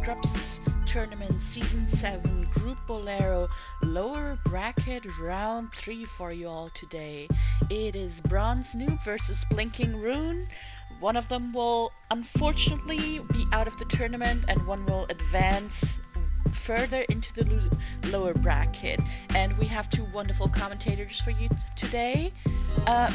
Scrubs Tournament Season 7 Group Bolero Lower Bracket Round 3 for you all today. It is BronzeNoob versus BlinkingRune. One of them will unfortunately be out of the tournament and one will advance further into the lower bracket. And we have two wonderful commentators for you today.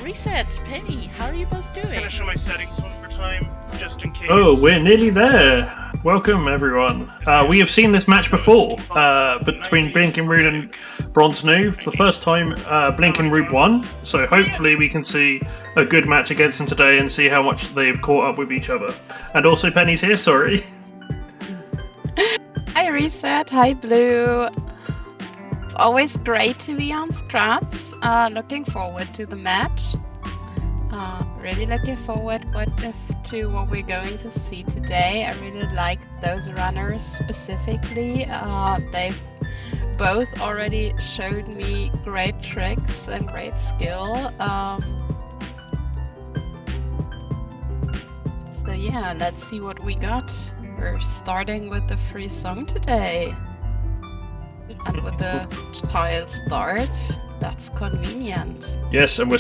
Reset, Penny, how are you both doing? I'm gonna show my settings one more time, just in case. Oh, we're nearly there. Welcome, everyone. We have seen this match before, between BlinkingRune and BronzeNoob. The first time, BlinkingRune won, so hopefully we can see a good match against them today and see how much they've caught up with each other. And also Penny's here, sorry. Hi Reset, hi Blue. It's always great to be on Scrubs. Looking forward to the match. Really looking forward to what we're going to see today. I really like those runners specifically. They've both already showed me great tricks and great skill. So yeah, let's see what we got. We're starting with the free song today. And with the style start, that's convenient. Yes, and we're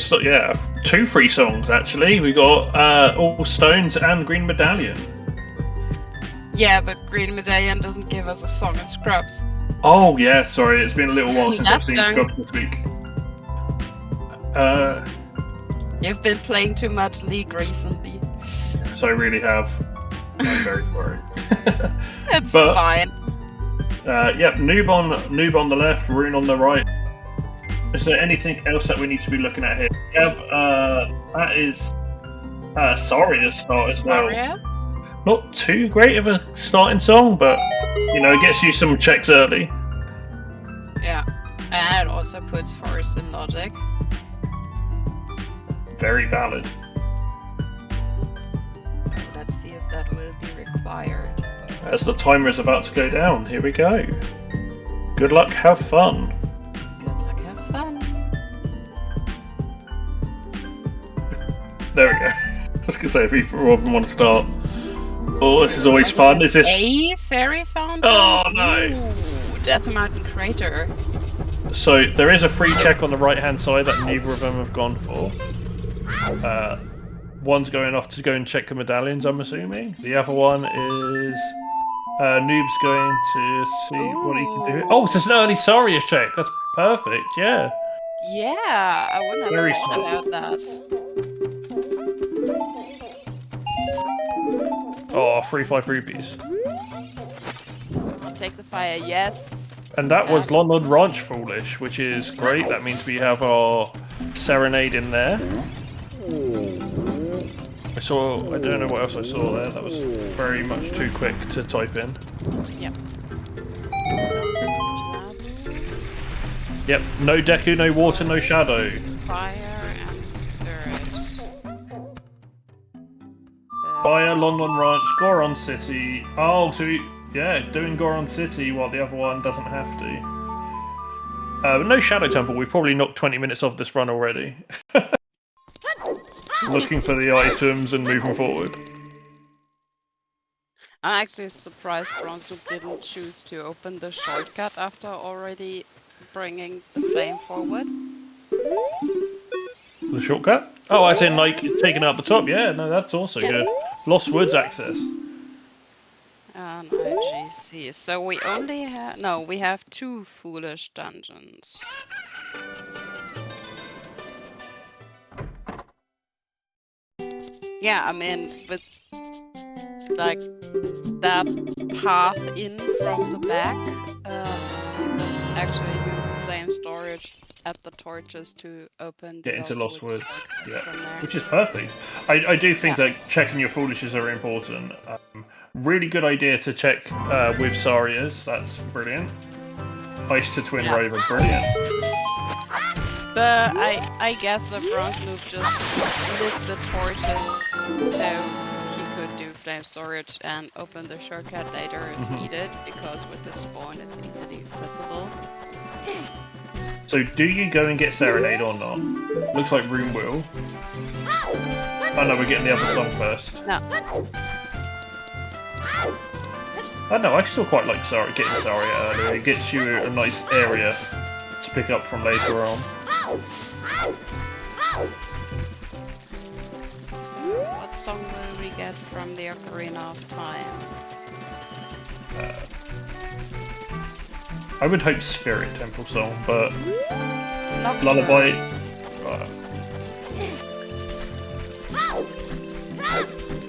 two free songs actually. We got All Stones and Green Medallion. Yeah, but Green Medallion doesn't give us a song in Scrubs. Oh yeah, sorry, it's been a little while since I've seen Scrubs this week. You've been playing too much League recently. So I really have. I'm very sorry. It's fine. Yep, noob on the left, Rune on the right. Is there anything else that we need to be looking at here? We have, that is Saria start as well. Saria? Not too great of a starting song, but, you know, it gets you some checks early. Yeah, and it also puts Forest in logic. Very valid. Let's see if that will be required. As the timer is about to go down, here we go. Good luck, have fun. Good luck, have fun. There we go. I was going to say, if either of them want to start. Oh, this is always fun. Is this... A fairy fountain? Oh, no. Ooh, Death Mountain Crater. So, there is a free check on the right-hand side that neither of them have gone for. One's going off to go and check the medallions, I'm assuming. The other one is... Noob's going to see what he can do. Oh, it's an early Saria check. That's perfect, yeah. Yeah, I wouldn't have Very thought about that. Oh, 3-5 rupees. I'll take the fire, yes. And that was London Ranch Foolish, which is great. That means we have our Serenade in there. I don't know what else I saw there. That was very much too quick to type in. Yep. Yep, no Deku, no water, no shadow. Fire and spirit. Fire, London Ranch, Goron City. Oh, so yeah, doing Goron City while the other one doesn't have to. No Shadow Temple. We've probably knocked 20 minutes off this run already. Looking for the items and moving forward. I'm actually surprised BronzeNoob didn't choose to open the shortcut after already bringing the flame forward. The shortcut? Oh, as in like taking out the top. Yeah, no, that's also good. Lost Woods access. And IGC. So we only have... No, we have 2 foolish dungeons. Yeah, I mean, with like that path in from the back, actually use the flame storage at the torches to open the Get into Lost Woods. Yeah, from which is perfect. I do think that checking your foolishes are important. Really good idea to check with Sarias. That's brilliant. Ice to Twin Rover, brilliant. But I guess the BronzeNoob just lit the torches so he could do flame storage and open the shortcut later if needed, because with the spawn it's easily accessible. So do you go and get Serenade or not? Looks like Rune will. Oh no, we're getting the other song first. No. I don't know, I still quite like getting Saria earlier. It gets you a nice area to pick up from later on. What song will we get from the Ocarina of Time? I would hope Spirit Temple song, but Nocturne. Lullaby.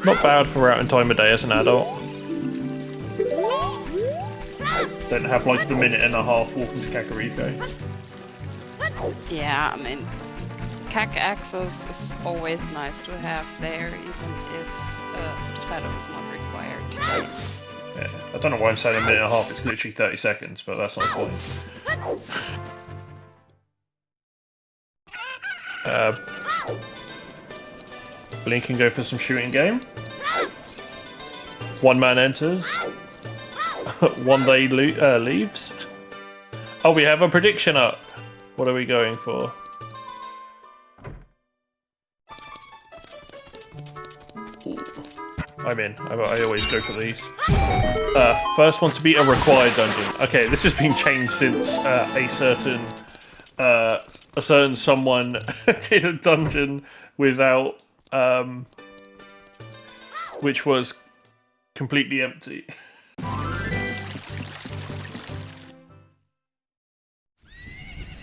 Not bad for out in time of day as an adult. Don't have like the minute and a half walking to Kakariko. Yeah, I mean, CAC access is always nice to have there, even if shadow is not required today. Yeah, I don't know why I'm saying a minute and a half, it's literally 30 seconds, but that's not the point. Blink can go for some shooting game. One man enters. One day leaves. Oh, we have a prediction up. What are we going for? I'm in. I always go for these. First one to beat a required dungeon. Okay, this has been changed since a certain someone did a dungeon without which was completely empty.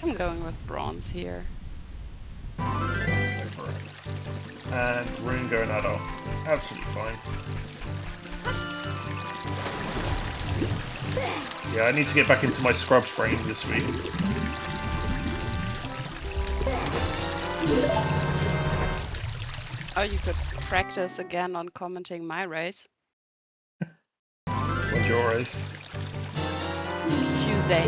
I'm going with bronze here. And Rune going adult. Absolutely fine. Yeah, I need to get back into my scrub spraying this week. Oh, you could practice again on commenting my race. What's your race? Tuesday.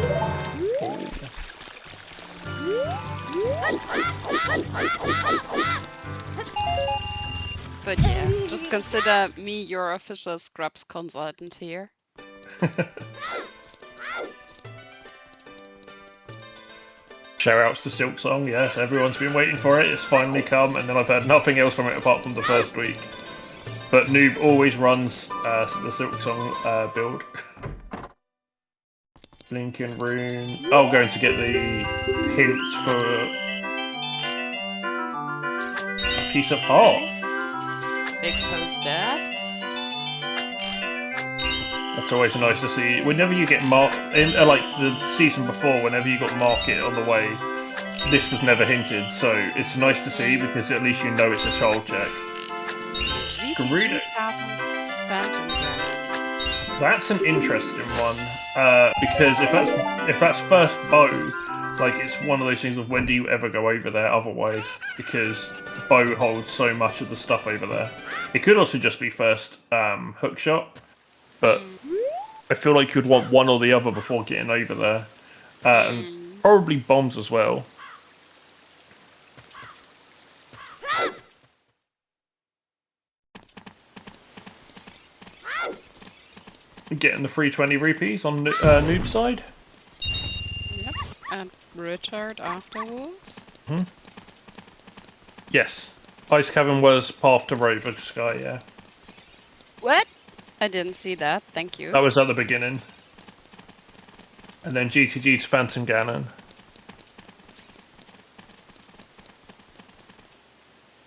But yeah, just consider me your official Scrubs consultant here. Shoutouts to Silk Song, yes, everyone's been waiting for it, it's finally come, and then I've heard nothing else from it apart from the first week. But Noob always runs the Silk Song build. BlinkingRune. Oh, going to get the hints for a piece of heart. Big poster. That's always nice to see. Whenever you get like the season before, whenever you got market on the way, this was never hinted, so it's nice to see because at least you know it's a child check. Gerudo. That's an interesting one because if that's first bow, like it's one of those things of when do you ever go over there otherwise, because bow holds so much of the stuff over there. It could also just be first hook shot, but I feel like you'd want one or the other before getting over there, and probably bombs as well. Getting the 320 rupees on Noob side. Yep, and Richard afterwards. Yes, Ice Cavern was path to Rover Sky, yeah. What? I didn't see that, thank you. That was at the beginning. And then GTG to Phantom Ganon.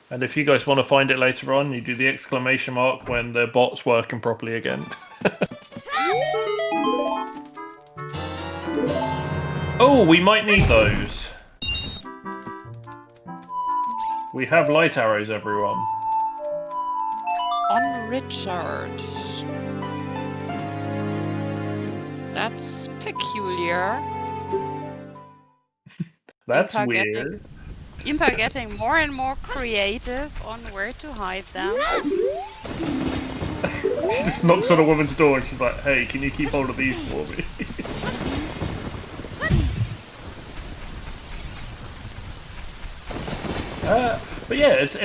And if you guys want to find it later on, you do the exclamation mark when the bot's working properly again. Oh, we might need those. We have light arrows, everyone. On Richard. That's peculiar. That's Impa weird. Impa getting more and more creative on where to hide them. She just knocks on a woman's door and she's like, hey, can you keep hold of these for me? But yeah, it's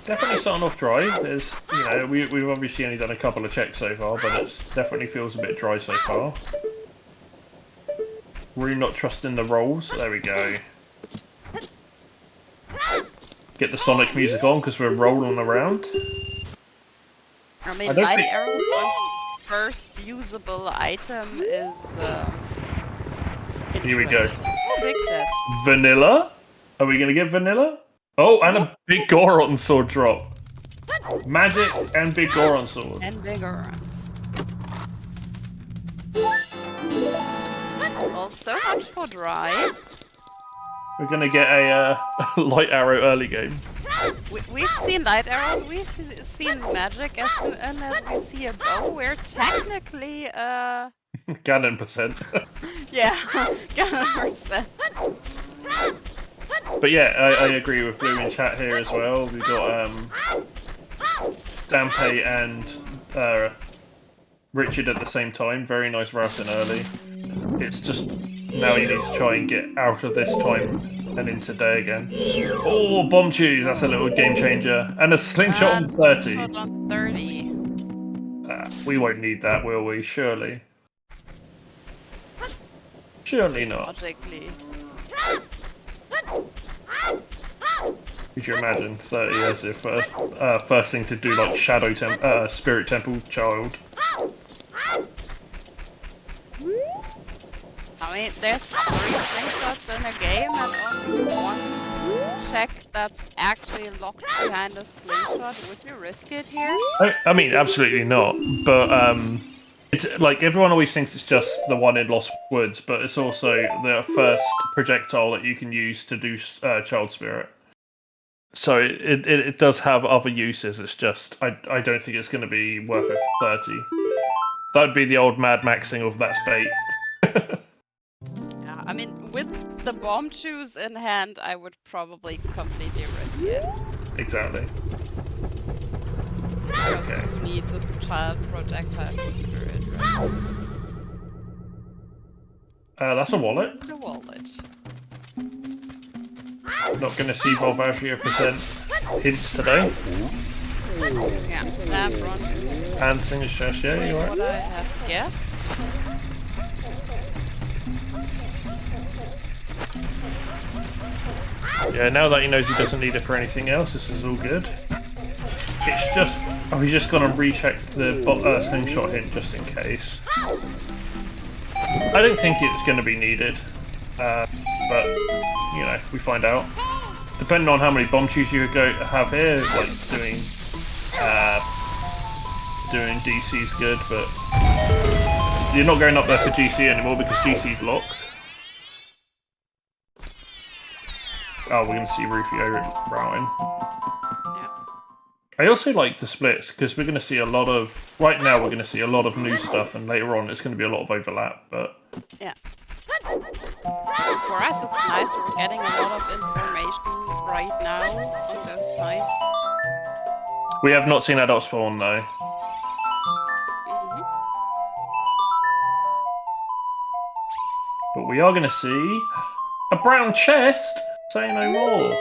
definitely starting off dry. There's, you know, we've obviously only done a couple of checks so far, but it definitely feels a bit dry so far. Rune not trusting the rolls. There we go. Get the Sonic music on because we're rolling around. I mean, light arrows first usable item is Here we go. interest. Oh, big death. Vanilla? Are we gonna get vanilla? Oh, and a big Goron sword drop. Magic and big Goron sword. And bigger ones. Well, so much for dry. We're gonna get a light arrow early game. We've seen light arrows, we've seen magic. As soon as we see a bow, we're technically Ganon percent. yeah, 100%. But yeah, I agree with Blue in chat here as well. We've got Dampe and Richard at the same time. Very nice routing early. It's just now you need to try and get out of this time and into day again. Oh, bomb cheese! That's a little game changer. And a slingshot on 30. Slingshot on 30. We won't need that, will we? Surely. Surely not. Logically. Could you imagine 30 as if first thing to do like Spirit Temple Child? I mean, there's 3 slingshots in a game and only one check that's actually locked behind a slingshot. Would you risk it here? I mean, absolutely not. But it's like everyone always thinks it's just the one in Lost Woods, but it's also the first projectile that you can use to do Child Spirit. So it does have other uses. It's just I don't think it's going to be worth it 30. That would be the old Mad Max thing of that's bait. Yeah, I mean, with the bomb shoes in hand, I would probably completely risk it. Exactly. Because who needs a child projectile for spirit, right? That's a wallet. The wallet. Not going to see Volvagio percent hints today. Yeah, bronze. And Singer's Chest, yeah, you're right. What I have guessed. Yeah, now that he knows he doesn't need it for anything else, this is all good. It's just... Oh, he's just gonna recheck the slingshot hint just in case. I don't think it's going to be needed. But, you know, we find out. Depending on how many bomb chews you have here, like doing DC's good, but you're not going up there for GC anymore because GC's locked. Oh, we're going to see Rufio routing. Yeah. I also like the splits because we're going to see a lot of... Right now we're going to see a lot of new stuff and later on it's going to be a lot of overlap, but... Yeah. For us it's nice, we're getting a lot of information right now on those sides. We have not seen adult spawn though. But we are going to see a brown chest. Say no more.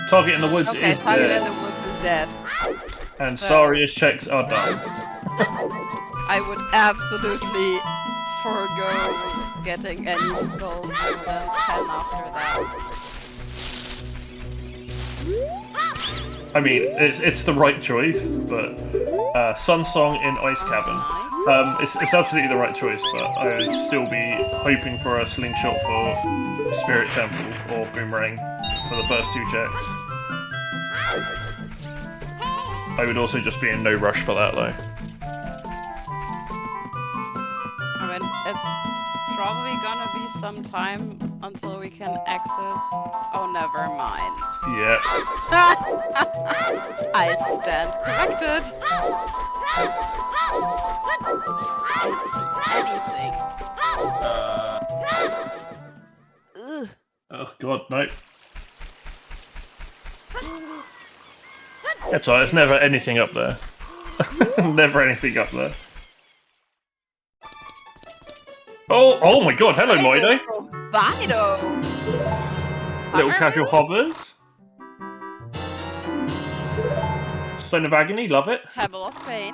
Target in the woods Okay, is target dead. in the woods is dead. And Saria's checks are done. I would absolutely forego getting any skulls more than 10 after that. I mean, it's the right choice, but Sun Song in Ice Cavern. It's absolutely the right choice, but I would still be hoping for a slingshot for Spirit Temple or Boomerang for the first 2 checks. I would also just be in no rush for that though. I mean, it's probably gonna be some time until we can access... Oh, never mind. Yeah. I stand corrected. It's anything. Ugh. Oh god, no. That's alright, there's never anything up there. Never anything up there. Oh my god, hello Moide! Vido! Little casual hovers. Stone of Agony, love it. Pebble of Pain.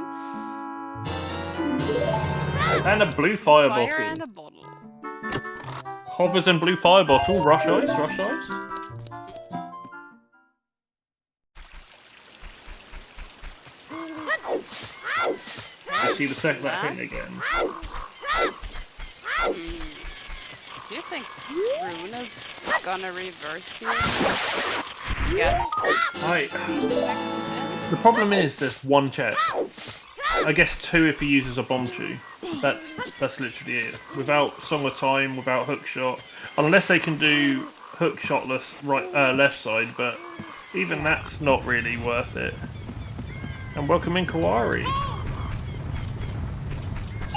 And a blue fire Fire bottle. and a bottle. Hovers and blue fire bottle. Rush ice, rush ice. I see see that hint again. Do you think Rune is gonna reverse here? Yeah. The problem is there's one check. I guess two if he uses a bomb shoe. That's literally it. Without Song of Time, without hook shot, unless they can do hook shotless left side, but even that's not really worth it. And welcome in Kawari.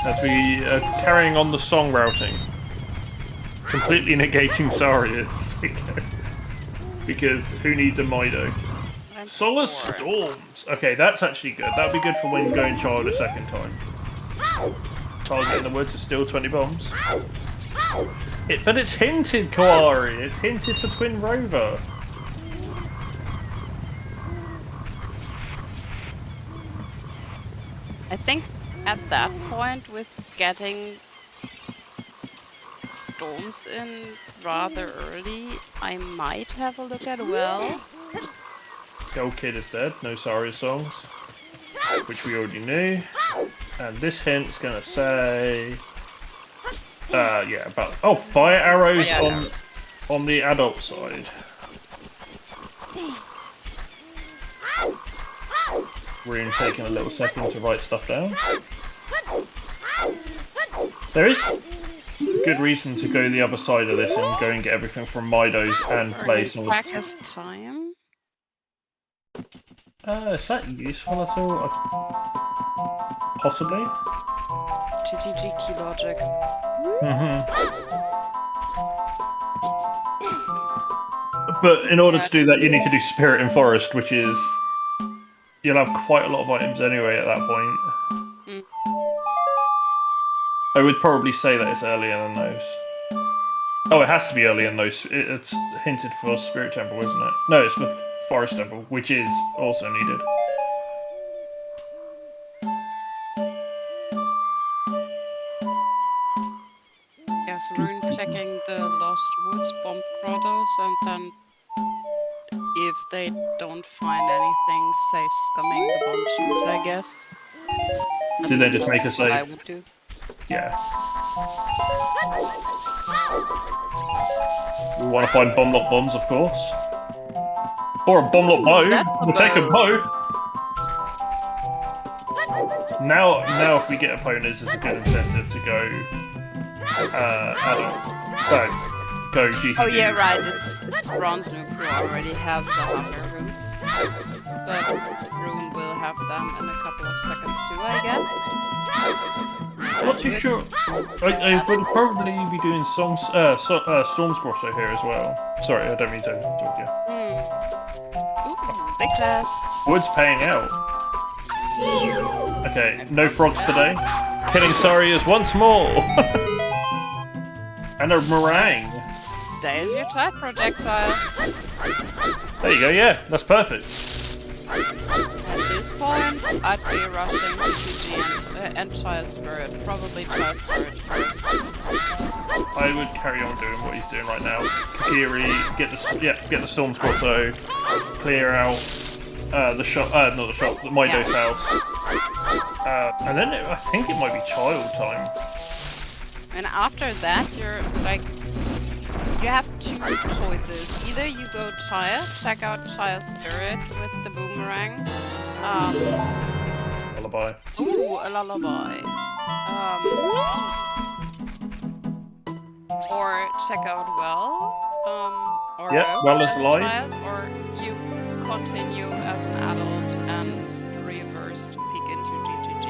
As we are carrying on the song routing. Completely negating Sarius. Because who needs a Mido? Solar Storms! Okay, that's actually good. That'll be good for when going Child a second time. Target in the woods is still 20 bombs. But it's hinted, Kawari! It's hinted for Twin Rover. I think at that point, with getting storms in rather early, I might have a look at well. Gold Kid is dead, no Saria songs, which we already knew. And this hint's gonna say, yeah, about fire arrows on the adult side. Rune taking a little second to write stuff down. There is good reason to go the other side of this and go and get everything from Mido's and play some practice time. Is that useful at all? Possibly. GGG key logic. But in order to do that, you need to do Spirit in Forest, which is you'll have quite a lot of items anyway at that point. I would probably say that it's earlier than those. Oh, it has to be earlier than those. It's hinted for Spirit Temple, isn't it? No, it's for Forest Temple, which is also needed. Yes, Rune checking the Lost Woods bomb grottos, and then if they don't find anything, safe scumming the bomb shoes, I guess. Did they just make a save? I would do. Yeah. We want to find bomb-lock bombs, of course. Or a bomb-lock bow. We'll take a bow. Now if we get opponents, it's a good incentive to go go GTD. Oh yeah, right. It's BronzeNoob who already has the Hunger roots, but Rune will have them in a couple of seconds too, I guess. I'm not too sure. I would probably be doing Storm Squasher here as well. Sorry, I don't mean to talk you. Ooh, big class. Wood's paying out. Okay, no frogs today. Killing Sarius once more. And a meringue. There's your type projectile. There you go, yeah, that's perfect. At this point, I'd be rushing GG and Child Spirit. Probably Child Spirit first. I would carry on doing what he's doing right now. Kiri, get the Storm Grotto, clear out the shop, the Mido's house. And then I think it might be Child time. And after that, you're like, you have two choices. Either you go Child, check out Child Spirit with the boomerang. Lullaby. Ooh, a lullaby. Or check out Well. Or Well is alive. Child, or you continue as an adult and reverse to peek into GGG.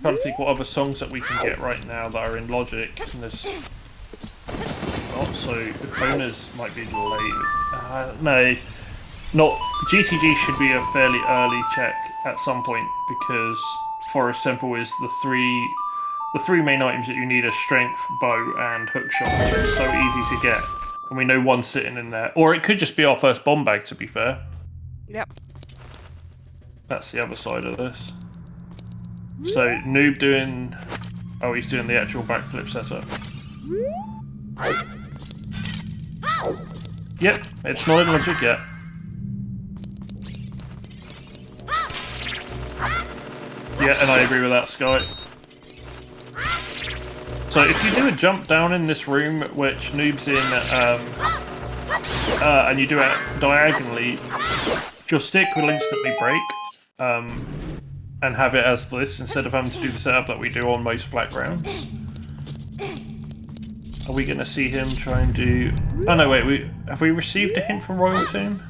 Trying to think what other songs that we can get right now that are in Logic. And there's not, so the Konas might be delayed. No, not. GTG should be a fairly early check at some point because Forest Temple is the three main items that you need are Strength, Bow, and Hookshot, which is so easy to get. And we know one's sitting in there. Or it could just be our first bomb bag, to be fair. Yep. That's the other side of this. So, Noob doing... Oh, he's doing the actual backflip setup. Yep, it's not in Logic yet. Yeah, and I agree with that, Sky. So if you do a jump down in this room, which Noob's in, and you do it diagonally, your stick will instantly break, and have it as this instead of having to do the setup that we do on most flat grounds. Are we going to see him try and do... Oh no, wait, have we received a hint from Royal Tomb?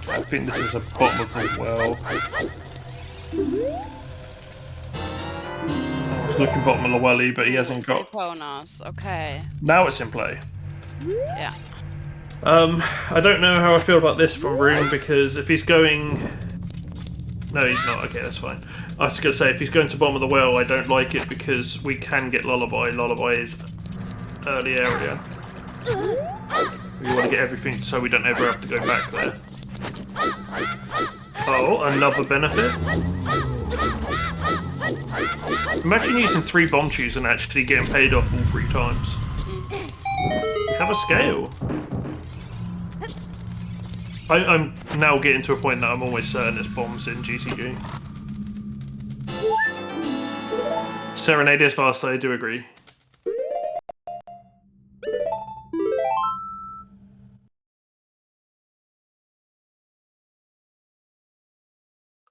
I think this is a bottom of the well. I was looking bottom of the welly, but he hasn't got... Bonus, okay. Now it's in play. Yeah. I don't know how I feel about this from Rune, because if he's going... No, he's not. Okay, that's fine. I was going to say, if he's going to bottom of the well, I don't like it because we can get Lullaby. Lullaby is early area. We want to get everything so we don't ever have to go back there. Oh, another benefit. Imagine using 3 bomb chews and actually getting paid off all 3 times. We have a scale. I'm now getting to a point that I'm almost certain there's bombs in GCG. Serenade is fast, I do agree.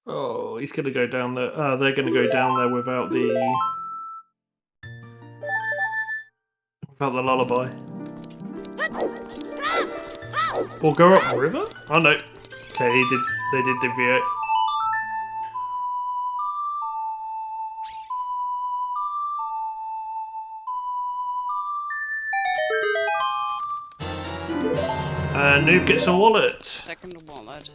Oh, he's going to go down there. They're going to go down there without the lullaby. Or go up the river? Oh no. Okay, they did deviate. And Noob gets a wallet. Second wallet.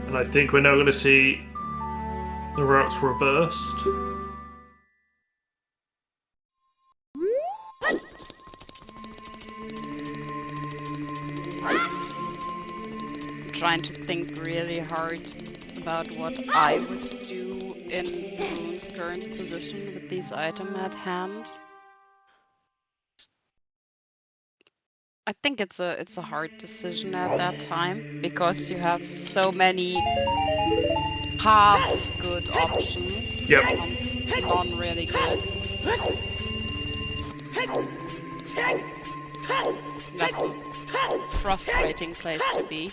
And I think we're now going to see the routes reversed. I'm trying to think really hard about what I would do in Rune's current position with these items at hand. I think it's a hard decision at that time because you have so many half good options. Yep. Non really good. That's a frustrating place to be.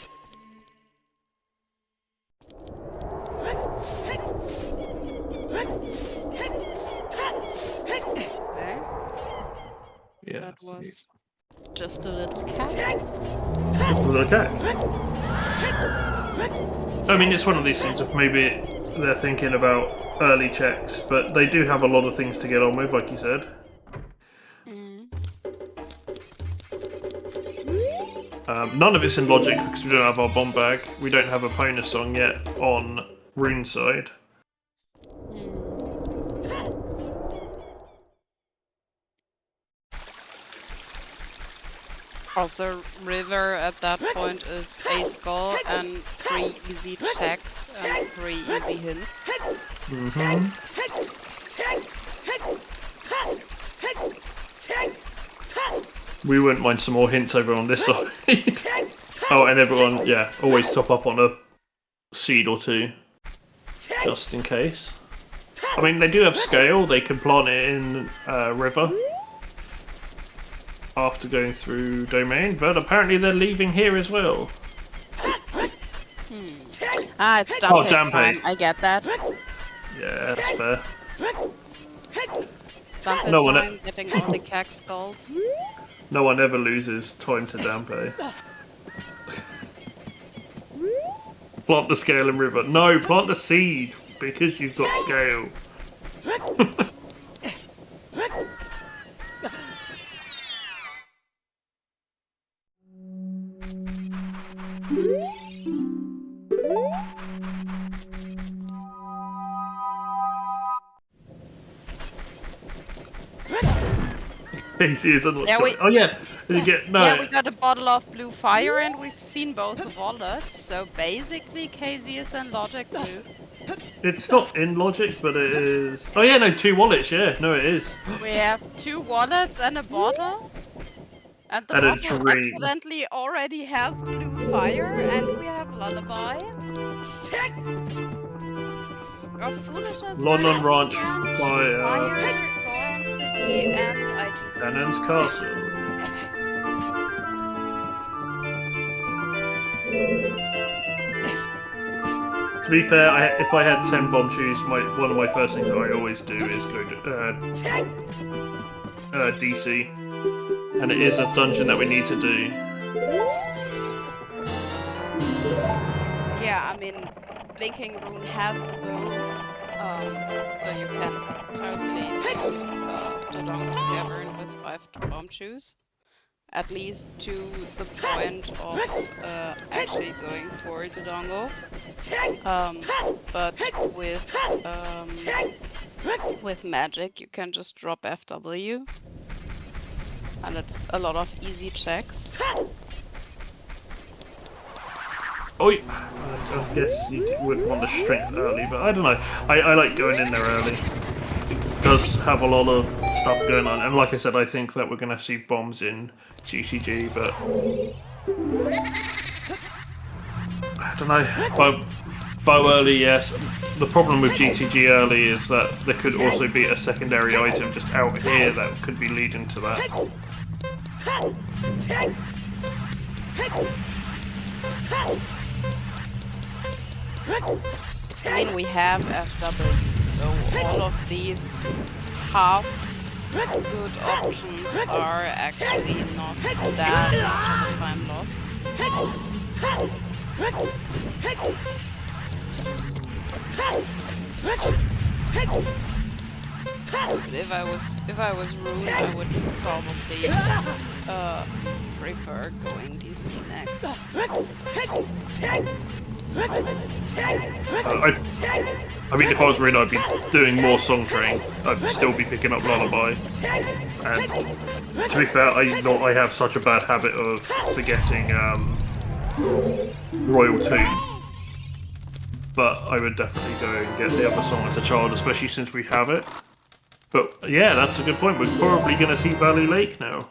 Okay. Yeah. That was just a little cat. Just a little cat. I mean, it's one of these things of maybe they're thinking about early checks, but they do have a lot of things to get on with, like you said. None of it's in logic because we don't have our bomb bag. We don't have a Pona song yet on Rune's side. Also, River at that point is a skull and 3 easy checks and 3 easy hints. We wouldn't mind some more hints over on this side. Oh, and everyone, yeah, always top up on a seed or 2. Just in case. I mean, they do have scale, they can plant it in River after going through Domain, but apparently they're leaving here as well. Ah, it's Dampe. Oh, Dampe. I get that. Yeah, that's fair. Dampe No one time, getting all the cack skulls. No one ever loses time to Dampe. Plant the scale in River. No, plant the seed, because you've got scale. Casey is unlocked. Yeah, Oh yeah, did you get no? Yeah, we got a bottle of blue fire and we've seen both the wallets. So basically, Casey is in logic too. It's not in logic, but it is. Oh yeah, no, 2 wallets. Yeah, no, it is. We have 2 wallets and a bottle. And the And a bottle dream. accidentally already has blue fire, and we have lullaby. Our foolishness. London Ranch Fire, Fire. Goron City, and IGC. Cannon's Castle. To be fair, if I had 10 bomb shoes, one of my first things that I always do is go to DC. And it is a dungeon that we need to do. Yeah, I mean, BlinkingRune has the bow, so you can totally the Dongo's Cavern with 5 bomb shoes. At least to the point of actually going for the dongo. But with magic you can just drop FW. And it's a lot of easy checks. Oh, I guess you would want the strength early, but I don't know. I like going in there early. It does have a lot of stuff going on, and like I said, I think that we're going to see bombs in GCG, but I don't know. Bow early, yes. The problem with GCG early is that there could also be a secondary item just out here that could be leading to that. I mean, we have FW, so all of these half good options are actually not that much of a time loss. If I was Rune, I would probably prefer going DC next. I mean, if I was Rune, I'd be doing more Song Train. I'd still be picking up Lullaby. And to be fair, I have such a bad habit of forgetting Royal Tomb. But I would definitely go and get the other song as a child, especially since we have it. But yeah, that's a good point. We're probably going to see Valley Lake now.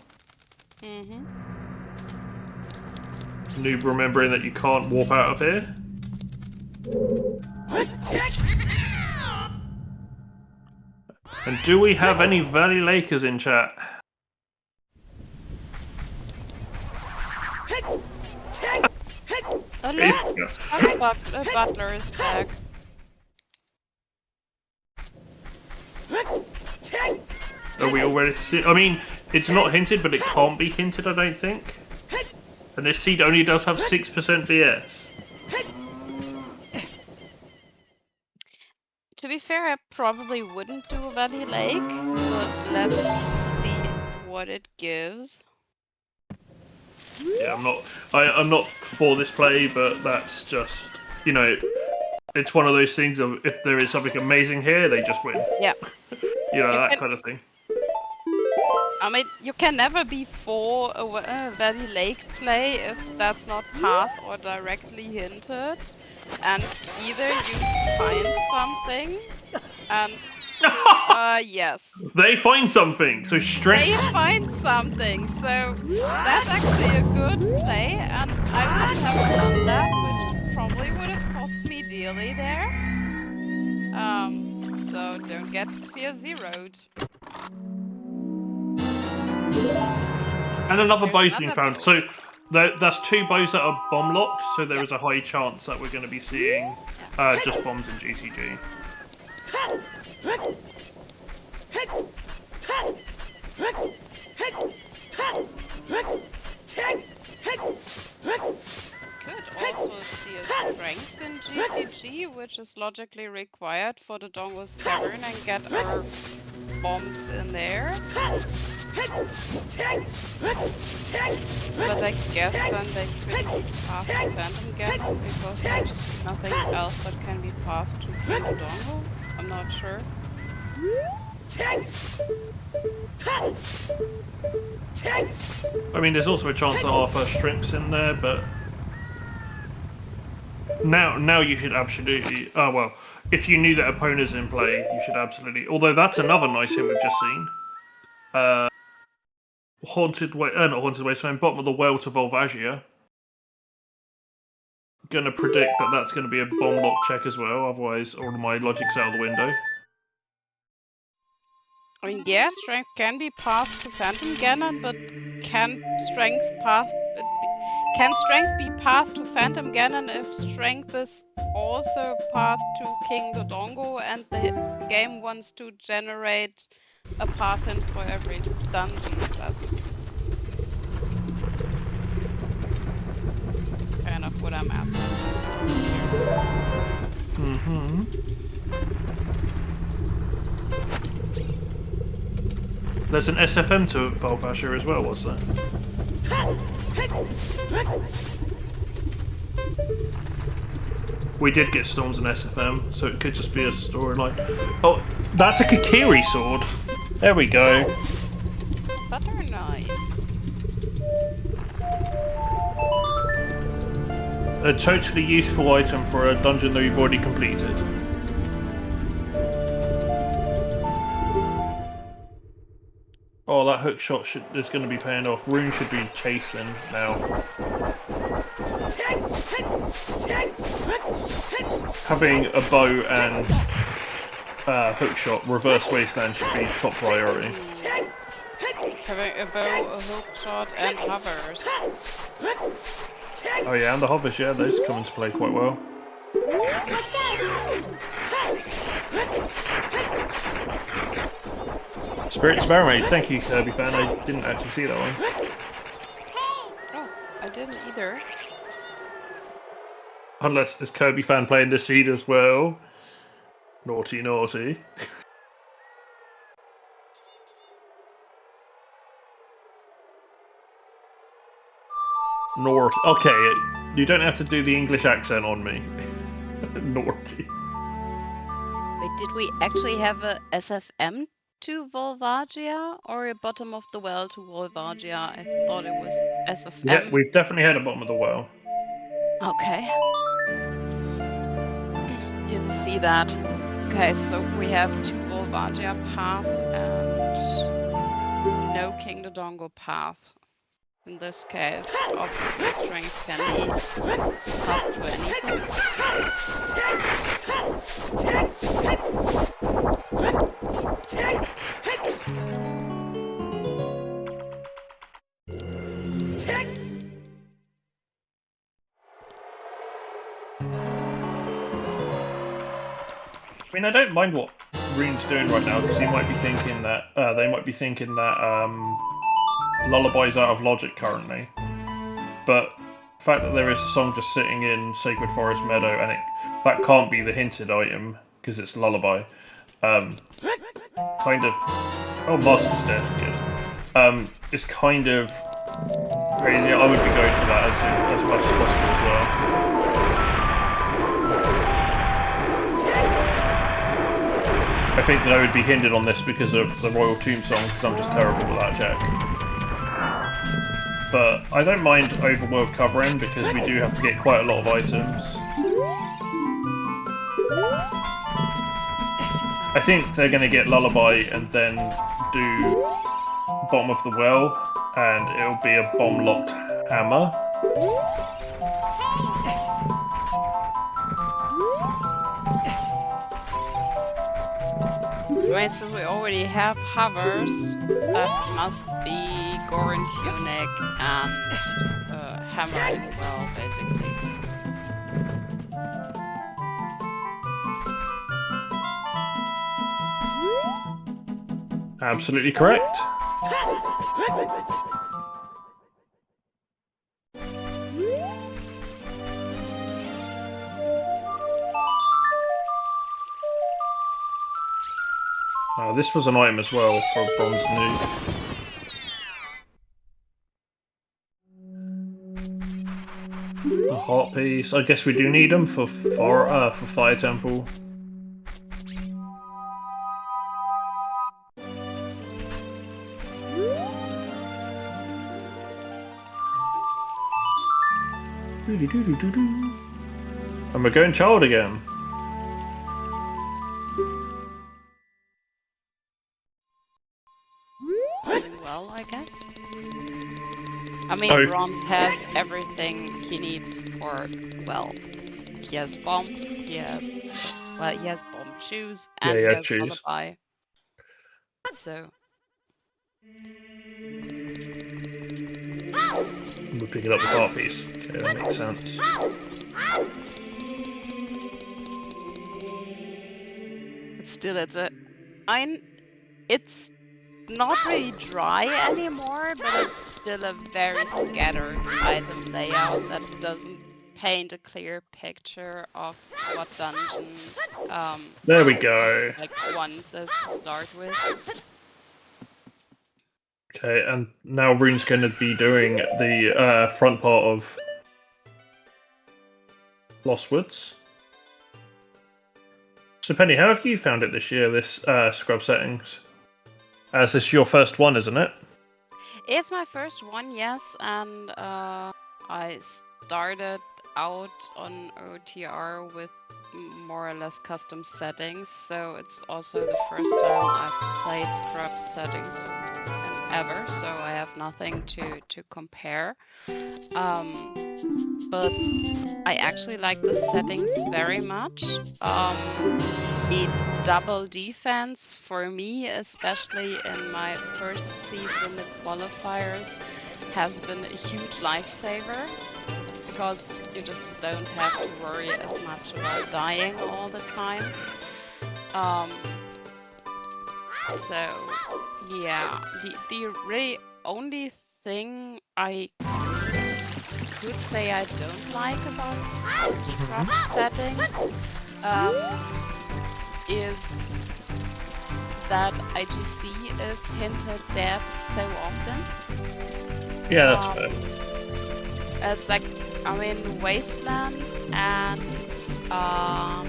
Noob remembering that you can't warp out of here. And do we have any Valley Lakers in chat? Oh no! Butler is back. Are we already see? I mean, it's not hinted, but it can't be hinted, I don't think. And this seed only does have 6% BS. To be fair, I probably wouldn't do Valley Lake, but let's see what it gives. Yeah, I'm not for this play, but that's just, you know, it's one of those things of if there is something amazing here, they just win. Yeah. You know, that kind of thing. I mean, you can never be for a Valley Lake play if that's not path or directly hinted. And either you find something, and yes. They find something, so strength. They find something, so that's actually a good play, and I would have done that, which probably would have cost me dearly there. So don't get Sphere zeroed. And another bow's been found. So that's 2 bows that are bomb locked. So there is a high chance that we're going to be seeing just bombs in GCG. Could also see a strength in GTG, which is logically required for the Dongo's Cavern, and get our bombs in there. But I guess then they couldn't pass the Phantom Gap because there's nothing else that can be passed to the Dongo. I'm not sure. I mean, there's also a chance that our first shrink's in there, but now you should absolutely. Oh well, if you knew that opponent's in play, you should absolutely. Although that's another nice hit we've just seen. Haunted way, not haunted wasteland, bottom of the well to Volvagia. Gonna predict that that's gonna be a bomb lock check as well. Otherwise, all of my logic's out of the window. I mean, yeah, strength can be passed to Phantom Ganon, but can strength be passed to Phantom Ganon if strength is also passed to King Dodongo and the game wants to generate a path in for every dungeon? That's kind of what I'm asking myself here. Mm-hmm. There's an SFM to Volvagia as well, was there? We did get Storms and SFM, so it could just be a storyline. Oh, that's a Kikiri sword! There we go. Butter knife. A totally useful item for a dungeon that we've already completed. Oh, that hook shot is going to be paying off. Rune should be chasing now. Having a bow and hook shot, reverse wasteland should be top priority. Having a bow, a hook shot, and hovers. Oh yeah, and the hovers, yeah, those come into play quite well. Spirit's Barmaid, thank you Kirby fan, I didn't actually see that one. Oh, I didn't either. Unless there's Kirby fan playing this seed as well. Naughty, naughty. Naughty. Okay, you don't have to do the English accent on me. Naughty. Wait, did we actually have a SFM to Volvagia or a bottom of the well to Volvagia? I thought it was SFM. Yeah, we've definitely had a bottom of the well. Okay. Didn't see that. Okay, so we have two Volvagia path and no King Dodongo path. In this case, obviously strength can be passed to anything. I mean, I don't mind what Rune's doing right now because he might be thinking that they might be thinking that Lullaby's out of logic currently. But the fact that there is a song just sitting in Sacred Forest Meadow and that can't be the hinted item because it's Lullaby. Kind of. Oh, Master's dead. Good. It's kind of crazy. I would be going for that as much as possible as well. I think that I would be hindered on this because of the Royal Tomb song, because I'm just terrible with that check. But I don't mind overworld covering because we do have to get quite a lot of items. I think they're going to get Lullaby and then do Bottom of the Well, and it'll be a bomb-locked hammer. Right, so we already have hovers. That must be Gorin Tunic and hammer as well, basically. Absolutely correct. This was an item as well for BronzeNoob. A heart piece. I guess we do need them for Fire Temple. Doo-doo-doo-doo-doo. And we're going child again. Doing well, I guess. I mean, Oh. Bronze has everything he needs for, well, he has bombs, he has bomb shoes, and he he has has shoes. lullaby. So, We're picking up the part piece. Okay, that makes sense. but still, it's not really dry anymore, but it's still a very scattered item layout that doesn't paint a clear picture of what dungeon There we go. like one says to start with. Okay, and now Rune's going to be doing the front part of Lost Woods. So Penny, how have you found it this year, this scrub settings? As this is your first one, isn't it? It's my first one, yes, and I started out on OTR with more or less custom settings, so it's also the first time I've played scrub settings ever, so I have nothing to compare. But I actually like the settings very much. The double defense for me, especially in my first season of qualifiers, has been a huge lifesaver because you just don't have to worry as much about dying all the time. So yeah, the really only thing I could say I don't like about the scrub settings is that IGC is hinted dead so often. Yeah, that's fair. It's like, I mean, Wasteland and I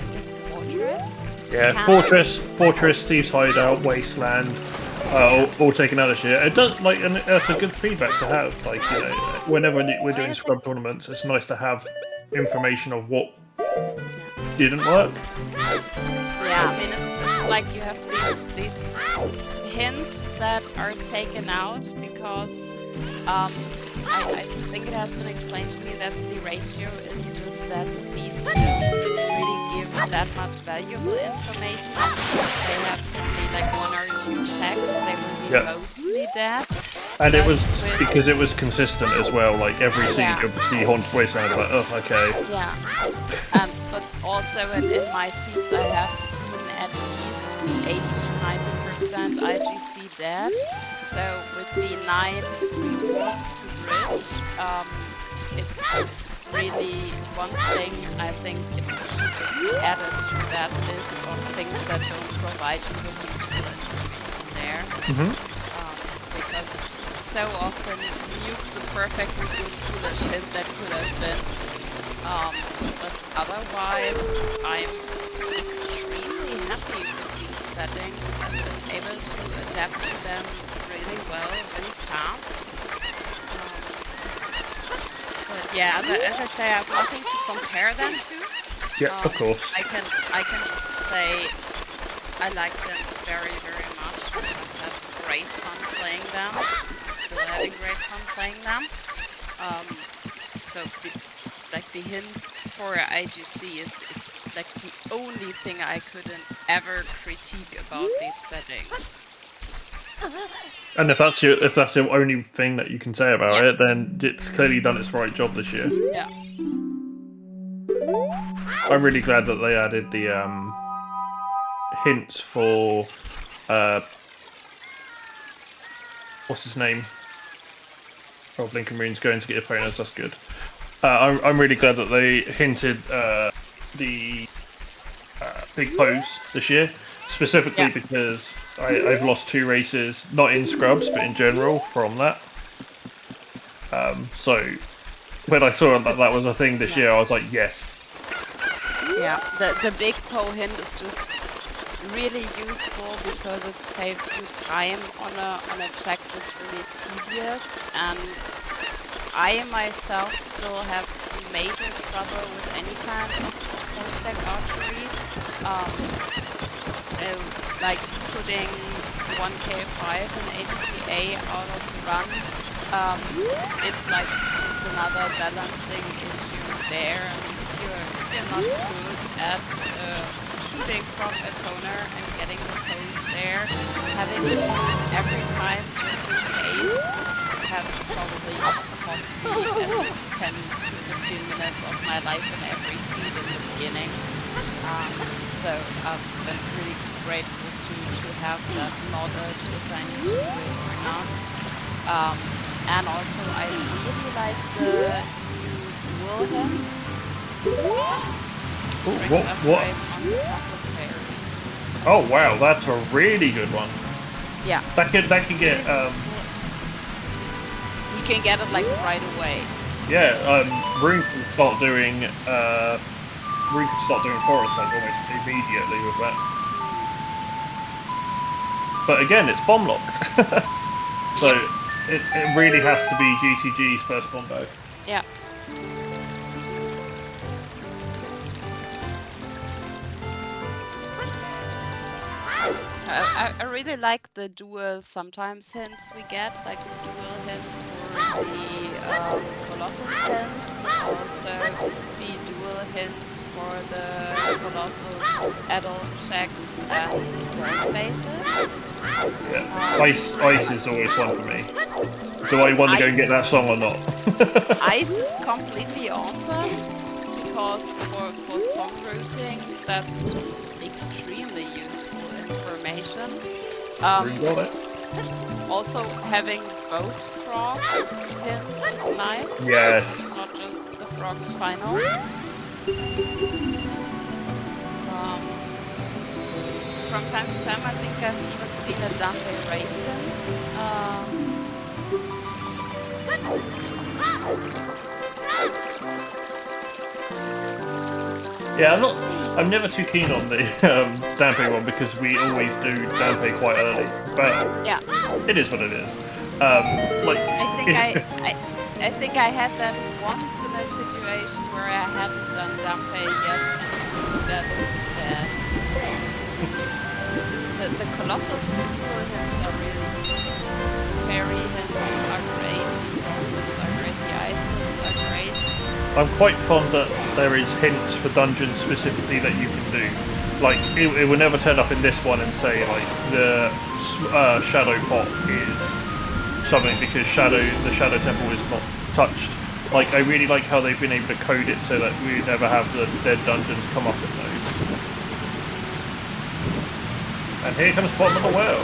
think Fortress. Yeah, Fortress, Thieves Hideout, Wasteland, all taken out this year. It does and that's a good feedback to have. Like, you know, whenever we're doing scrub tournaments, it's nice to have information of what didn't work. Yeah, I mean, it's like you have these hints that are taken out because I think it has been explained to me that the ratio is just that these don't really give that much valuable information. They have only like 1 or 2 checks. They will be mostly dead. And it was because it was consistent as well. Like every seed, obviously, Haunted Wasteland. Like, oh, okay. Yeah. But also in my seeds, I have seen at least 80 to 90% IGC dead. So with the 9 rewards to bridge, it's really one thing I think it should be added to that list of things that don't provide you with useful information there. Because so often nukes a perfectly good foolish hit that could have been. But otherwise, I'm extremely happy with these settings. I've been able to adapt to them really well, really fast. But yeah, as I say, I have nothing to compare them to. Yeah, of course. I can just say I like them very, very much. I have great fun playing them. Still having great fun playing them. So the hint for IGC is like the only thing I couldn't ever critique about these settings. And if that's the only thing that you can say about it, then it's clearly done its right job this year. Yeah. I'm really glad that they added the hints for what's his name? Oh, BlinkingRune's going to get opponents. That's good. I'm really glad that they hinted the big pose this year, specifically because I've lost 2 races, not in scrubs, but in general from that. So when I saw that was a thing this year, I was like, yes. Yeah, the big pole hint is just really useful because it saves you time on a check that's really tedious, and I myself still have major trouble with any kind of horseback archery. So, like putting 1K5 and HPA out of the run, it's like just another balancing issue there. I mean, if you're not good at shooting from a corner and getting the pose there, having to every time just in case have probably cost me at least 10 to 15 minutes of my life in every seat in the beginning. So I've been really grateful to have that knowledge if I need to do it or not. And also I really like the dual hands. What? Oh wow, that's a really good one. Yeah. That can get You can get it like right away. Yeah, Rune can start doing forest runs almost immediately with that. But again, it's bomb locked, so it really has to be GTG's first combo. Yeah. I really like the dual sometimes hints we get, like the dual hint for the Colossus hints, but also the dual hints for the Colossus adult checks and burn spaces. Yeah, Ice is always one for me. Do I want to go and get that song or not? Ice is completely awesome, because for song routing, that's just extremely useful information. Also, having both frogs hints is nice. Yes. Not just the frog's final. From time to time, I think I've even seen a Dante race hint. Yeah, I'm never too keen on the Dampe one because we always do Dampe quite early. But yeah, it is what it is. I think I had that once in a situation where I hadn't done Dampe yet and that instead. The Colossus dual hints are really useful. Fairy hints are great. The ice hints are great. I'm quite fond that there is hints for dungeons specifically that you can do. Like, it will never turn up in this one and say, like, the Shadow Pot is something because the Shadow Temple is not touched. Like, I really like how they've been able to code it so that we never have the dead dungeons come up in those. And here comes Bottom of the Well.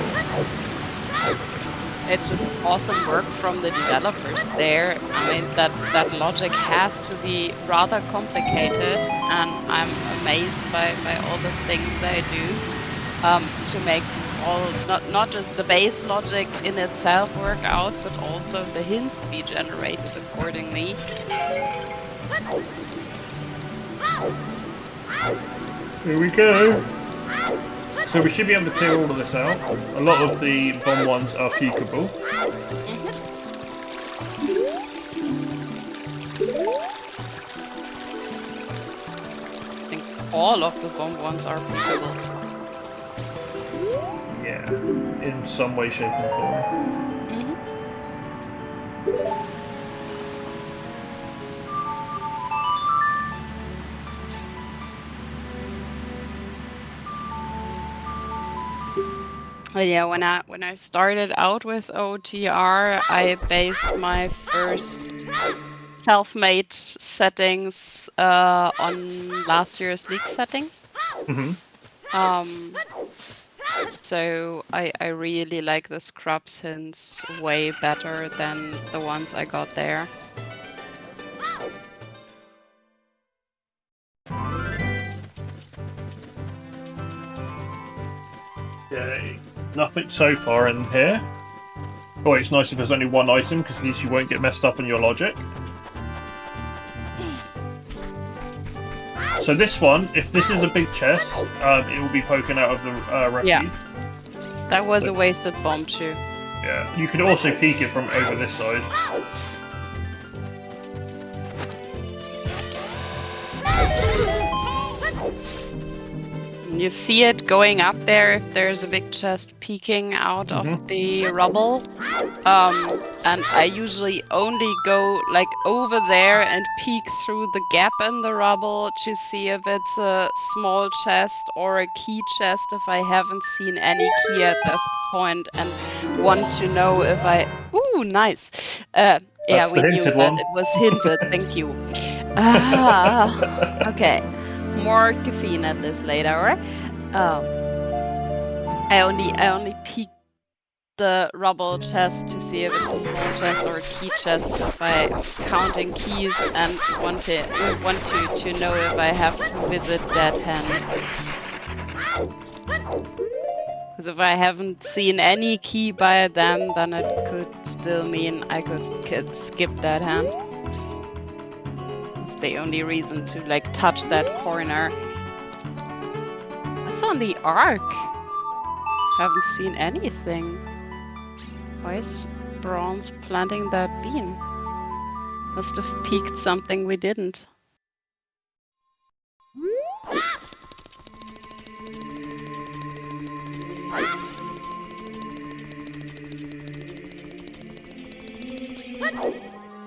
It's just awesome work from the developers there. I mean, that logic has to be rather complicated, and I'm amazed by all the things they do to make not just the base logic in itself work out, but also the hints be generated accordingly. Here we go. So we should be able to clear all of this out. A lot of the bomb ones are peekable. I think all of the bomb ones are peekable. Yeah, in some way, shape, and form. Yeah, when I started out with OTR, I based my first self-made settings on last year's league settings. So I really like the scrubs hints way better than the ones I got there. Okay, nothing so far in here. Oh, it's nice if there's only one item, because at least you won't get messed up in your logic. So this one, if this is a big chest, it will be poking out of the refuge. Yeah, that was a wasted bomb too. Yeah, you can also peek it from over this side. You see it going up there if there's a big chest peeking out of the rubble. And I usually only go like over there and peek through the gap in the rubble to see if it's a small chest or a key chest if I haven't seen any key at this point and want to know if I... Ooh, nice! Yeah, That's we the knew hinted that one. it was hinted, thank you. Okay, more caffeine at this later. I only peek the rubble chest to see if it's a small chest or a key chest if I'm counting keys and want to know if I have to visit that hand. Because if I haven't seen any key by then it could still mean I could skip that hand. It's the only reason to like touch that corner. What's on the arc? Haven't seen anything. Why is Bronze planting that bean? Must have peeked something we didn't.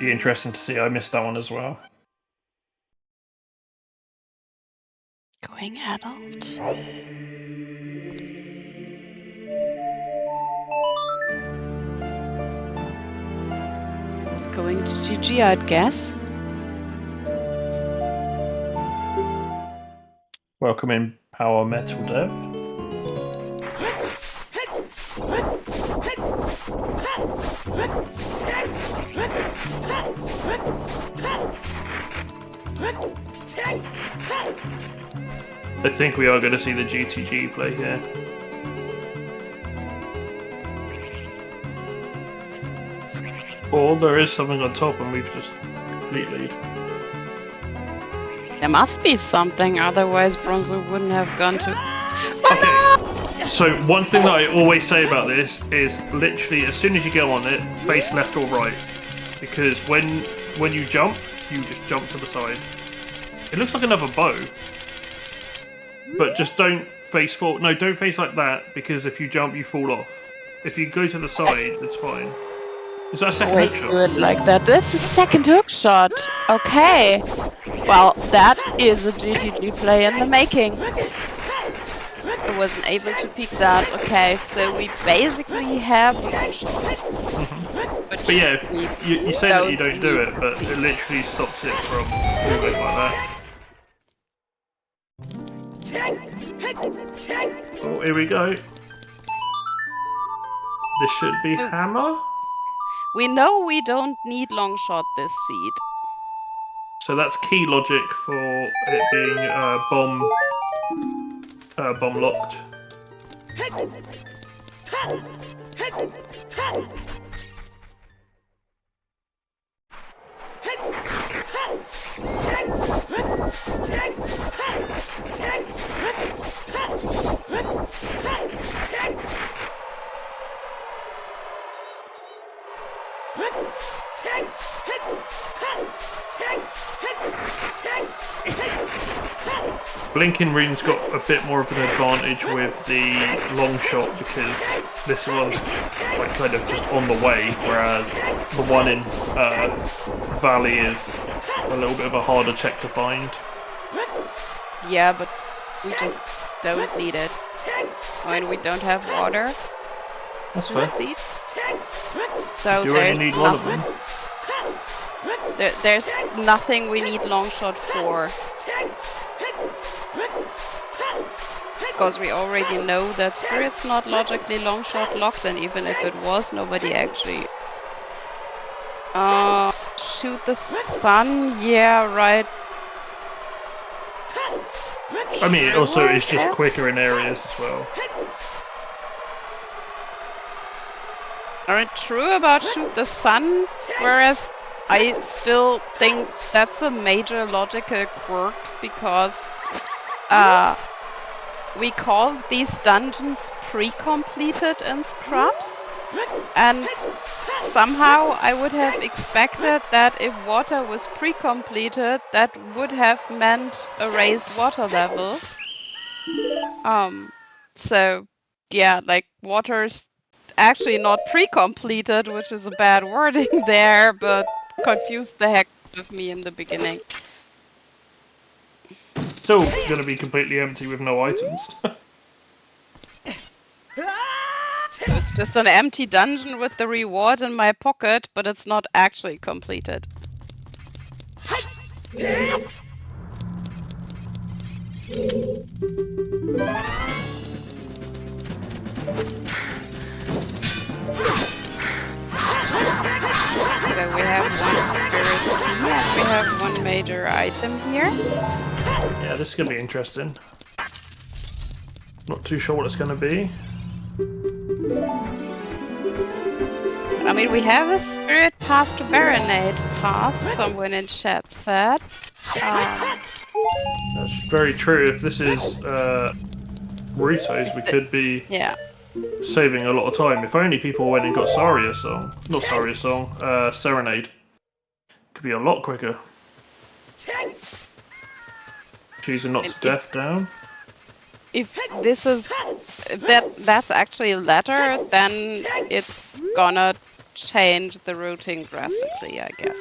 Be interesting to see. I missed that one as well. Going adult. Going to GG, I'd guess. Welcome in, Power Metal Dev. I think we are going to see the GTG play here. Or there is something on top and we've just completely... There must be something, otherwise Bronzo wouldn't have gone to... Okay, so one thing that I always say about this is literally as soon as you get on it, face left or right. Because when you jump, you just jump to the side. It looks like another bow. But just don't face forward. No, don't face like that, because if you jump, you fall off. If you go to the side, it's fine. Is that a second hook shot? Do it like that. That's a second hook shot. Okay. Well, that is a GTG play in the making. I wasn't able to pick that. Okay, so we basically have one shot. But yeah, you say that you don't do it, but it literally stops it from moving like that. Oh, here we go. This should be hammer. We know we don't need long shot this seed. So that's key logic for it being bomb locked. BlinkingRune's got a bit more of an advantage with the long shot because this one's like kind of just on the way, whereas the one in Valley is a little bit of a harder check to find. Yeah, but we just don't need it. I mean, we don't have water. That's fair. Seed. So You only need one of them. There's nothing we need long shot for. Because we already know that Spirit's not logically long shot locked, and even if it was, nobody actually... shoot the sun? Yeah, right. I mean, it also is just quicker in areas as well. Alright, true about shoot the sun, whereas I still think that's a major logical quirk, because we call these dungeons pre-completed in Scrubs, and somehow I would have expected that if water was pre-completed, that would have meant a raised water level. So yeah, like water's actually not pre-completed, which is a bad wording there, but confused the heck with me in the beginning. Still going to be completely empty with no items. So it's just an empty dungeon with the reward in my pocket, but it's not actually completed. So we have one spirit key and we have one major item here. Yeah, this is going to be interesting. Not too sure what it's going to be. I mean, we have a spirit path to Baronade path, someone in chat said. That's very true. If this is Ruto's, we could be saving a lot of time. If only people went and got Saria's song. Not Saria's song, Serenade. Could be a lot quicker. Choosing not to death down. If this is that's actually a letter, then it's gonna change the routing drastically, I guess.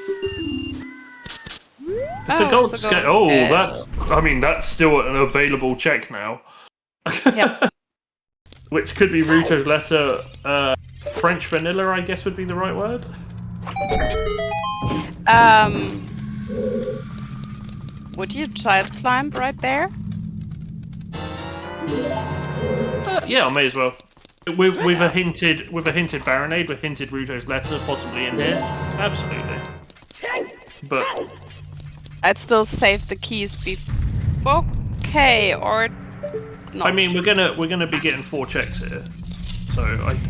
It's a gold scale. Oh, that's. I mean, that's still an available check now. Yep. Which could be Ruto's letter. French vanilla, I guess, would be the right word. Would you child climb right there? Yeah, I may as well. With a hinted Baronade, with hinted Ruto's letter possibly in here. Absolutely. But I'd still save the keys okay, or not. I mean, we're gonna be getting 4 checks here, so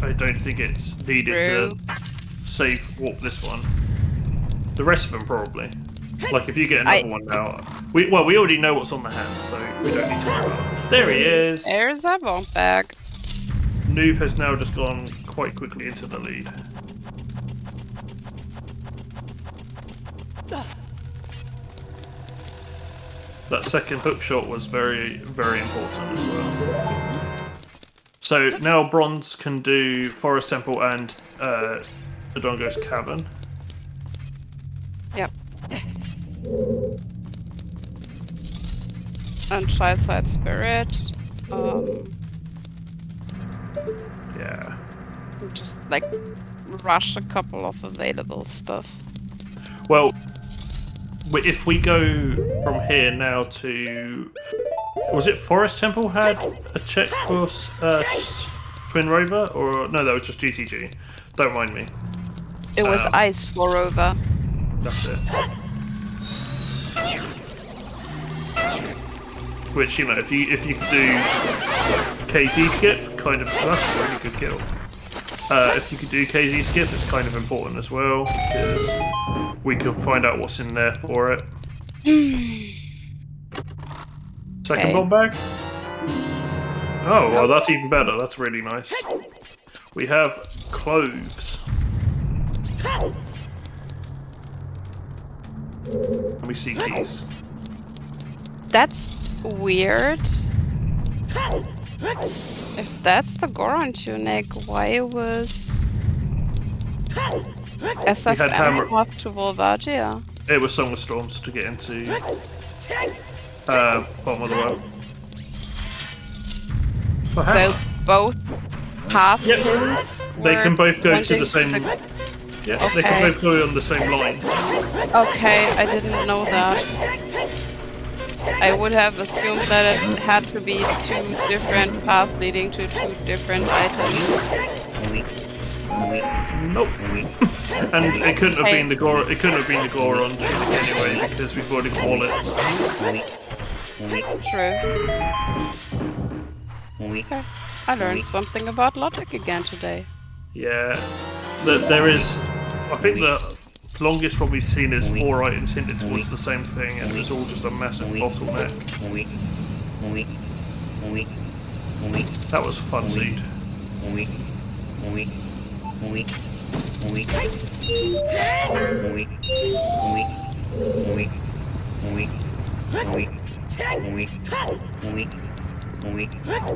I don't think it's needed to save warp this one. The rest of them probably. Like if you get another one now, we already know what's on the hand, so we don't need to worry about it. There he is. There's a bomb bag. Noob has now just gone quite quickly into the lead. That second hook shot was very, very important as well. So now Bronze can do Forest Temple and Odongo's Cavern. Yep. And Child Side Spirit. Yeah. Just like rush a couple of available stuff. Well, if we go from here now to... Was it Forest Temple had a check for Twin Rover? Or no, that was just GTG. Don't mind me. It was Ice for Rover. That's it. Which, you know, if you could do KZ skip, kind of... That's a really good kill. If you could do KZ skip, it's kind of important as well, because we could find out what's in there for it. Second bomb bag? Oh, well, that's even better. That's really nice. We have cloves. And we see keys. That's weird. If that's the Goron tunic, why was SFM off to Volvagia? It was Song of Storms to get into bottom of the world. For so both path pins. They can both go to the same. Yeah, okay. They can both go on the same line. Okay, I didn't know that. I would have assumed that it had to be 2 different paths leading to 2 different items. Nope. And it couldn't have been the Goron. It couldn't have been the Goron tunic anyway because we've already got wallets. True. Okay. I learned something about logic again today. Yeah, there is. I think the longest one we've seen is 4 items hinted towards the same thing, and it was all just a massive bottleneck. That was a fun seed.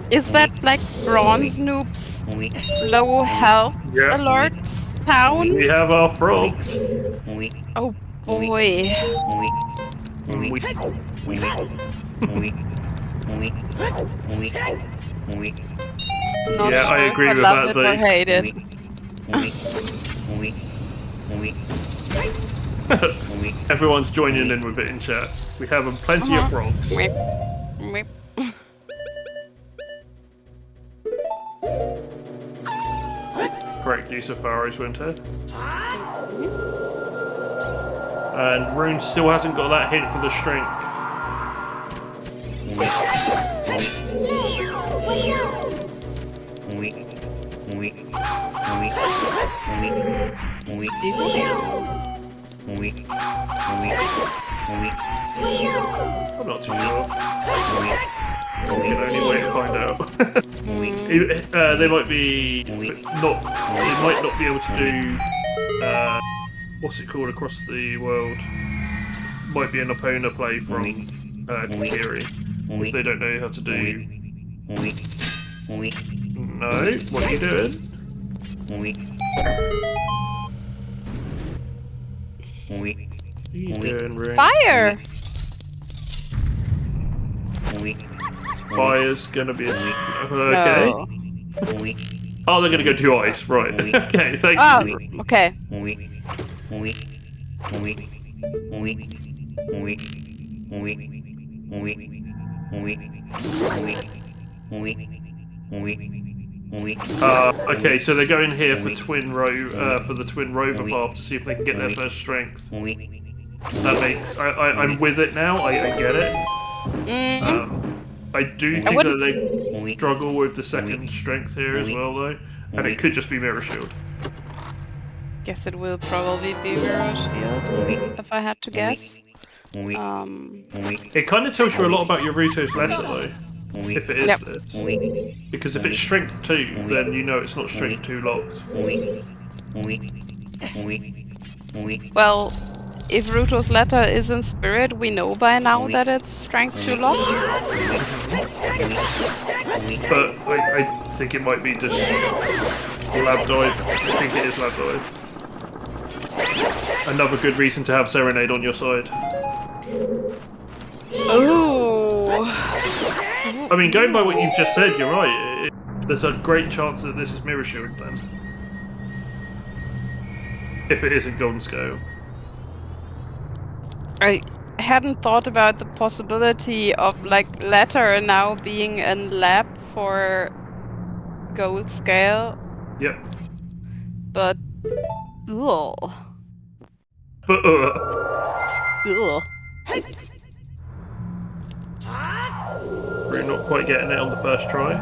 Is that like BronzeNoob's low health Yeah. alert town? We have our frogs. Oh boy. Not Yeah, I sure agree if with love that, it or Zeke. hate it. Everyone's joining in with it in chat. We have plenty of frogs. Meep. Meep. Correct use of Pharaoh's Winter. And Rune still hasn't got that hint for the strength. I'm not too sure. We can only wait to find out. They might be not. They might not be able to do. What's it called across the world? Might be an opponent play from Kiri if they don't know how to do. No, what are you doing? What are you doing, Rune? Fire! Fire's gonna be okay. No. Oh, they're gonna go to ice, right? Okay, thank Oh, you. okay. Okay, so they're going here for twin for the twin rover path to see if they can get their first strength. That makes I'm with it now. I get it. I do think that they struggle with the second strength here as well, though, and it could just be Mirror Shield. Guess it will probably be Mirror Shield, if I had to guess. It kind of tells you a lot about Yaruto's letter, though, if it is this. Because if it's strength 2, then you know it's not strength 2 locked. Well, if Ruto's letter is in spirit, we know by now that it's strength 2 locked. But I think it might be just Lab Dive. I think it is Lab Dive. Another good reason to have Serenade on your side. Oh. I mean, going by what you've just said, you're right. There's a great chance that this is Mirror Shield then. If it isn't Golden Scale. I hadn't thought about the possibility of like letter now being in lab for gold scale, Yep. but ugh. But Ugh. we're not quite getting it on the first try.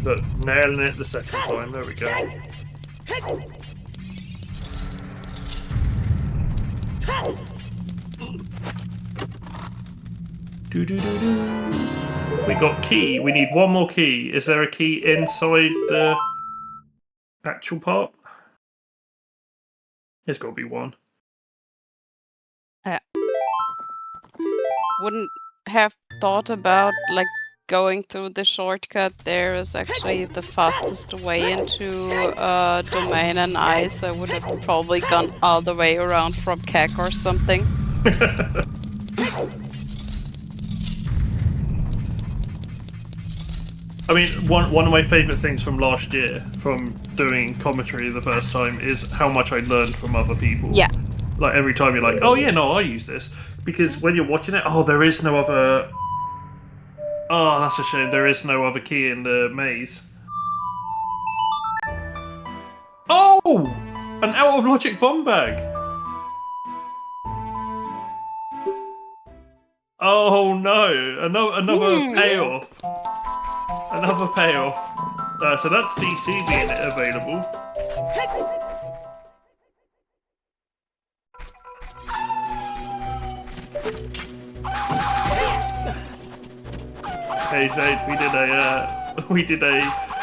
But nailing it the second time, there we go. We got key. We need one more key. Is there a key inside the actual part? There's got to be one. Wouldn't have thought about like going through the shortcut. There is actually the fastest way into domain and ice. I would have probably gone all the way around from Keck or something. I mean, one of my favourite things from last year, from doing commentary the first time, is how much I learned from other people. Yeah. Like, every time you're like, oh yeah, no, I use this. Because when you're watching it, oh, there is no other... Oh, that's a shame, there is no other key in the maze. Oh! An out-of-logic bomb bag! Oh no, another payoff. Another payoff. So that's DC being available. Hey Zaid, we did a we did a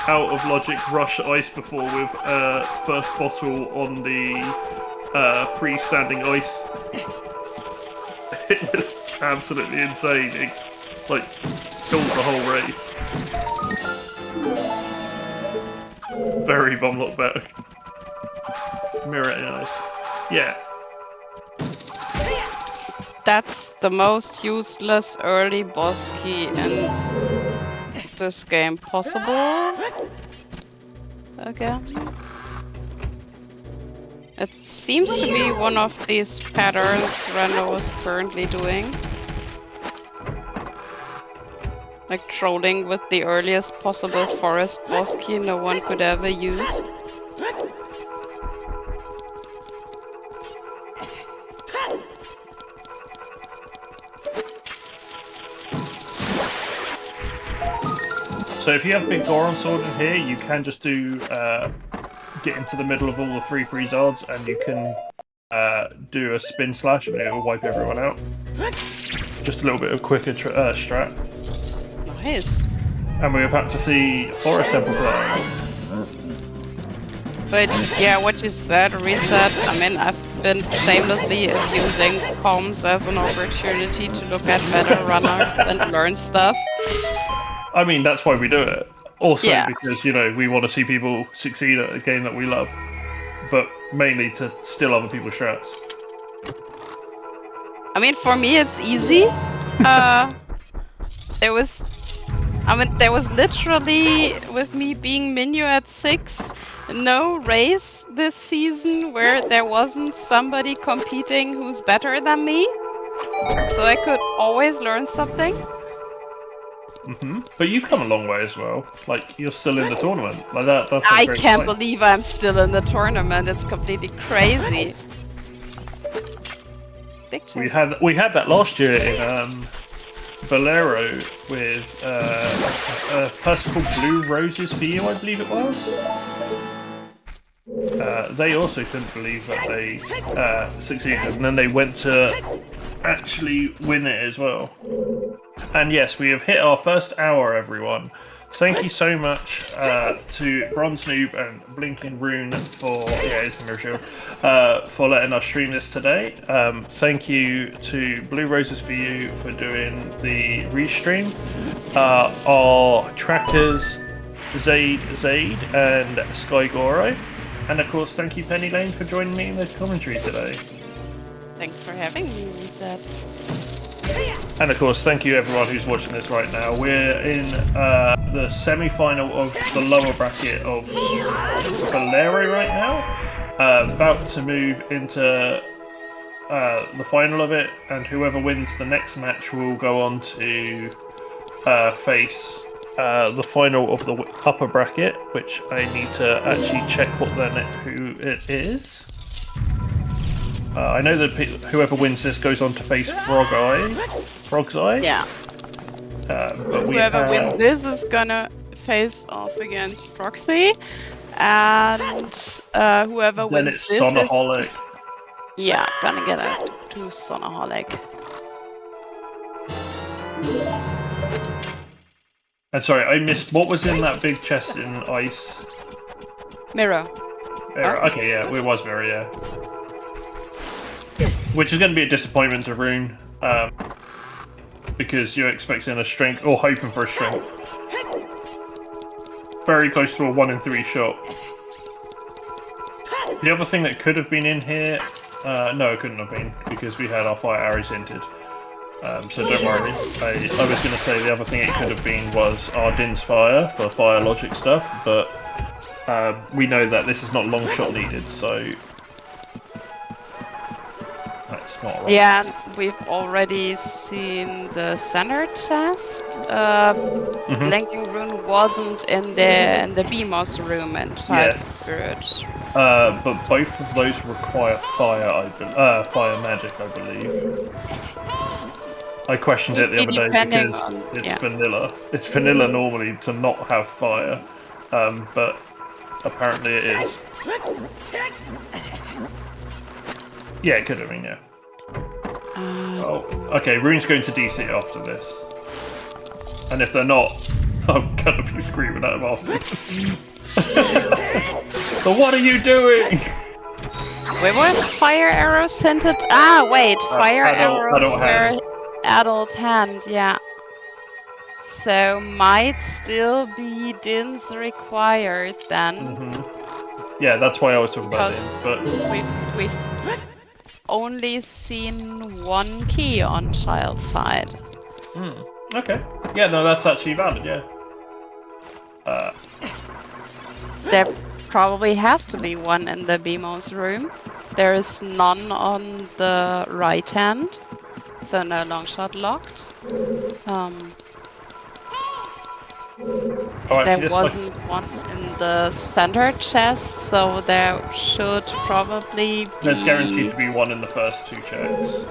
out of logic rush ice before with first bottle on the freestanding ice. It was absolutely insane. It killed the whole race. Very bomb lot better. Mirror in ice. Yeah. That's the most useless early boss key in this game possible. Again. It seems to be one of these patterns Rando is currently doing. Like trolling with the earliest possible forest boss key no one could ever use. So if you have Big Goron Sword in here, you can just do get into the middle of all the 3 Freezards, and you can do a spin slash, and it will wipe everyone out. Just a little bit of quicker strat. Nice. And we're about to see Forest Temple play. But yeah, what you said, Reset, I mean, I've been shamelessly abusing comms as an opportunity to look at better runners and learn stuff. I mean, that's why we do it. Also Yeah. because, you know, we want to see people succeed at a game that we love. But mainly to steal other people's strats. I mean, for me, it's easy. There was literally, with me being Minu at 6, no race this season where there wasn't somebody competing who's better than me. So I could always learn something. But you've come a long way as well. Like, you're still in the tournament. Like that's a I great can't sign. believe I'm still in the tournament. It's completely crazy. Big We chance. had that last year in Bolero with a person called Blue Roses for You, I believe it was. They also couldn't believe that they succeeded, and then they went to actually win it as well. And yes, we have hit our first hour, everyone. Thank you so much to BronzeNoob and BlinkingRune for letting us stream this today. Thank you to Blue Roses for You for doing the restream. Our trackers Zaid and Sky Goro. And of course, thank you Penny Lane for joining me in the commentary today. Thanks for having me, Reset. And of course, thank you everyone who's watching this right now. We're in the semi-final of the lower bracket of Bolero right now. About to move into the final of it, and whoever wins the next match will go on to face the final of the upper bracket, which I need to actually check who it is. I know that whoever wins this goes on to face Frog's Eye. Yeah. But Whoever wins this is gonna face off against Proxy, and whoever Then wins it's this Sonaholic. yeah, gonna get a 2 Sonaholic. And sorry, I missed what was in that big chest in ice. Mirror. Mirror. Oh. Okay, yeah, it was Mirror, yeah. Which is going to be a disappointment to Rune, because you're expecting a strength, or hoping for a strength. Very close to a 1 in 3 shot. The other thing that could have been in here, no, it couldn't have been, because we had our fire arrows hinted. So don't worry. I was going to say the other thing it could have been was our Din's Fire for fire logic stuff, but we know that this is not long shot needed, so that's not right. Yeah, we've already seen the center chest. BlinkingRune wasn't in the BMOS room inside Spirit. But both of those require fire, fire magic, I believe. I questioned it the other day Depending because on- it's yeah. vanilla. It's vanilla normally to not have fire, but apparently it is. Yeah, it could have been, yeah. Oh, okay, Rune's going to DC after this. And if they're not, I'm gonna be screaming at him afterwards. But what are you doing? Where was fire arrows hinted? Ah, wait, fire arrows adult were hand. adult hand, yeah. So might still be DINs required then. Yeah, that's why I was talking about Because it. But we've only seen one key on child side. okay, yeah, no, that's actually valid. Yeah. There probably has to be one in the BMOS room. There is none on the right hand, so no long shot locked. There wasn't one in the center chest, so there should probably be... There's guaranteed to be one in the first 2 checks.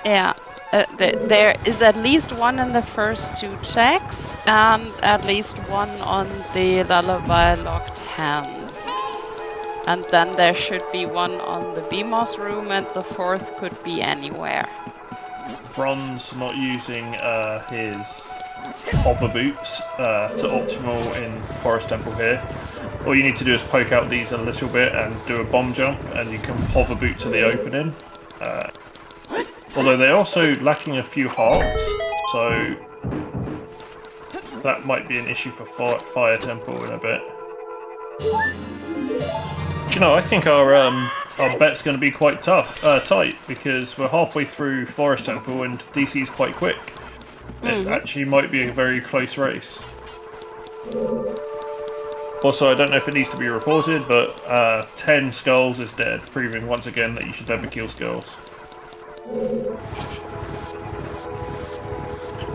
Yeah, there is at least one in the first 2 checks, and at least one on the lullaby locked hands. And then there should be one on the BMOS room, and the 4th could be anywhere. Bronze not using his hover boots to optimal in Forest Temple here. All you need to do is poke out these a little bit and do a bomb jump, and you can hover boot to the opening. Although they're also lacking a few hearts, so that might be an issue for Fire Temple in a bit. Do you know, I think our bet's going to be quite tight, because we're halfway through Forest Temple and DC's quite quick. It actually might be a very close race. Also, I don't know if it needs to be reported, but 10 skulls is dead, proving once again that you should never kill skulls.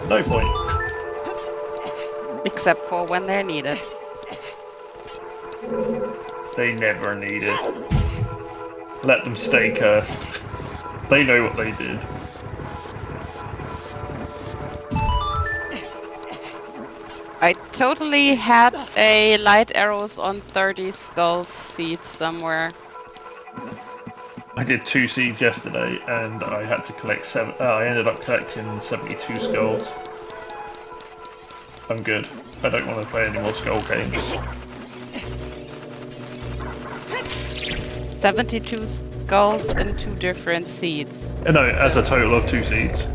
No point. Except for when they're needed. They never need it. Let them stay cursed. They know what they did. I totally had a light arrows on 30 skulls seed somewhere. I did 2 seeds yesterday, and I had to collect 7. I ended up collecting 72 skulls. I'm good. I don't want to play any more skull games. 72 skulls in 2 different seeds. No, as a total of 2 seeds.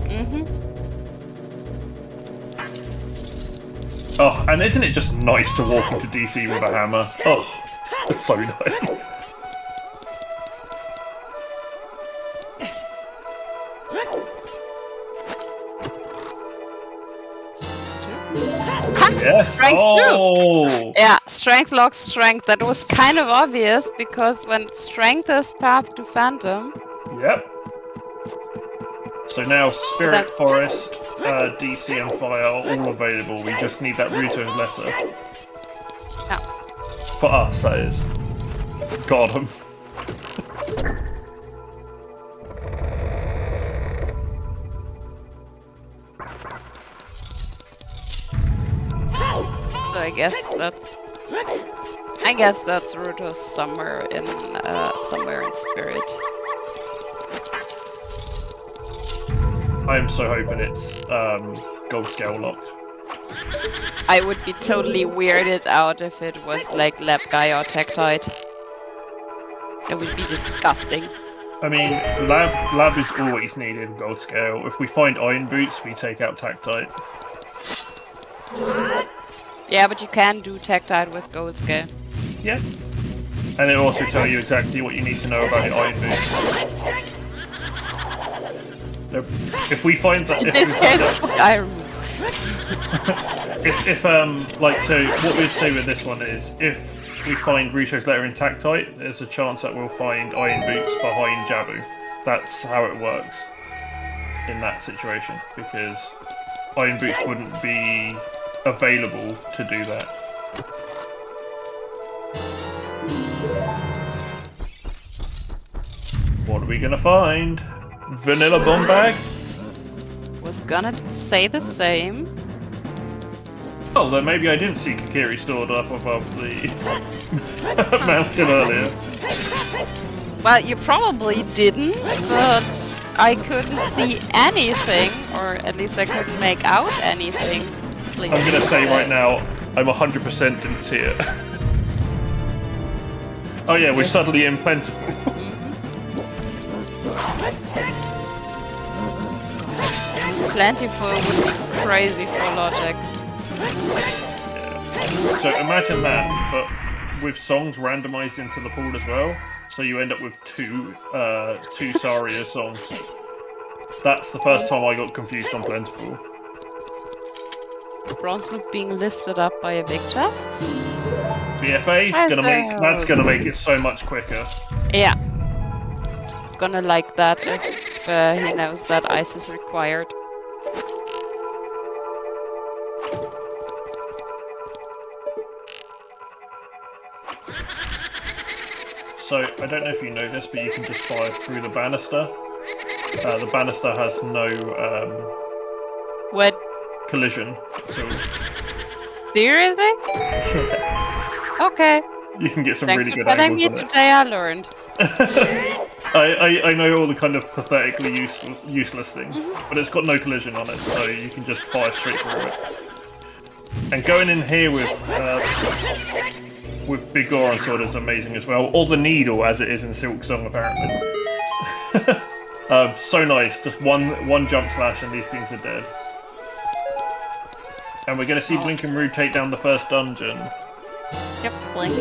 Oh, and isn't it just nice to walk into DC with a hammer? Oh, it's so nice. Yes. Strength oh. Yeah, strength locks strength. That was kind of obvious because when strength is path to phantom. Yep. So now Spirit Forest, DC and Fire are all available. We just need that Ruto's letter. Yeah. For us, that is. Got him. So I guess that's Ruto somewhere in spirit. I am so hoping it's gold scale locked. I would be totally weirded out if it was like Lab Guy or Tektite. It would be disgusting. I meine, lab is always needed in gold scale. If we find iron boots, we take out Tactite. Yeah, but you can do Tektite with gold scale. Yeah. And it'll also tell you exactly what you need to know about the iron boots. If we find that... In this case, iron boots. So what we'd say with this one is, if we find Ruto's letter in Tactite, there's a chance that we'll find iron boots behind Jabu. That's how it works in that situation, because iron boots wouldn't be available to do that. What are we gonna find? Vanilla bomb bag? Was gonna say the same. Oh, then maybe I didn't see Kakiri stored up above the mountain earlier. Well, you probably didn't, but I couldn't see anything, or at least I couldn't make out anything I'm gonna say right now, I'm 100% didn't see it. Oh yeah, we're suddenly in plentiful. Plentiful would be crazy for logic. Yeah. So imagine that, but with songs randomized into the pool as well. So you end up with two Saria songs. That's the first time I got confused on plentiful. BronzeNoob being lifted up by a big chest. BFA's that's gonna make it so much quicker. Yeah. Gonna like that if he knows that ice is required. So, I don't know if you know this, but you can just fire through the banister. The banister has no What? collision. So... Seriously? Okay. You can get some Thanks really for good telling angles me on it. today I learned. I know all the kind of pathetically useless things, but it's got no collision on it, so you can just fire straight through it. And going in here with Big Goron Sword is amazing as well, or the Needle as it is in Silk Song apparently. So nice, just one jump slash and these things are dead. And we're going to see BlinkingRune take down the first dungeon. Yep, Blink.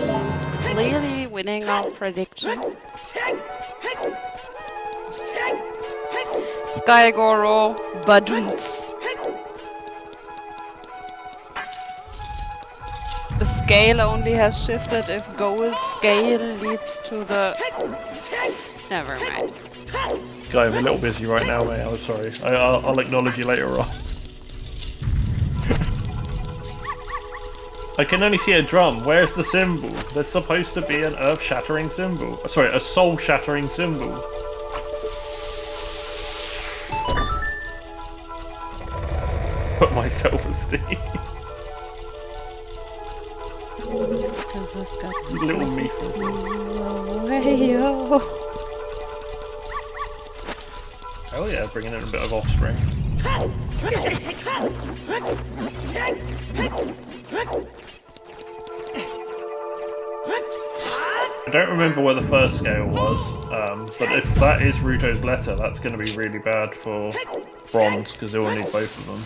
Clearly winning our prediction. Skygoro Badoons. The scale only has shifted if goal scale leads to the... Never mind. Guy, I'm a little busy right now, mate. I'm sorry. I'll acknowledge you later on. I can only see a drum. Where's the symbol? There's supposed to be an earth-shattering symbol. Sorry, a soul-shattering symbol. Put my self-esteem. Because I've got this Little me. Hey-yo. Hell yeah, bringing in a bit of offspring. I don't remember where the first scale was, but if that is Ruto's letter, that's going to be really bad for Bronze, because he'll need both of them.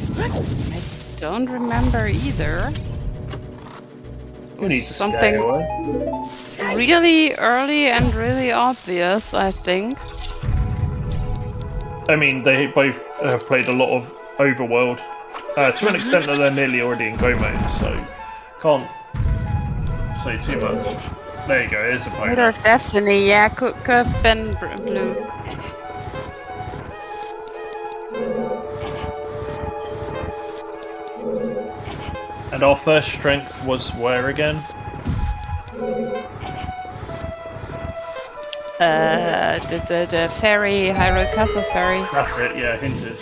I don't remember either. You need to Something scale, really early and really obvious, I think. I mean, they both have played a lot of Overworld, to an extent that they're nearly already in Go mode, so can't say too much. There you go, here's a Mirror of Destiny, yeah, could have been blue. And our first strength was where again? The ferry, Hyrule Castle ferry. That's it, yeah, hinted.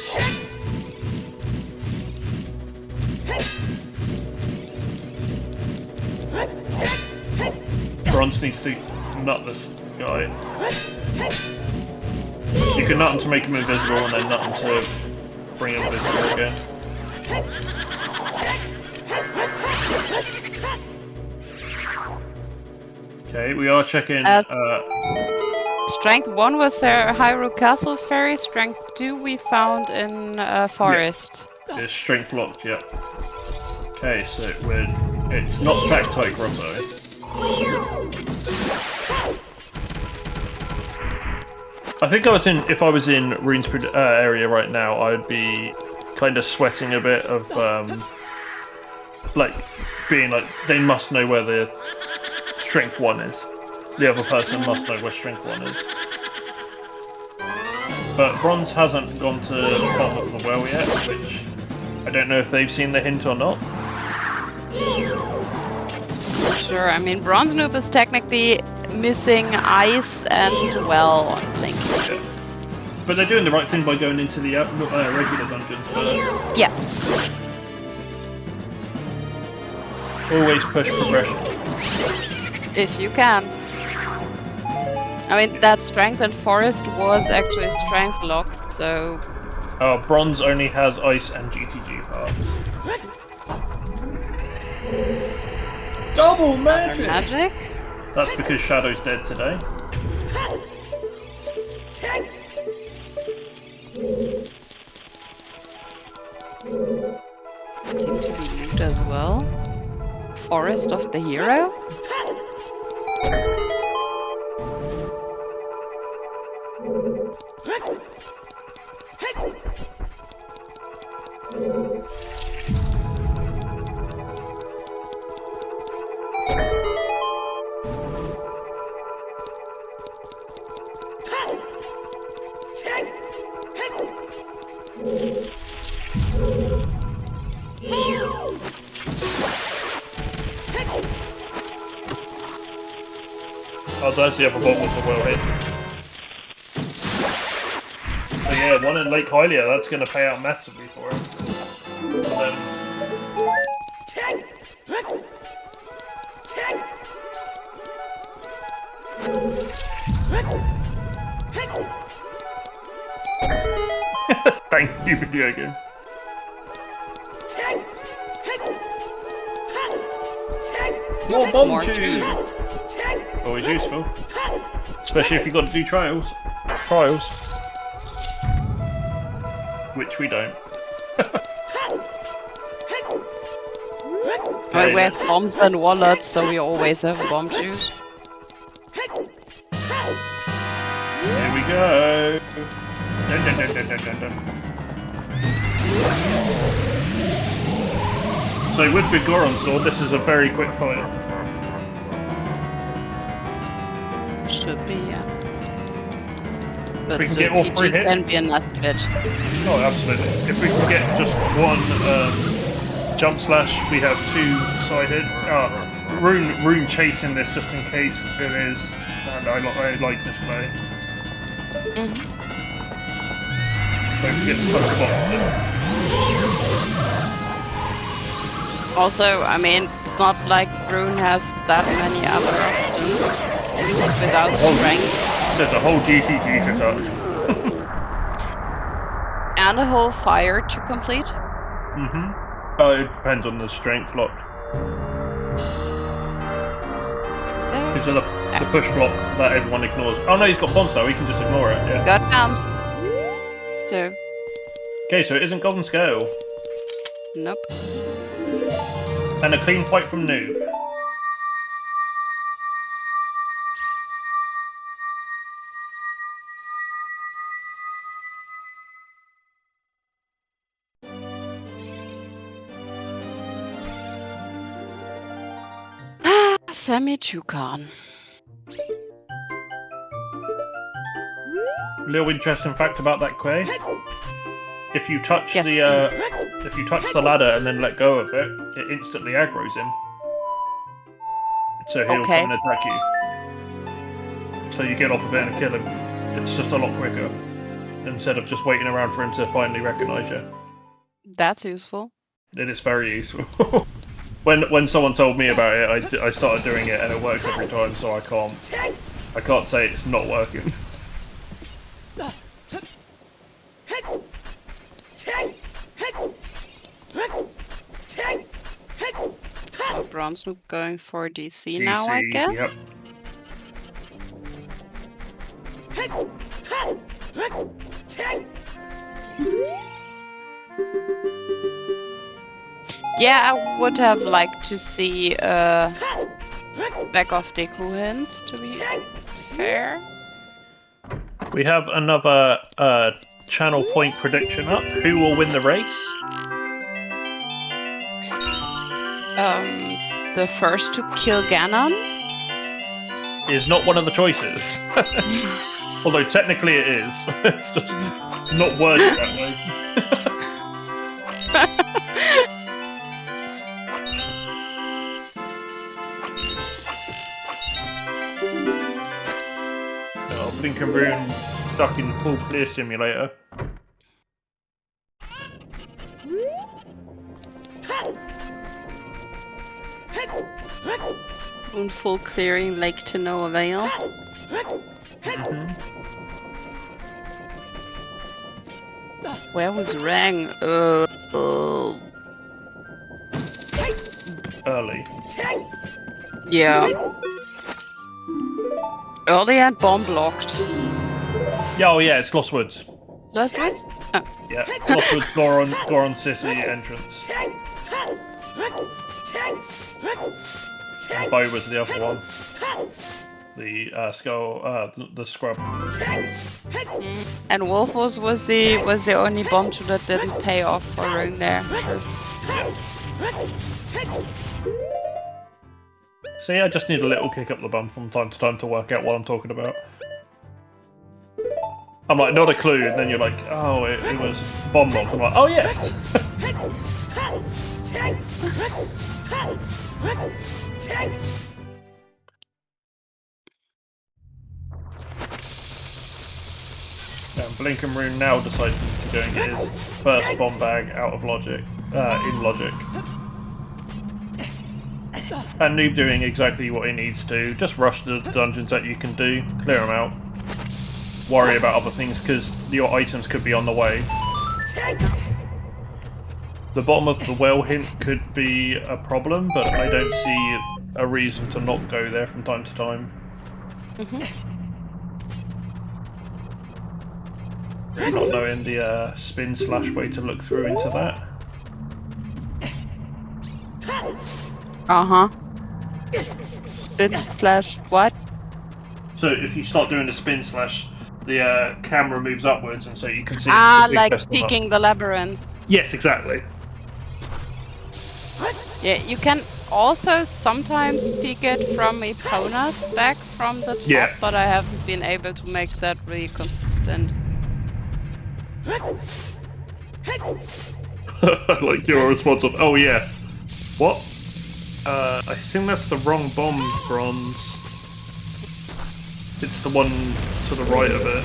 Bronze needs to nut this guy. You can nut him to make him invisible and then nut him to bring him visible again. Okay, we are checking. Strength 1 was Hyrule Castle ferry, strength 2 we found in forest. Yeah. It's strength locked, yeah. Okay, so it's not attack type run though. I think if I was in Rune's area right now, I'd be kind of sweating a bit of being like they must know where the strength 1 is. The other person must know where strength 1 is. But Bronze hasn't gone to the bottom of the well yet, which I don't know if they've seen the hint or not. Sure, I mean BronzeNoob is technically missing ice and well, I think. Yeah. But they're doing the right thing by going into the regular dungeons first. Yeah. Always push progression. If you can. I mean, that strength and forest was actually strength locked, so Bronze only has ice and GTG parts. Double other magic! magic. That's because Shadow's dead today. Seem to be loot as well. Forest of the hero. Oh, there's the other bot with the well hit. So yeah, one in Lake Hylia, that's going to pay out massively for him. Thank you, video game. More bomb More tube! Always useful. Especially if you've got to do trials. Which we don't. Well, we have bombs and wallets, so we always have bomb juice. Here we go. Dun, dun, dun, dun, dun, dun, dun. So with the Goron sword, this is a very quick fight. Should be, yeah. But We can still, get all 3 PG can hits. be a nice bitch. Oh, absolutely. If we can get just one jump slash, we have 2 side hits. Rune chasing this just in case it is, and I like this play. So if we get stuck spot. Also, I mean, it's not like Rune has that many other options without strength. There's a whole GTG to touch. And a whole fire to complete. Oh, it depends on the strength lock. Because of the push block that everyone ignores. Oh no, he's got bombs though, he can just ignore it. You Yeah. got bombs. So, Okay, so it isn't Golden Scale. nope. And a clean fight from Noob. Semi-Tucan. Little interesting fact about that Quay. If you touch Yes, if you touch the ladder and then let go of it, it instantly aggroes him. So he'll Okay. come and attack you. So you get off of it and kill him. It's just a lot quicker. Instead of just waiting around for him to finally recognise you. That's useful. It is very useful. when someone told me about it, I started doing it and it works every time, so I can't say it's not working. So BronzeNoob going for DC now, I DC, guess? Yep. Yeah, I would have liked to see back off Deku hints, to be fair. We have another channel point prediction up. Who will win the race? The first to kill Ganon? Is not one of the choices. Although technically it is. It's just not worded that way. Oh, BlinkingRune stuck in full clear simulator. Full clearing, lake to no avail. Where was Rang? Early. Yeah. Early and bomb blocked. Yeah, oh yeah, it's Lost Woods. Lost Woods? Oh. Yeah, Lost Woods, Goron City entrance. And Bo was the other one. The skull, the scrub. And Wolf was the only bomb tool that didn't pay off for Rune there. True. So yeah, I just need a little kick up the bum from time to time to work out what I'm talking about. I'm like, not a clue, and then you're like, oh, it was bomb lock. I'm like, oh yes! And BlinkingRune now decided to go and get his first bomb bag out of Logic, in Logic. And Noob doing exactly what he needs to. Just rush the dungeons that you can do, clear them out. Worry about other things because your items could be on the way. The bottom of the well hint could be a problem, but I don't see a reason to not go there from time to time. Not knowing the spin slash way to look through into that. Spin slash what? So if you start doing the spin slash, the camera moves upwards, and so you can see. Like peeking the labyrinth. Yes, exactly. Yeah, you can also sometimes peek it from Epona's back from the top, but I haven't been able to make that really consistent. Like your response of, oh yes. What? I think that's the wrong bomb, Bronze. It's the one to the right of it.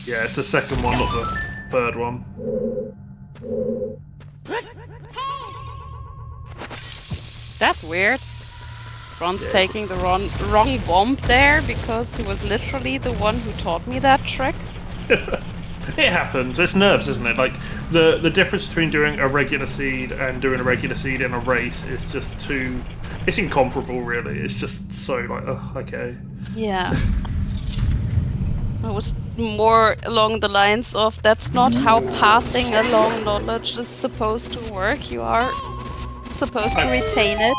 Yeah, it's the second one, not the third one. That's weird. Bronze taking the wrong bomb there because he was literally the one who taught me that trick. It happens. It's nerves, isn't it? Like the difference between doing a regular seed and doing a regular seed in a race is just too. It's incomparable, really. It's just so like, oh, okay. Yeah. It was more along the lines of that's not how passing along knowledge is supposed to work. You are supposed to retain it.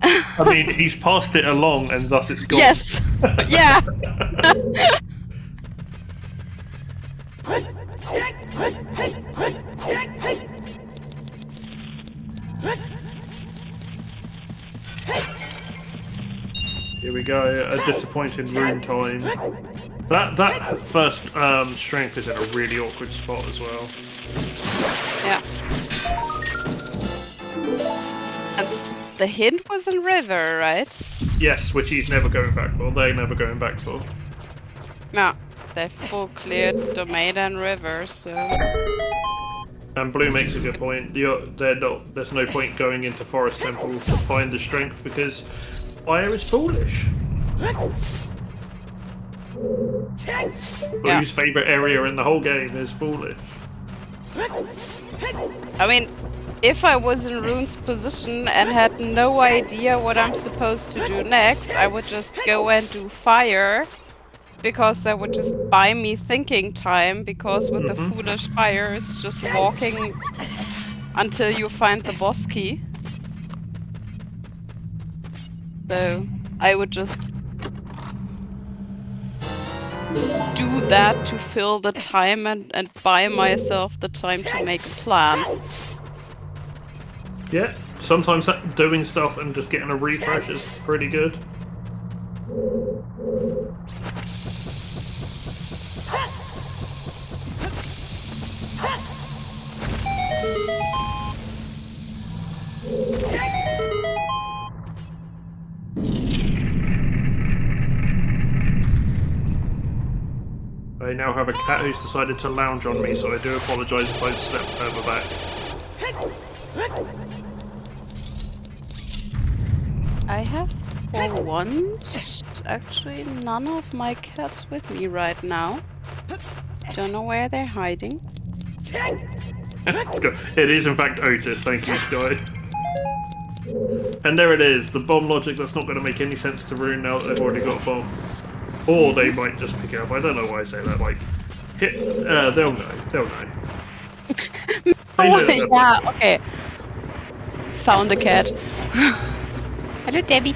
I mean, he's passed it along, and thus it's gone. Yes. Yeah. Here we go. A disappointing rune time. That first strength is in a really awkward spot as well. Yeah. And the hint was in river, right? Yes, which he's never going back for. They're never going back for. Yeah. They full cleared domain and river, so. And Blue makes a good point. There's no point going into Forest Temple to find the strength because fire is foolish. Blue's favourite area in the whole game is foolish. I mean, if I was in Rune's position and had no idea what I'm supposed to do next, I would just go and do fire. Because that would just buy me thinking time, because with the foolish fire it's just walking until you find the boss key. So I would just do that to fill the time and buy myself the time to make a plan. Yeah, sometimes doing stuff and just getting a refresh is pretty good. I now have a cat who's decided to lounge on me, so I do apologise if I've stepped further back. I have for once, actually none of my cats with me right now. Don't know where they're hiding. It is in fact Otis, thank you, Sky. And there it is, the bomb logic that's not going to make any sense to Rune now that they've already got a bomb. Or they might just pick it up, I don't know why I say that, like... they'll know, they'll know. Oh, yeah, okay. Found the cat. Hello, Debbie.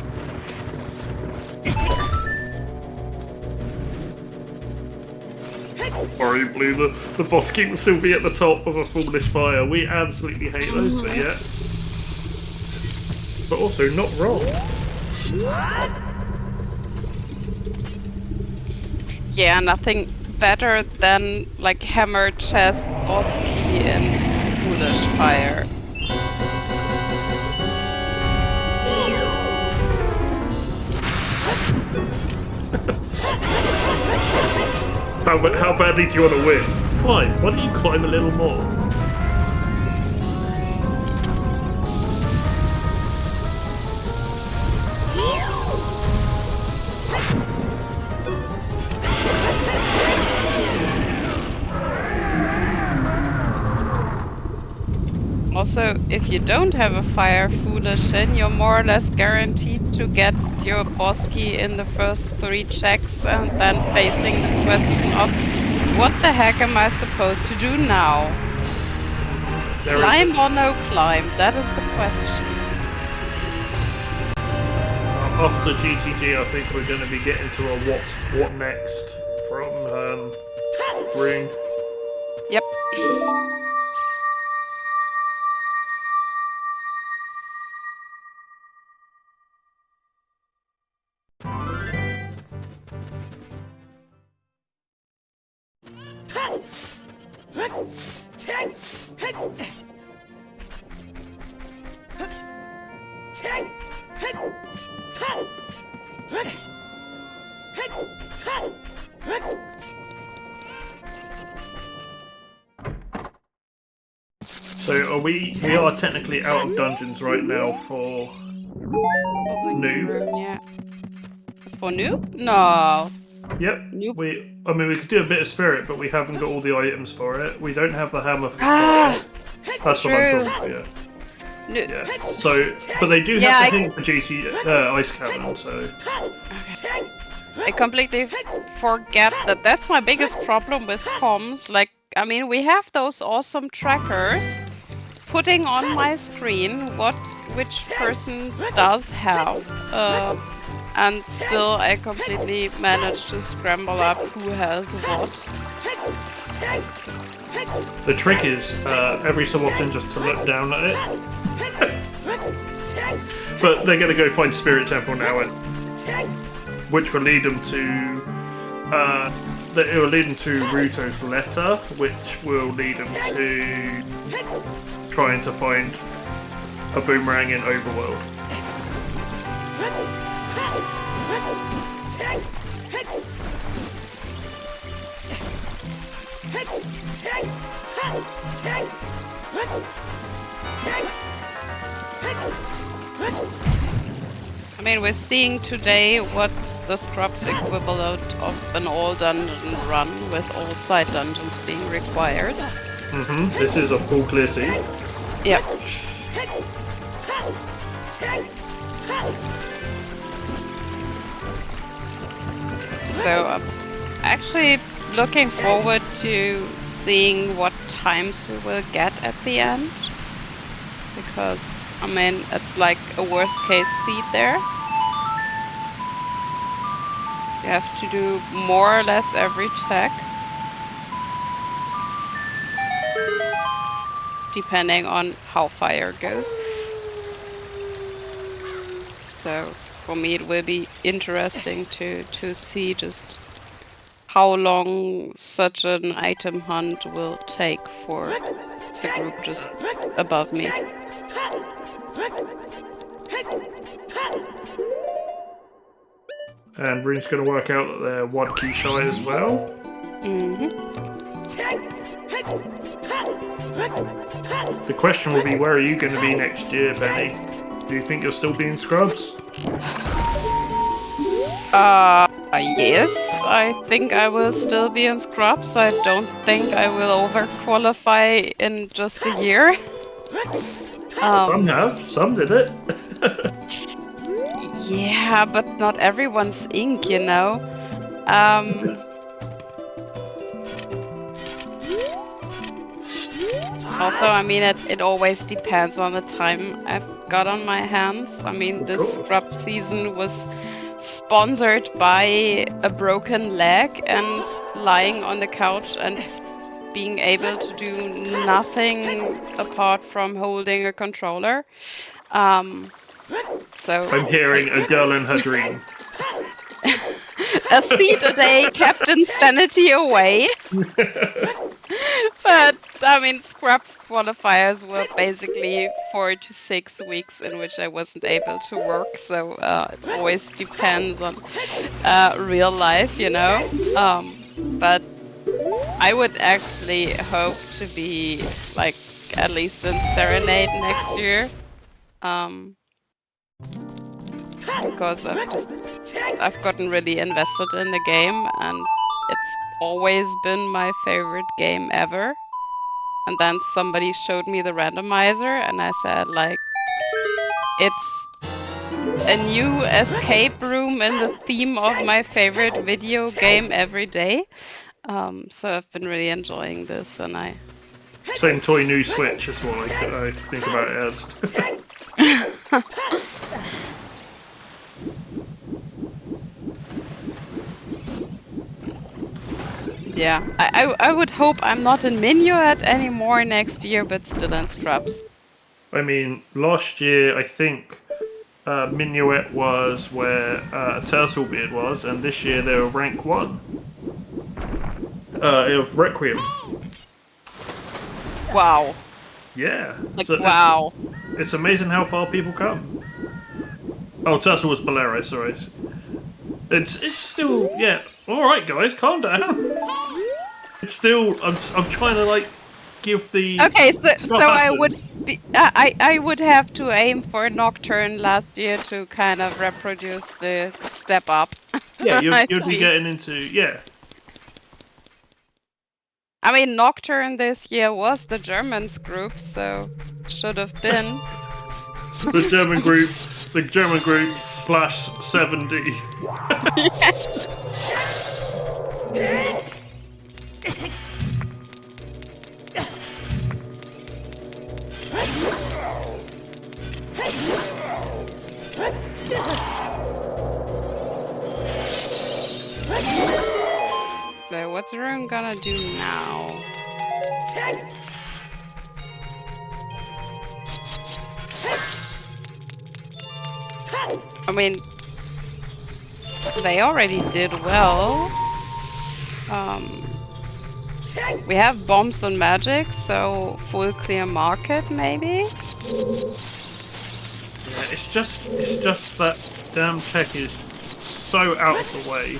Sorry, Blue, the boss key will still be at the top of a foolish fire. We absolutely hate those, but yeah. But also not wrong. Yeah, nothing better than like hammer chest boss key in foolish fire. How badly do you want to win? Why? Why don't you climb a little more? Also, if you don't have a fire foolish in, you're more or less guaranteed to get your boss key in the first 3 checks and then facing the question of what the heck am I supposed to do now? Climb or no climb? That is the question. After GTG, I think we're going to be getting to a what next from Rune. Yep. So we are technically out of dungeons right now for Noob. Yeah. For Noob? No. Yep. Noob. We could do a bit of spirit, but we haven't got all the items for it. We don't have the hammer for That's true. what I'm talking about, yeah. Yeah. So, but they do have the hint for GT Ice Cannon, so. Okay. I completely forget that that's my biggest problem with comms. Like, I mean, we have those awesome trackers putting on my screen which person does have, and still I completely managed to scramble up who has what. The trick is every so often just to look down at it. But they're going to go find Spirit Temple now, which will lead them to it will lead them to Ruto's letter, which will lead them to trying to find a boomerang in Overworld. I mean, we're seeing today what's the Scrubs equivalent of an all dungeon run with all side dungeons being required. This is a full clear seat. Yep. So I'm actually looking forward to seeing what times we will get at the end. Because, I mean, it's like a worst case seed there. You have to do more or less every check. Depending on how fire goes. So for me it will be interesting to see just how long such an item hunt will take for the group just above me. And Rune's going to work out that they're one key shy as well. The question will be, where are you going to be next year, Benny? Do you think you'll still be in Scrubs? Yes, I think I will still be in scrubs. I don't think I will overqualify in just a year. Some have, some did it. Yeah, but not everyone's ink, you know. Also, I mean, it always depends on the time I've got on my hands. I mean, this scrub season was sponsored by a broken leg and lying on the couch and being able to do nothing apart from holding a controller. So I'm hearing a girl in her dream. a seat a day kept insanity away. But I mean, scrubs qualifiers were basically 4 to 6 weeks in which I wasn't able to work. So it always depends on real life, you know. But I would actually hope to be like at least in Serenade next year. Because I've gotten really invested in the game and it's always been my favorite game ever. And then somebody showed me the randomizer and I said like, it's a new escape room in the theme of my favorite video game every day. So I've been really enjoying this and I... Same toy, new Switch is what I think about it as. Yeah, I would hope I'm not in Minuet anymore next year, but still in Scrubs. I mean, last year I think Minuet was where Turtlebeard was, and this year they were rank 1. Of Requiem. Wow. Yeah. Like, so wow. It's amazing how far people come. Oh, Turtle was Bolero, sorry. It's still, yeah. Alright guys, calm down. It's still, I'm trying to like give the... Okay, so I would be, I would have to aim for Nocturne last year to kind of reproduce the step up. Yeah, you'd be getting into, yeah. I mean, Nocturne this year was the Germans group, so should have been. The German group /70. So what's Rune gonna do now? I mean, they already did well. We have bombs and magic, so full clear market maybe. Yeah, it's just that damn tech is so out of the way.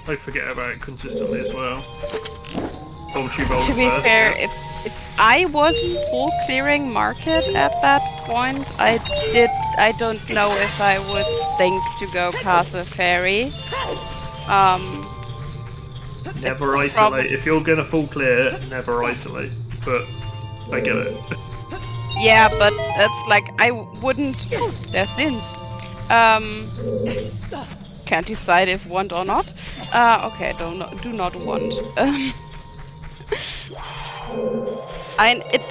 I forget about it consistently as well. To be fair, if I was full clearing market at that point, I don't know if I would think to go Castle Fairy. Never isolate. If you're gonna full clear, never isolate. But I get it. Yeah, but it's like I wouldn't. There's Dins. Can't decide if want or not. Okay, do not want. And it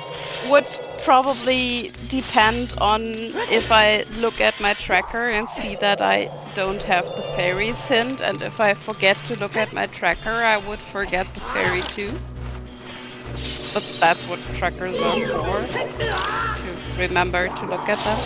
would probably depend on if I look at my tracker and see that I don't have the fairies hint, and if I forget to look at my tracker, I would forget the fairy too. But that's what trackers are for, to remember to look at them.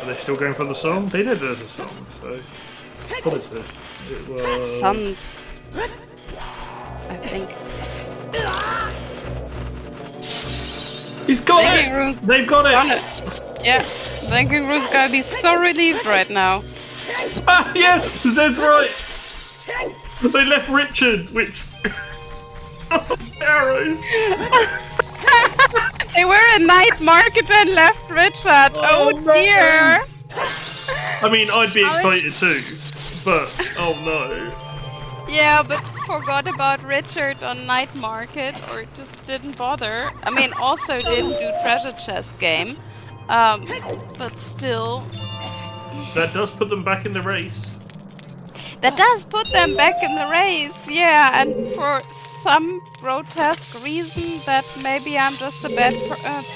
Are they still going for the song? They did there's a song, so... What is it? It was... Suns. I think. think. He's got BlinkingRune's it! They've got done it! it. Yeah, BlinkingRune's gonna be so relieved right now. Ah, yes! That's right! They left Richard, which... Arrows! They were in night market and left Richard. Oh, no. dear. I mean, I'd be excited too, but... Oh no. Yeah, but forgot about Richard on night market or just didn't bother. I mean, also didn't do treasure chest game. But still... That does put them back in the race. That does put them back in the race, yeah, and for some grotesque reason that maybe I'm just a bad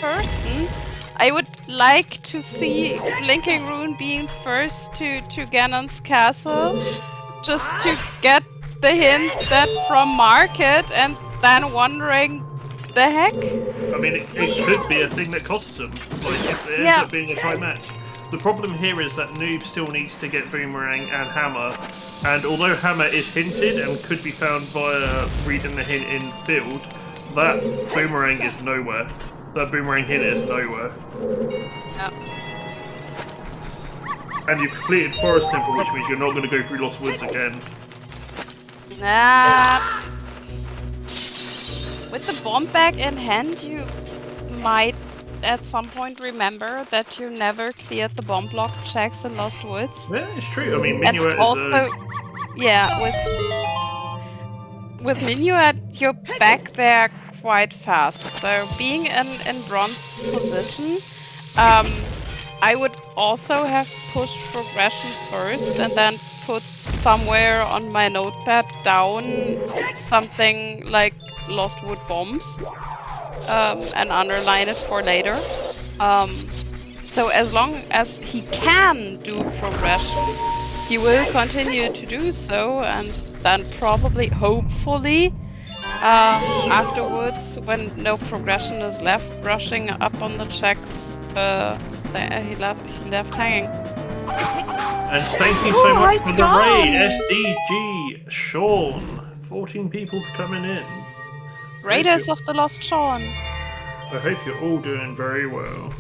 person, I would like to see BlinkingRune being first to Ganon's castle, just to get the hint that from market and then wondering the heck. I mean, it could be a thing that costs them, like if it ends up being a tie match. The problem here is that Noob still needs to get Boomerang and Hammer, and although Hammer is hinted and could be found via reading the hint in field, that Boomerang is nowhere. That Boomerang hint is nowhere. Yep. And you've completed Forest Temple, which means you're not going to go through Lost Woods again. With the bomb bag in hand, you might at some point remember that you never cleared the bomb block checks in Lost Woods. Yeah, it's true. I mean, And Minuet also, yeah, with Minuet, you're back there quite fast. So being in bronze position, I would also have pushed progression first and then put somewhere on my notepad down something like Lost Wood bombs and underline it for later. So as long as he can do progression, he will continue to do so, and then probably, hopefully, afterwards, when no progression is left, brushing up on the checks he left hanging. And thank you so much for the raid, SDG Sean. 14 people coming in. Raiders of the Lost Shawn. I hope you're all doing very well.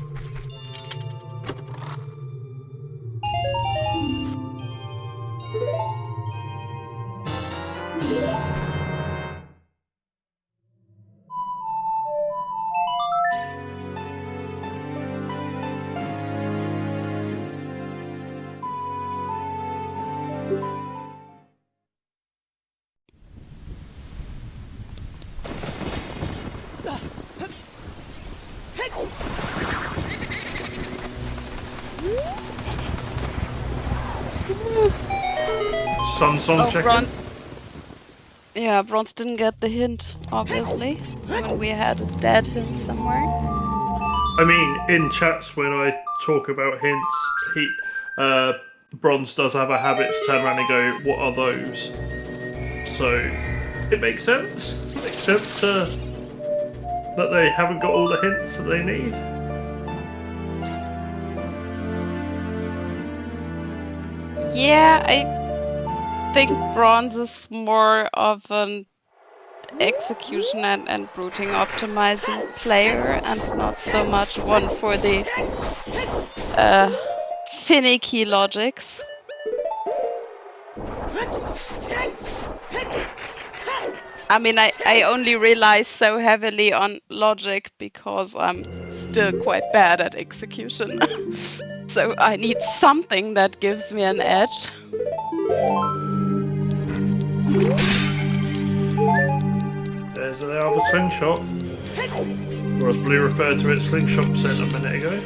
Song checking. Yeah, Bronze didn't get the hint, obviously, when we had a dead hint somewhere. I mean, in chats when I talk about hints, Bronze does have a habit to turn around and go, "What are those?" So it makes sense. It makes sense that they haven't got all the hints that they need. Yeah, I think Bronze is more of an execution and routing optimizing player, and not so much one for the finicky logics. I mean, I only rely so heavily on logic because I'm still quite bad at execution. So I need something that gives me an edge. There's the other slingshot, or as Blue referred to it, slingshot percent a minute ago.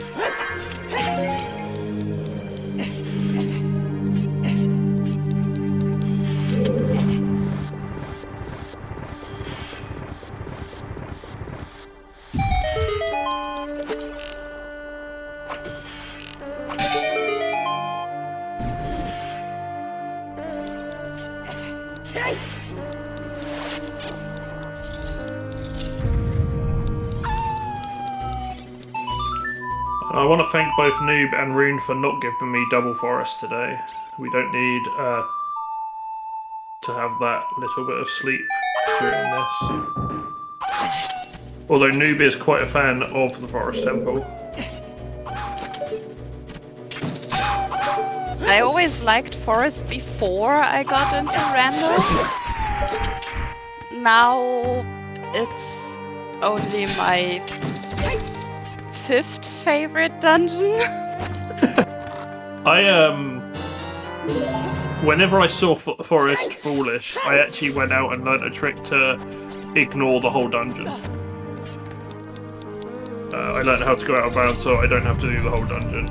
I want to thank both Noob and Rune for not giving me double forest today. We don't need to have that little bit of sleep during this. Although Noob is quite a fan of the Forest Temple. I always liked Forest before I got into random. Now it's only my 5th favorite dungeon. Whenever I saw Forest Foolish, I actually went out and learnt a trick to ignore the whole dungeon. I learned how to go out of bounds so I don't have to do the whole dungeon.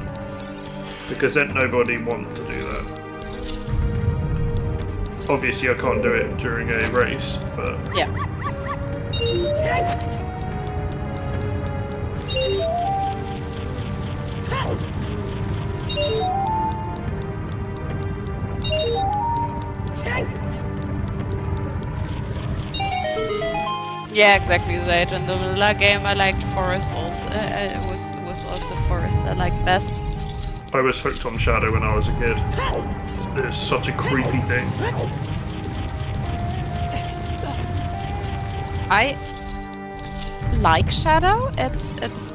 Because then nobody wants to do that. Obviously I can't do it during a race, but... Yeah. Yeah, exactly that. In the vanilla game, I liked Forest also. It was also Forest I liked best. I was hooked on Shadow when I was a kid. It's such a creepy thing. I like Shadow. It's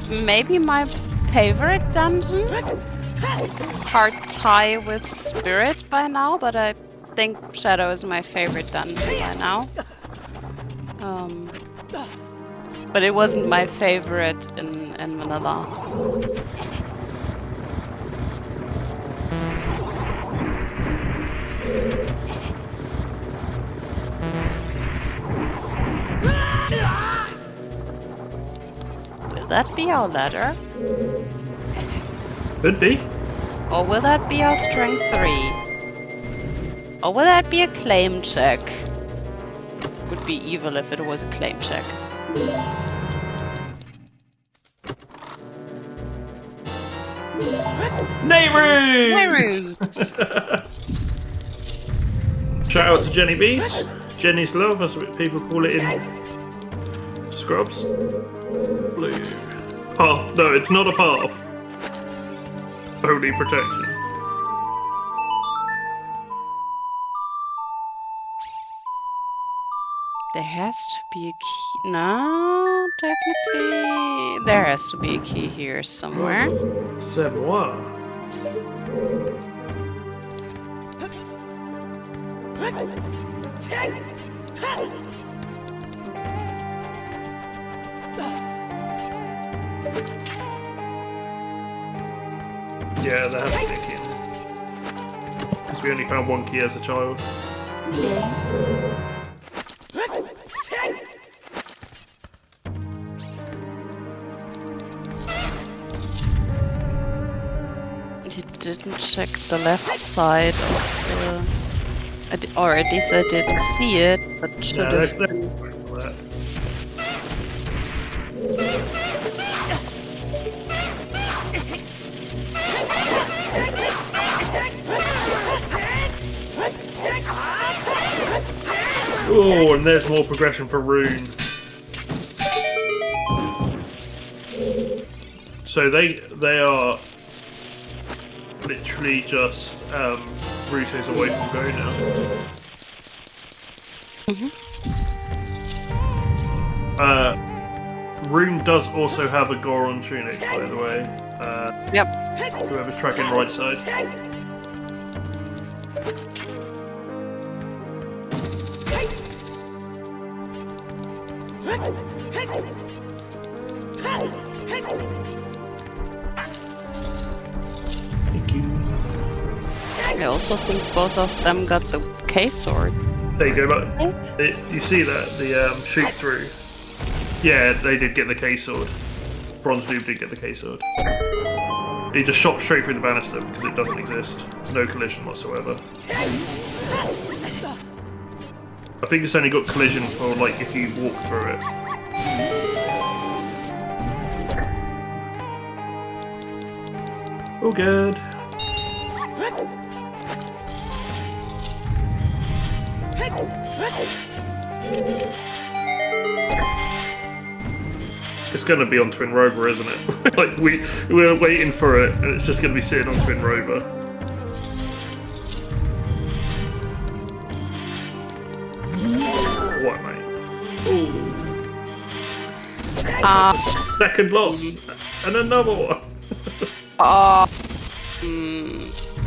maybe my favorite dungeon. Hard tie with Spirit by now, but I think Shadow is my favorite dungeon by now. But it wasn't my favorite in vanilla. Will that be our ladder? Could be. Or will that be our strength 3? Or will that be a claim check? Would be evil if it was a claim check. Nehru's! Shout out to Jenny Bees. Jenny's Love, as people call it in Scrubs. Blue. Path. No, it's not a path. Holy protection. There has to be a key. No, technically. There has to be a key here somewhere. C'est moi. Yeah, there has to be a key. Because we only found one key as a child. He didn't check the left side of the... Or at least I didn't see it, but should have been... Oh, and there's more progression for Rune. So they are literally just Ruto's away from go now. Rune does also have a Goron tunic, by the way. Yep. Whoever's tracking right side. I also think both of them got the K-sword. There you go, but you see that, the shoot through. Yeah, they did get the K-sword. BronzeNoob did get the K-sword. He just shot straight through the banister because it doesn't exist. No collision whatsoever. I think it's only got collision for, like, if you walk through it. All good. It's going to be on Twin Rover, isn't it? Like we're waiting for it, and it's just going to be sitting on Twin Rover. Ooh. Uh, Second loss. And another one.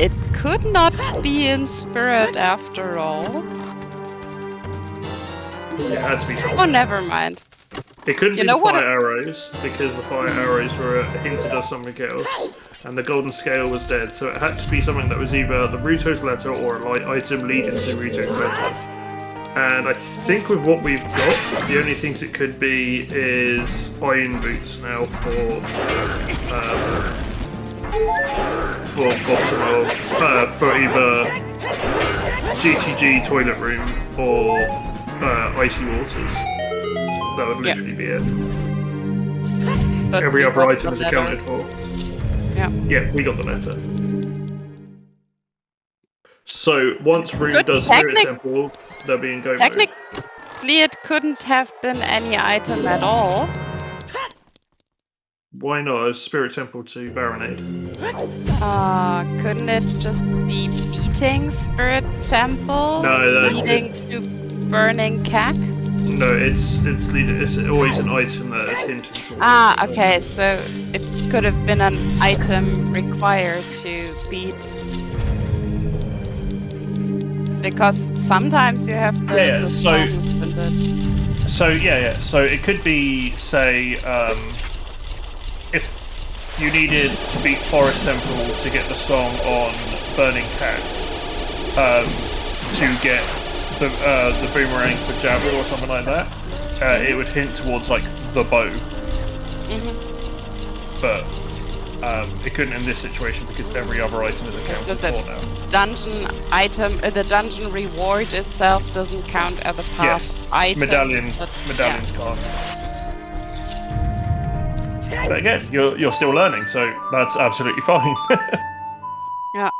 It could not be in spirit after all. It had to be something. Oh, never mind. It couldn't You be know the what fire arrows, because the fire arrows were hinted of something else, and the golden scale was dead, so it had to be something that was either the Ruto's letter or a light item leading to Ruto's letter. And I think with what we've got, the only things it could be is iron boots now for bottom of for either GTG toilet room or icy waters. That would literally be it. But Every we other got item the is letter. accounted for. Yeah. Yeah, we got the letter. So once Rune Could does Spirit Temple, they'll be in go mode. Technically, it couldn't have been any item at all. Why not a Spirit Temple to Baronade? Couldn't it just be beating Spirit Temple? No, leading to burning cack? No, it's always an item that is hinted towards. Okay, so it could have been an item required to beat. Because sometimes you have the so it could be, say, if you needed to beat Forest Temple to get the song on Burning Cat, to get the boomerang for Javel or something like that, it would hint towards like the bow. But it couldn't in this situation because every other item is accounted for now. Dungeon item, the dungeon reward itself doesn't count as a past item. Medallions can't. But again, you're still learning, so that's absolutely fine. Yeah,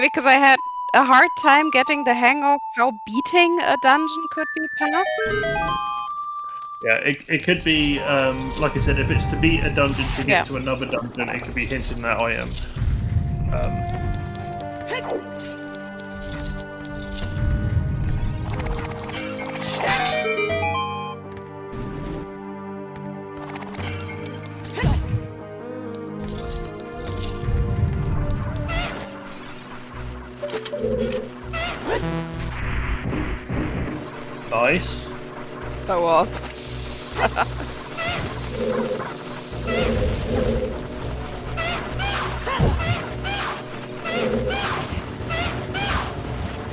because I had a hard time getting the hang of how beating a dungeon could be passed. Yeah, it could be, like I said, if it's to beat a dungeon to get to another dungeon, it could be hinting that I am. Nice. Go off.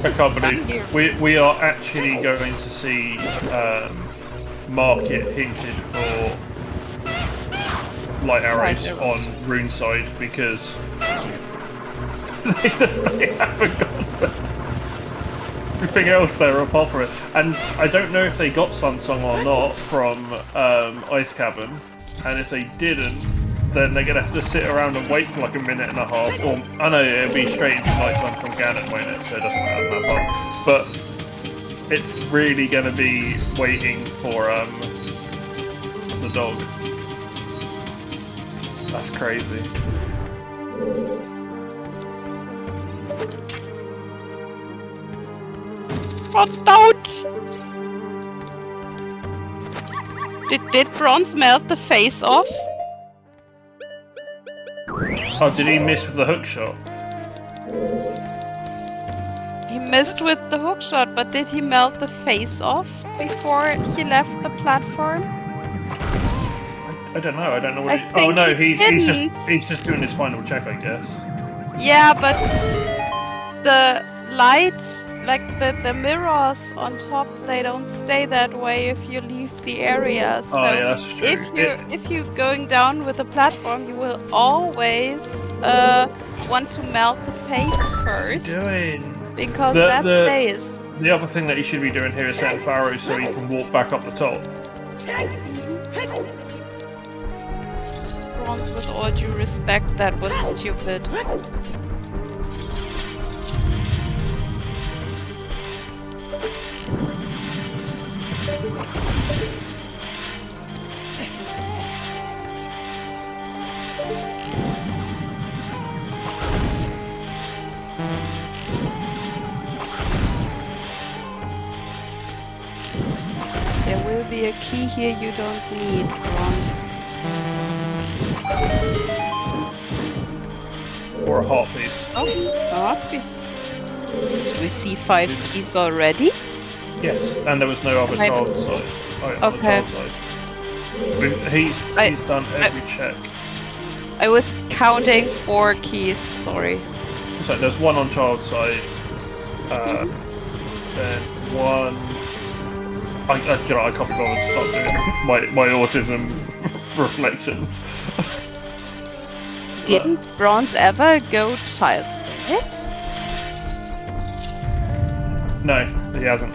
I can't believe we are actually going to see Market hinted for light arrows on Rune side because they haven't got everything else there apart from it. And I don't know if they got Sunsong or not from Ice Cabin, and if they didn't, then they're going to have to sit around and wait for like a minute and a half, or I know it'll be straight into Night Sun from Ganon, won't it? So it doesn't matter that part. But it's really going to be waiting for the dog. That's crazy. But don't! Did Bronze melt the face off? Oh, did he miss with the hook shot? He missed with the hook shot, but did he melt the face off before he left the platform? I don't know. I don't know what. Oh no, he's just doing his final check, I guess. Yeah, but the light, like the mirrors on top, they don't stay that way if you leave the area. So oh yeah, that's true. If you're going down with the platform, you will always want to melt the face first. What's he doing? Because that stays. The other thing that you should be doing here is setting arrows so you can walk back up the top. Bronze, with all due respect, that was stupid. There will be a key here you don't need, Bronze. Or a heart piece. Oh, please. Did we see 5 keys already? Yes, and there was no other I- child side. Oh, yeah, on the Okay. child side. He's done every check. I was counting 4 keys, sorry. So there's one on child side. Then one. I can't be bothered to start doing my autism reflections. Didn't Bronze ever go Child Spirit? No, he hasn't.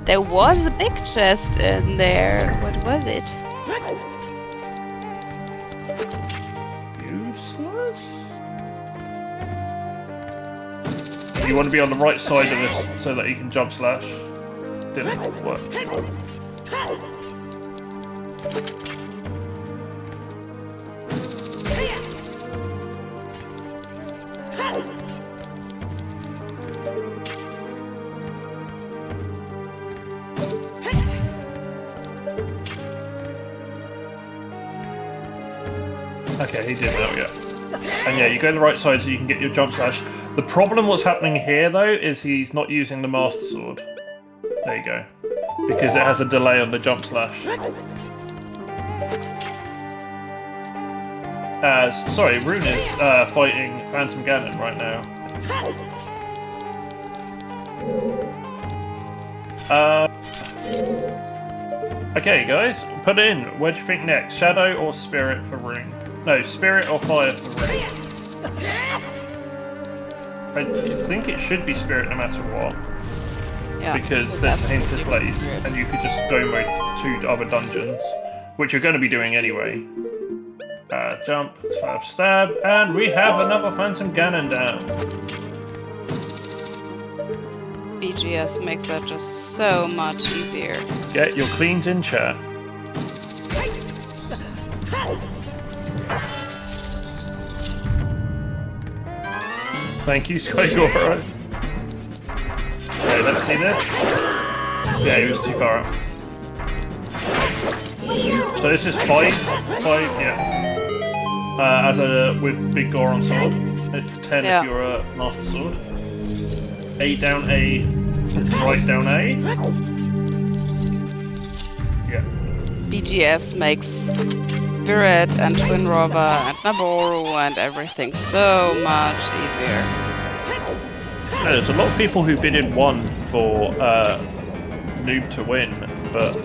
There was a big chest in there. What was it? Useless? You want to be on the right side of this so that you can jump slash. Didn't work. Okay, he did that, yeah. And yeah, you go to the right side so you can get your jump slash. The problem what's happening here, though, is he's not using the Master Sword. There you go. Because it has a delay on the jump slash. Sorry, Rune is fighting Phantom Ganon right now. Okay, guys, put in. Where do you think next? Shadow or Spirit for Rune? No, Spirit or Fire for Rune. I think it should be Spirit no matter what. Yeah, Because there's a hinted absolutely place, Spirit. and you could just go to other dungeons, which you're going to be doing anyway. Jump, stab, and we have another Phantom Ganon down. BGS makes that just so much easier. Get your cleans in chat. Thank you, Skygoro. Okay, let's see this. Yeah, he was too far up. So this is 5, yeah. With big Goron sword. It's 10 Yeah. if you're a Master Sword. A down A, right down A. Yeah. BGS makes Spirit and Twin Rover and Naboru and everything so much easier. No, there's a lot of people who bid in 1 for Noob to win, but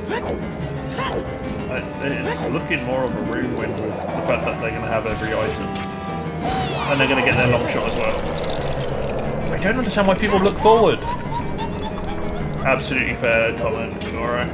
it's looking more of a Rune win with the fact that they're going to have every item. And they're going to get their long shot as well. I don't understand why people look forward. Absolutely fair comment, alright.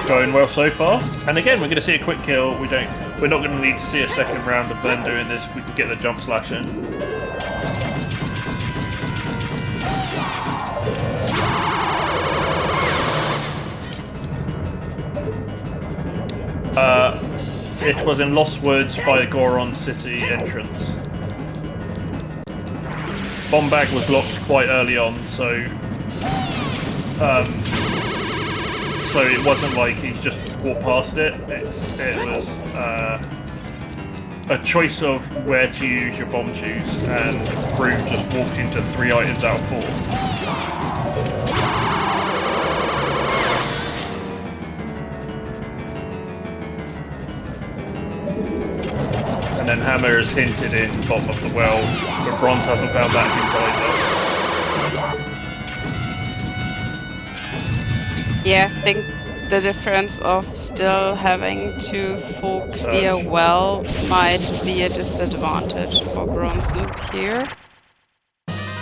Going well so far, and again we're going to see a quick kill. We're not going to need to see a second round of them doing this if we can get the jump slash in. It was in Lost Woods by Goron City entrance. Bomb bag was blocked quite early on, so it wasn't like he's just walked past it. It was a choice of where to use your bomb choose, and Rune just walked into 3 items out of 4. And then Hammer is hinted in bottom of the well, but Bronze hasn't found that hint either. Yeah, I think the difference of still having to full clear well might be a disadvantage for BronzeNoob here.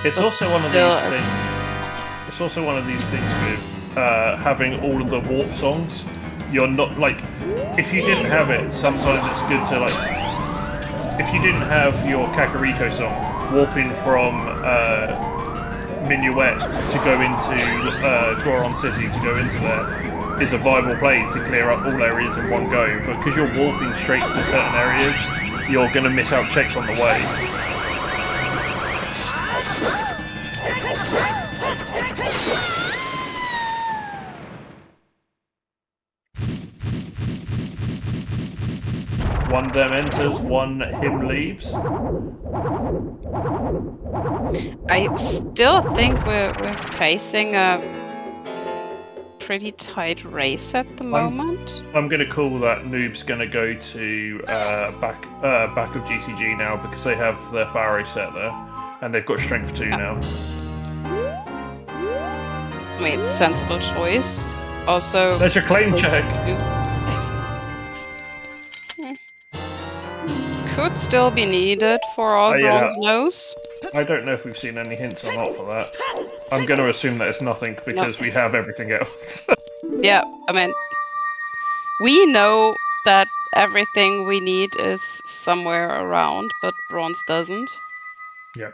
It's also one of Still, these things. It's also one of these things with having all of the warp songs. You're not like, if you didn't have it, sometimes it's good to like. If you didn't have your Kakariko song, warping from minuet to go into Goron City to go into there is a viable play to clear up all areas in one go. But because you're warping straight to certain areas, you're going to miss out checks on the way. One them enters, one him leaves. I still think we're facing a pretty tight race at the moment. I'm going to call that Noob's going to go to back of GCG now because they have their Pharaoh set there, and they've got Strength 2 now. I mean, sensible choice. Also, There's your claim check. Could still be needed for all bronze nose. I don't know if we've seen any hints or not for that. I'm going to assume that it's nothing because we have everything else. Yeah, I mean, we know that everything we need is somewhere around, but bronze doesn't. Yeah.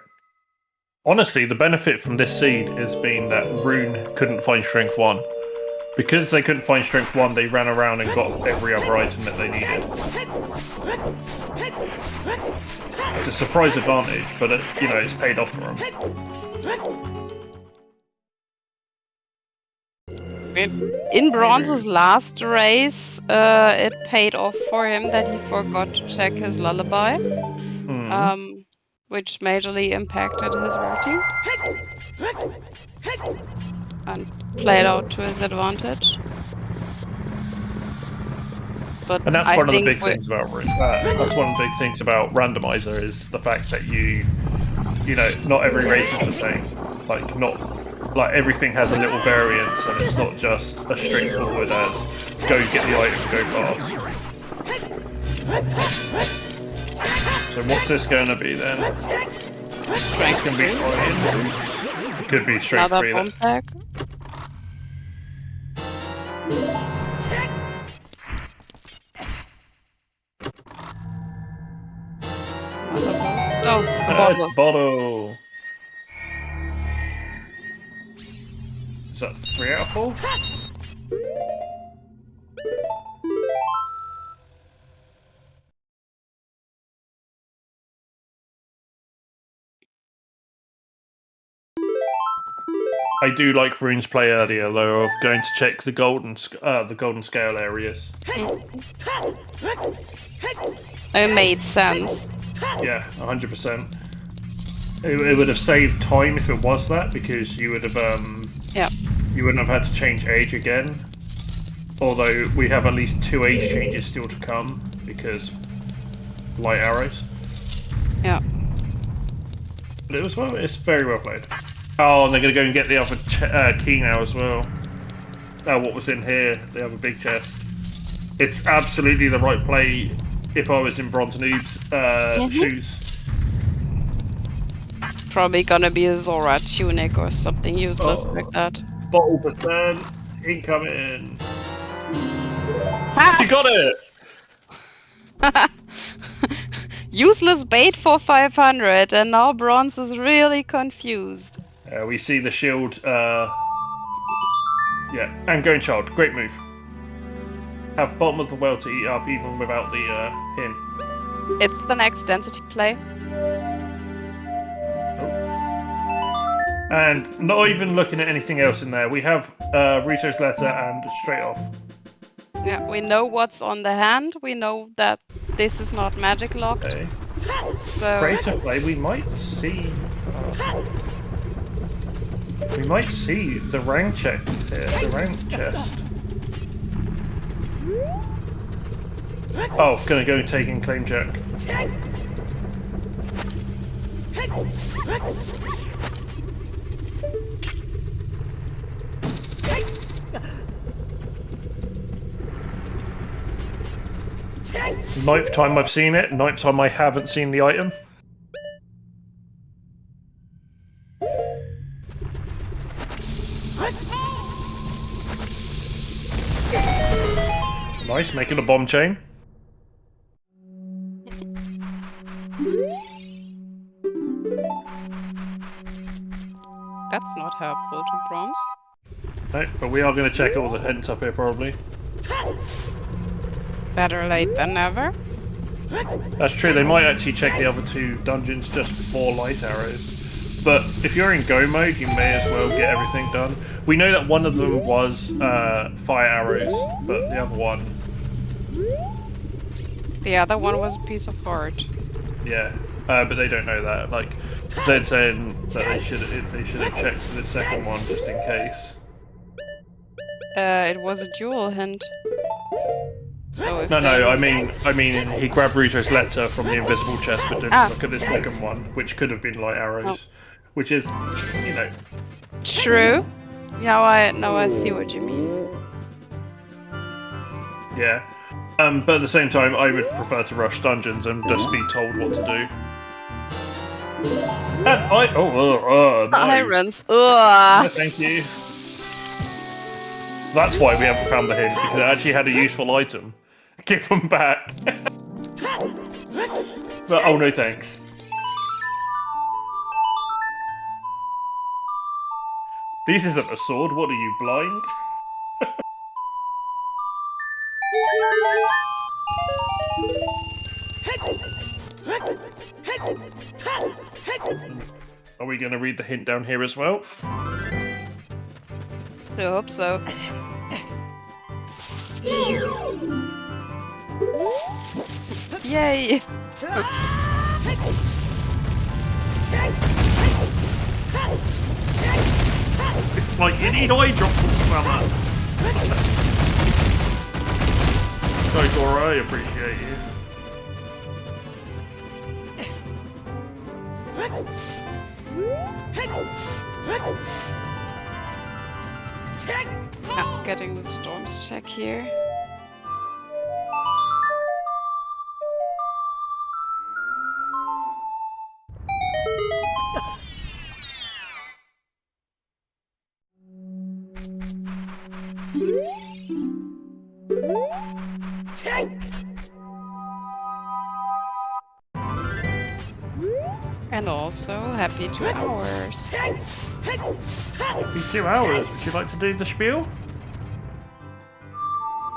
Honestly, the benefit from this seed has been that Rune couldn't find Strength 1. Because they couldn't find Strength 1, they ran around and got every other item that they needed. It's a surprise advantage, but it's paid off for them. In Bronze's last race, it paid off for him that he forgot to check his lullaby, which majorly impacted his routing and played out to his advantage. But and that's one of the big things about that's one of the big things about randomizer is the fact that not every race is the same. Like everything has a little variance, and it's not just as straightforward as go get the item, go fast. So what's this going to be then? It's going to be iron. It could be straight another 3 bomb then. pack. It's bottle. Is that 3 out of 4? I do like Rune's play earlier though of going to check the golden scale areas. It made sense. Yeah, 100%. It would have saved time if it was that, because you would have you wouldn't have had to change age again. Although we have at least 2 age changes still to come because light arrows. Yeah. But it's very well played. Oh, and they're going to go and get the other key now as well. Oh, what was in here? The other big chest. It's absolutely the right play if I was in BronzeNoob's shoes. Probably gonna be a Zora tunic or something useless like that. Bottle percent incoming. You got it! Useless bait for 500, and now Bronze is really confused. We see the shield. Yeah, and Going Child. Great move. Have bottom of the well to eat up even without the hint. It's the next density play. And not even looking at anything else in there. We have Rito's letter and straight off. Yeah, we know what's on the hand. We know that this is not magic locked. Okay. So Greater play. We might see. We might see the rank check here. The rank chest. Oh, gonna go taking claim check. Ninth time I've seen it, ninth time I haven't seen the item. Nice, making a bomb chain. That's not helpful to bronze. No, but we are going to check all the hints up here probably. Better late than never. That's true, they might actually check the other 2 dungeons just for light arrows. But if you're in go mode, you may as well get everything done. We know that one of them was fire arrows, but the other one... The other one was a piece of art. Yeah, but they don't know that. Like, Zed's saying that they should have checked the second one just in case. It was a dual hint. So if No, they... I mean, he grabbed Ruto's letter from the invisible chest, but didn't look at the second one, which could have been light arrows, which is, you know. True. Now I see what you mean. Yeah. But at the same time, I would prefer to rush dungeons and just be told what to do. And no. Irons. Ugh. No, thank you. That's why we haven't found the hint, because it actually had a useful item. Give them back. But, oh no thanks. This isn't a sword, what are you, blind? Are we going to read the hint down here as well? I hope so. Yay! It's like you need eye drops in summer. Sorry, Gora, I appreciate you. Oh, getting the storms check here. And also, happy 2 hours. Happy 2 hours. Would you like to do the spiel?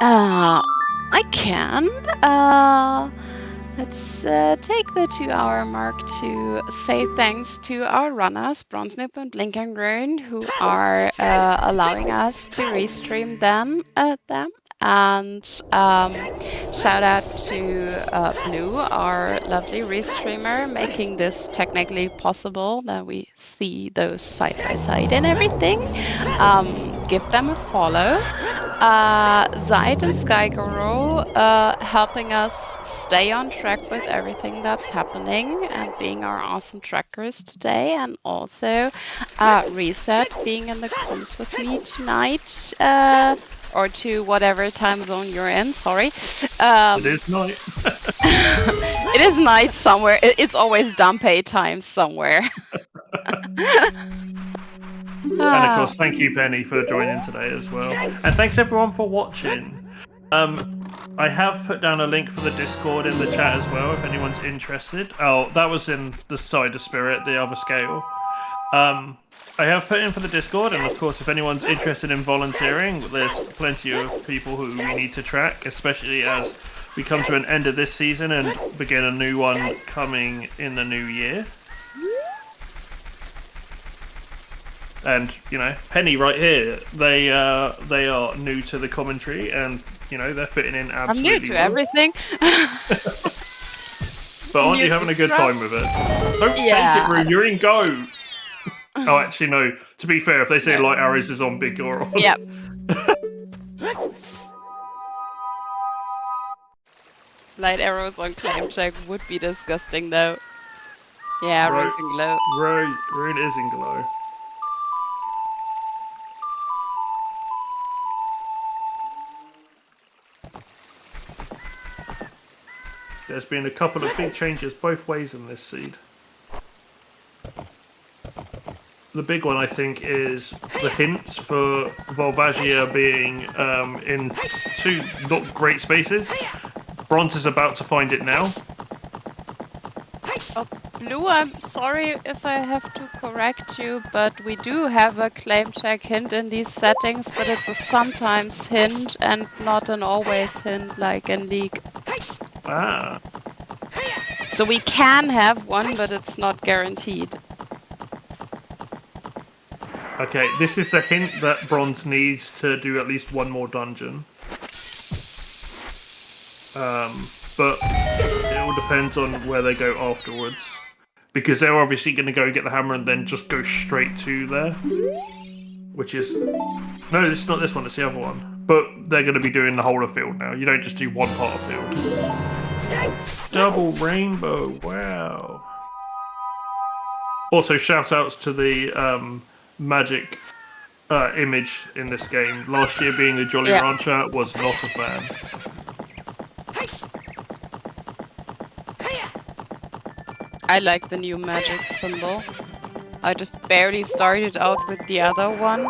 I can. Let's take the 2-hour mark to say thanks to our runners, BronzeNoob and BlinkingRune, who are allowing us to restream them. And shout out to Blue, our lovely restreamer, making this technically possible, that we see those side by side and everything. Give them a follow. Zyd and SkyGoro helping us stay on track with everything that's happening and being our awesome trackers today, and also Reset being in the comms with me tonight. Or to whatever time zone you're in, sorry. It is night. It is night somewhere. It's always Dumpay time somewhere. And of course, thank you, Penny, for joining today as well. And thanks everyone for watching. I have put down a link for the Discord in the chat as well, if anyone's interested. Oh, that was in the Cider Spirit, the other scale. I have put in for the Discord, and of course, if anyone's interested in volunteering, there's plenty of people who we need to track, especially as we come to an end of this season and begin a new one coming in the new year. And, you know, Penny right here, they are new to the commentary, and, you know, they're fitting in absolutely I'm new to everything. But aren't you having a good time with it? Don't take it, Rune, you're in go! Oh, actually, no. To be fair, if they say light arrows is on, big or on. Yep. Light arrows on claim check would be disgusting, though. Yeah, Right. Rune's in glow. Rune is in glow. There's been a couple of big changes both ways in this seed. The big one, I think, is the hints for Volvagia being in 2 not great spaces. Bronze is about to find it now. Oh, Blue, I'm sorry if I have to correct you, but we do have a claim check hint in these settings, but it's a sometimes hint and not an always hint like in League. Ah. So we can have one, but it's not guaranteed. Okay, this is the hint that Bronze needs to do at least one more dungeon. But it all depends on where they go afterwards. Because they're obviously going to go get the hammer and then just go straight to there. Which is... No, it's not this one, it's the other one. But they're going to be doing the whole of field now. You don't just do one part of field. Double rainbow, wow. Also, shout-outs to the magic image in this game. Last year being a Jolly Rancher was not a fan. I like the new magic symbol. I just barely started out with the other one.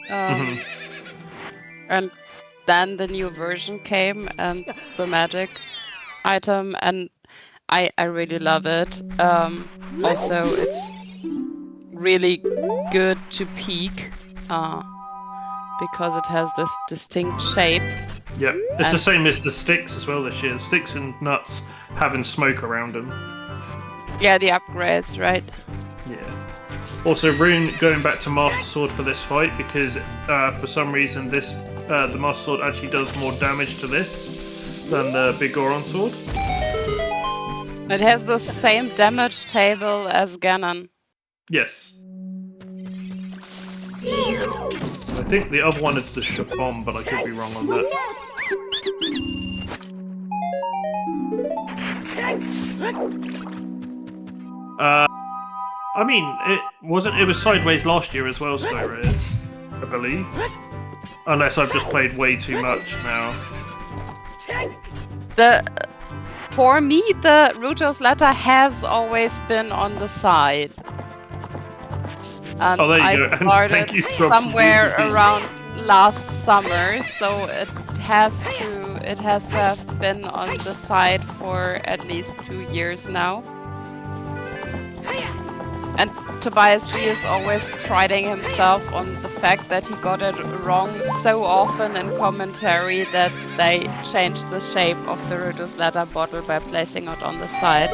And then the new version came and the magic item, and I really love it. Also, it's really good to peek because it has this distinct shape. Yeah, it's the same as the sticks as well this year. The sticks and nuts having smoke around them. Yeah, the upgrades, right? Yeah. Also, Rune going back to Master Sword for this fight because for some reason this the Master Sword actually does more damage to this than the Big Goron Sword. It has the same damage table as Ganon. Yes. I think the other one is the Shabomb, but I could be wrong on that. I mean, it was sideways last year as well, Skyrays, I believe. Unless I've just played way too much now. For me, the Ruto's letter has always been on the side. And oh, there you I go. started Thank you, somewhere around last summer, so it has to have been on the side for at least 2 years now. And Tobias G is always priding himself on the fact that he got it wrong so often in commentary that they changed the shape of the Ruto's Ladder bottle by placing it on the side.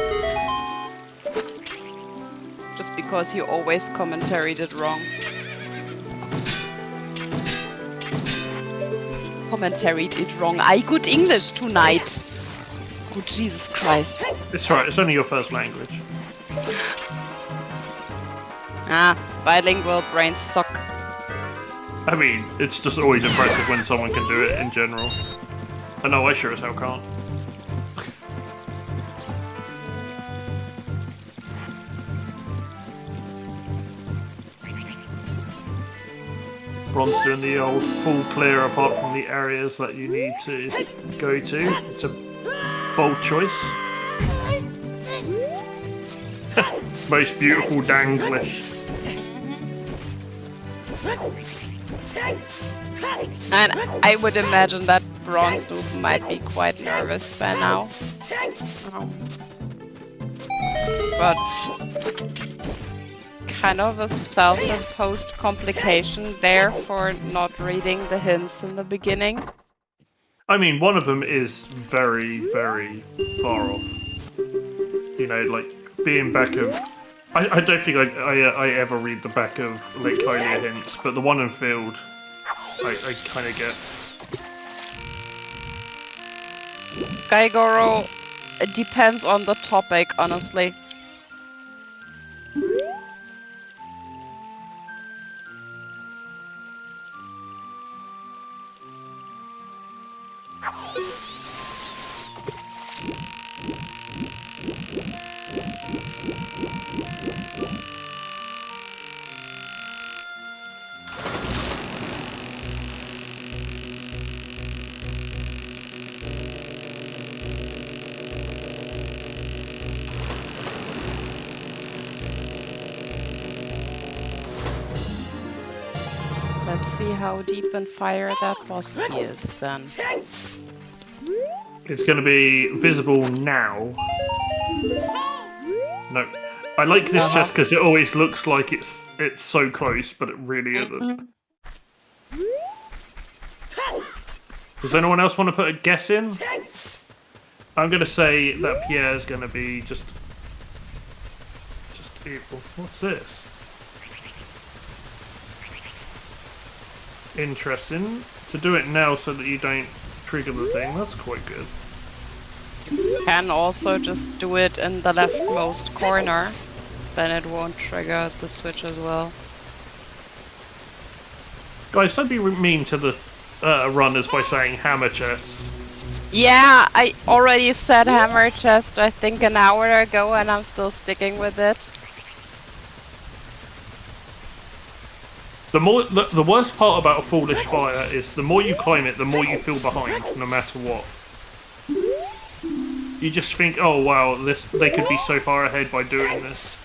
Just because he always commentaried it wrong. Commentaried it wrong. I good English tonight. Oh, Jesus Christ. It's alright, it's only your first language. Bilingual brains suck. I mean, it's just always impressive when someone can do it in general. I know I sure as hell can't. Bronze doing the old full clear apart from the areas that you need to go to. It's a bold choice. Most beautiful danglish. And I would imagine that BronzeNoob might be quite nervous by now. But kind of a self-imposed complication there for not reading the hints in the beginning. I mean, one of them is very, very far off. You know, like being back of... I don't think I ever read the back of Lake Hylia hints, but the one in field, I kind of get. Gaigoro, it depends on the topic, honestly. Let's see how deep in fire that boss key is then. It's going to be visible now. No. I like this chest because it always looks like it's so close, but it really isn't. Does anyone else want to put a guess in? I'm going to say that Pierre's going to be just evil. What's this? Interesting. To do it now so that you don't trigger the thing, that's quite good. You can also just do it in the leftmost corner. Then it won't trigger the switch as well. Guys, don't be mean to the runners by saying hammer chest. Yeah, I already said hammer chest I think an hour ago and I'm still sticking with it. The worst part about a foolish fire is the more you climb it, the more you feel behind, no matter what. You just think, oh wow, they could be so far ahead by doing this.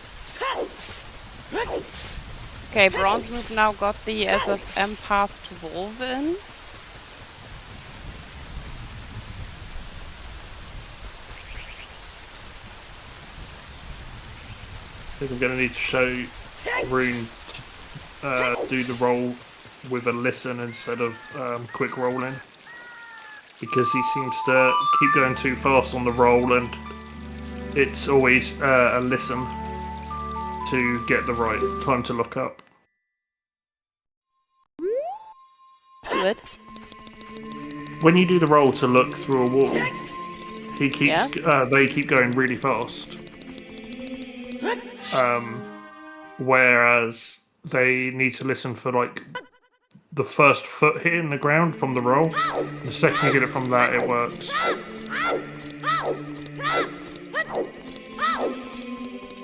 Okay, BronzeNoob now got the SFM path to Wolf in. I think I'm going to need to show Rune to do the roll with a listen instead of quick rolling. Because he seems to keep going too fast on the roll and it's always a listen to get the right time to look up. Good. When you do the roll to look through a wall, he keeps they keep going really fast. Whereas they need to listen for like the first foot hitting the ground from the roll. The second you get it from that, it works.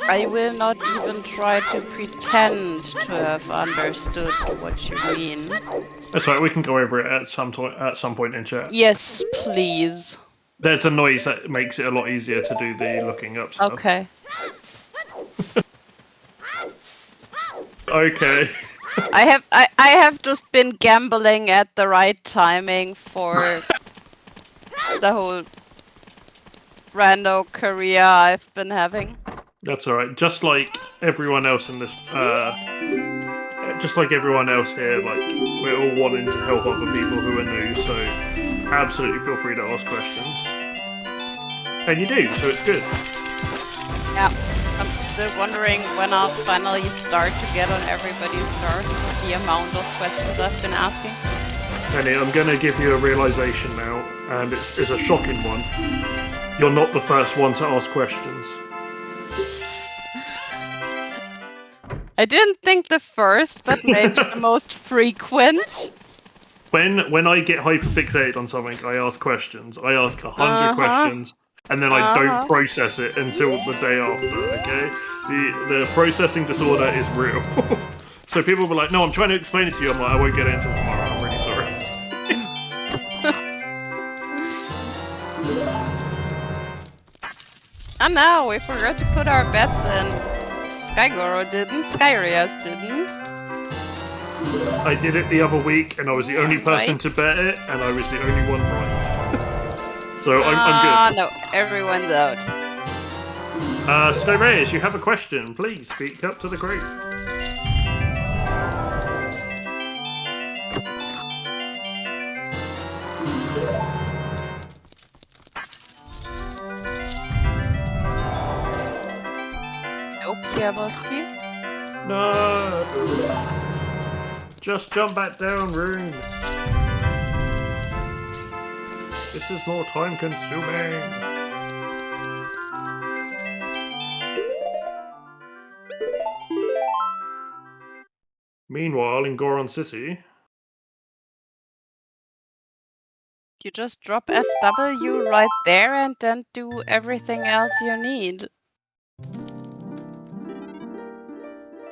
I will not even try to pretend to have understood what you mean. That's right, we can go over it at some point in chat. Yes, please. There's a noise that makes it a lot easier to do the looking up stuff. Okay. Okay. I have just been gambling at the right timing for the whole rando career I've been having. That's alright. Just like everyone else in this, just like everyone else here, like, we're all wanting to help other people who are new, so absolutely feel free to ask questions. And you do, so it's good. Yeah, I'm still wondering when I'll finally start to get on everybody's nerves with the amount of questions I've been asking. Annie, I'm going to give you a realisation now, and it's a shocking one. You're not the first one to ask questions. I didn't think the first, but maybe the most frequent. When I get hyperfixated on something, I ask questions. I ask 100 questions, and then I don't process it until the day after, okay? The processing disorder is real. So people will be like, no, I'm trying to explain it to you. I'm like, I won't get it until tomorrow. I'm really sorry. And now we forgot to put our bets in. Skygoro didn't, Skyrias didn't. I did it the other week, and I was the only person to bet it, and I was the only one right. So I'm good. No, everyone's out. Snow Reyes, you have a question. Please speak up to the group. Kiavoski? No! Just jump back down, Rune. This is more time consuming. Meanwhile, in Goron City... You just drop FW right there and then do everything else you need.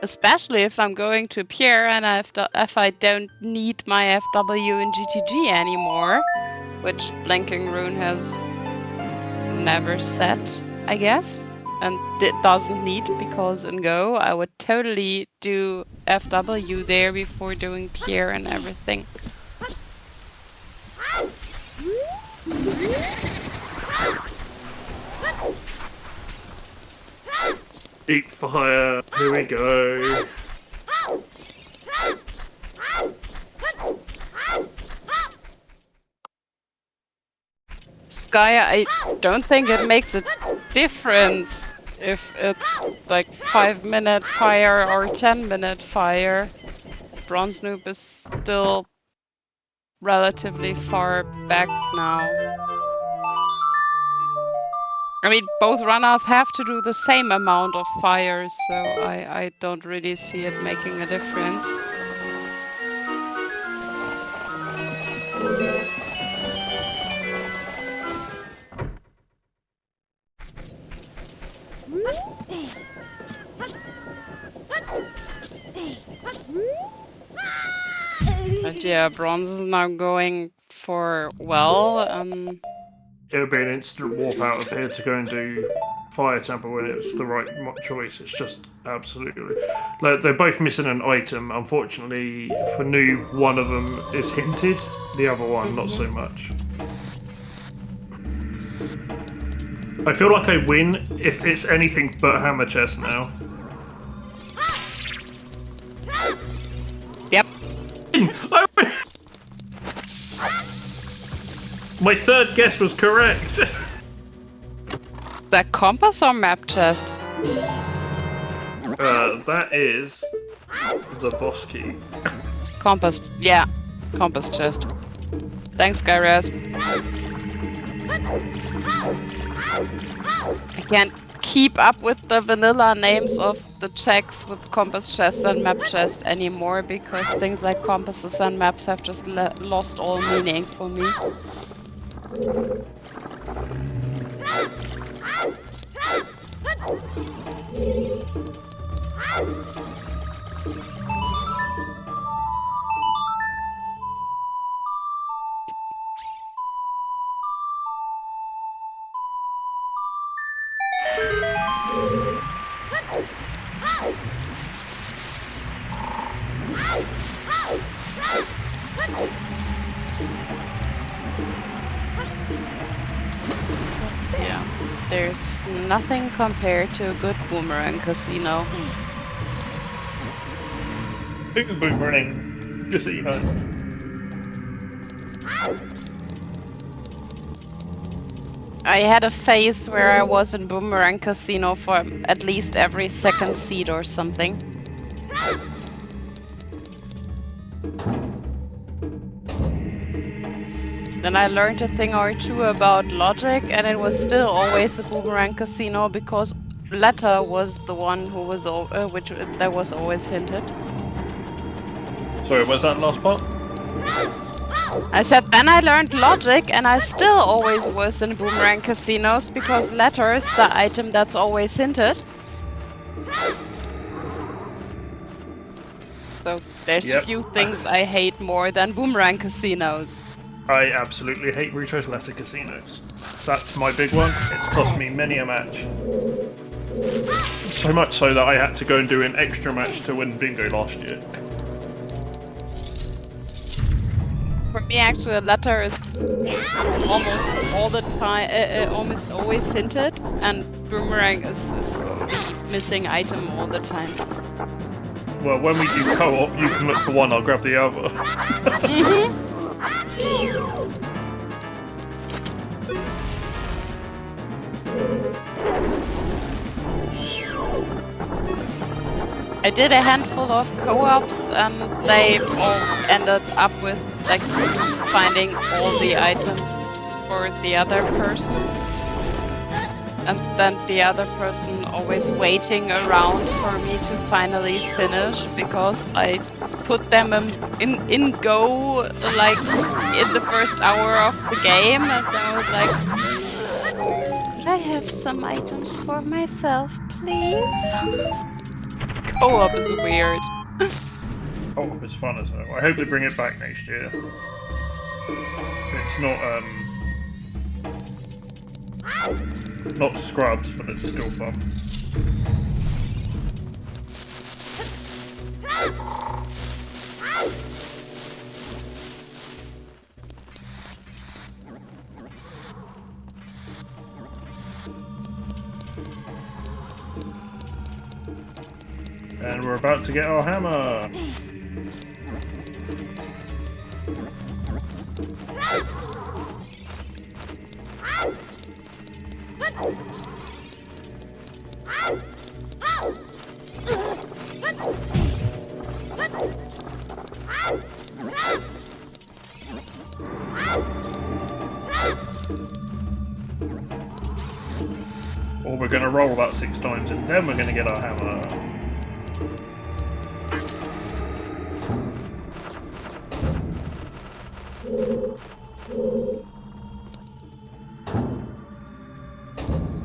Especially if I'm going to Pierre and if I don't need my FW in GTG anymore, which BlinkingRune has never said, I guess, and it doesn't need because in Go I would totally do FW there before doing Pierre and everything. Eat fire. Here we go. Sky, I don't think it makes a difference if it's like 5-minute fire or 10-minute fire. BronzeNoob is still relatively far back now. I mean, both runners have to do the same amount of fires, so I don't really see it making a difference. But yeah, Bronze is now going for well. It would be an instant warp out of here to go and do Fire Temple when it's the right choice. It's just absolutely... Like, they're both missing an item. Unfortunately, for Noob, one of them is hinted, the other one not so much. I feel like I win if it's anything but Hammer Chest now. Yep. I win! My third guess was correct. That compass or map chest? That is the boss key. Compass, yeah. Compass chest. Thanks, Gyraz. I can't keep up with the vanilla names of the checks with compass chest and map chest anymore because things like compasses and maps have just lost all meaning for me. Yeah, there's nothing compared to a good boomerang casino. Big boomerang casinos. I had a phase where I was in boomerang casino for at least every second seed or something. Then I learned a thing or two about logic, and it was still always a boomerang casino because letter was the one who was that was always hinted. Sorry, what's that last part? I said then I learned logic, and I still always was in boomerang casinos because letter is the item that's always hinted. So there's few things I hate more than boomerang casinos. I absolutely hate Ruto's letter casinos. That's my big one. It's cost me many a match. So much so that I had to go and do an extra match to win bingo last year. For me, actually, a letter is almost all the time, almost always hinted, and boomerang is the missing item all the time. Well, when we do co-op, you can look for one, I'll grab the other. I did a handful of co-ops, and they all ended up with like finding all the items for the other person, and then the other person always waiting around for me to finally finish because I put them in go like in the first hour of the game, and then I was like, could I have some items for myself, please? Co-op is weird. Co-op is fun as hell. I hope they bring it back next year. It's not scrubs, but it's still fun. And we're about to get our hammer. Or we're going to roll about 6 times and then we're going to get our hammer.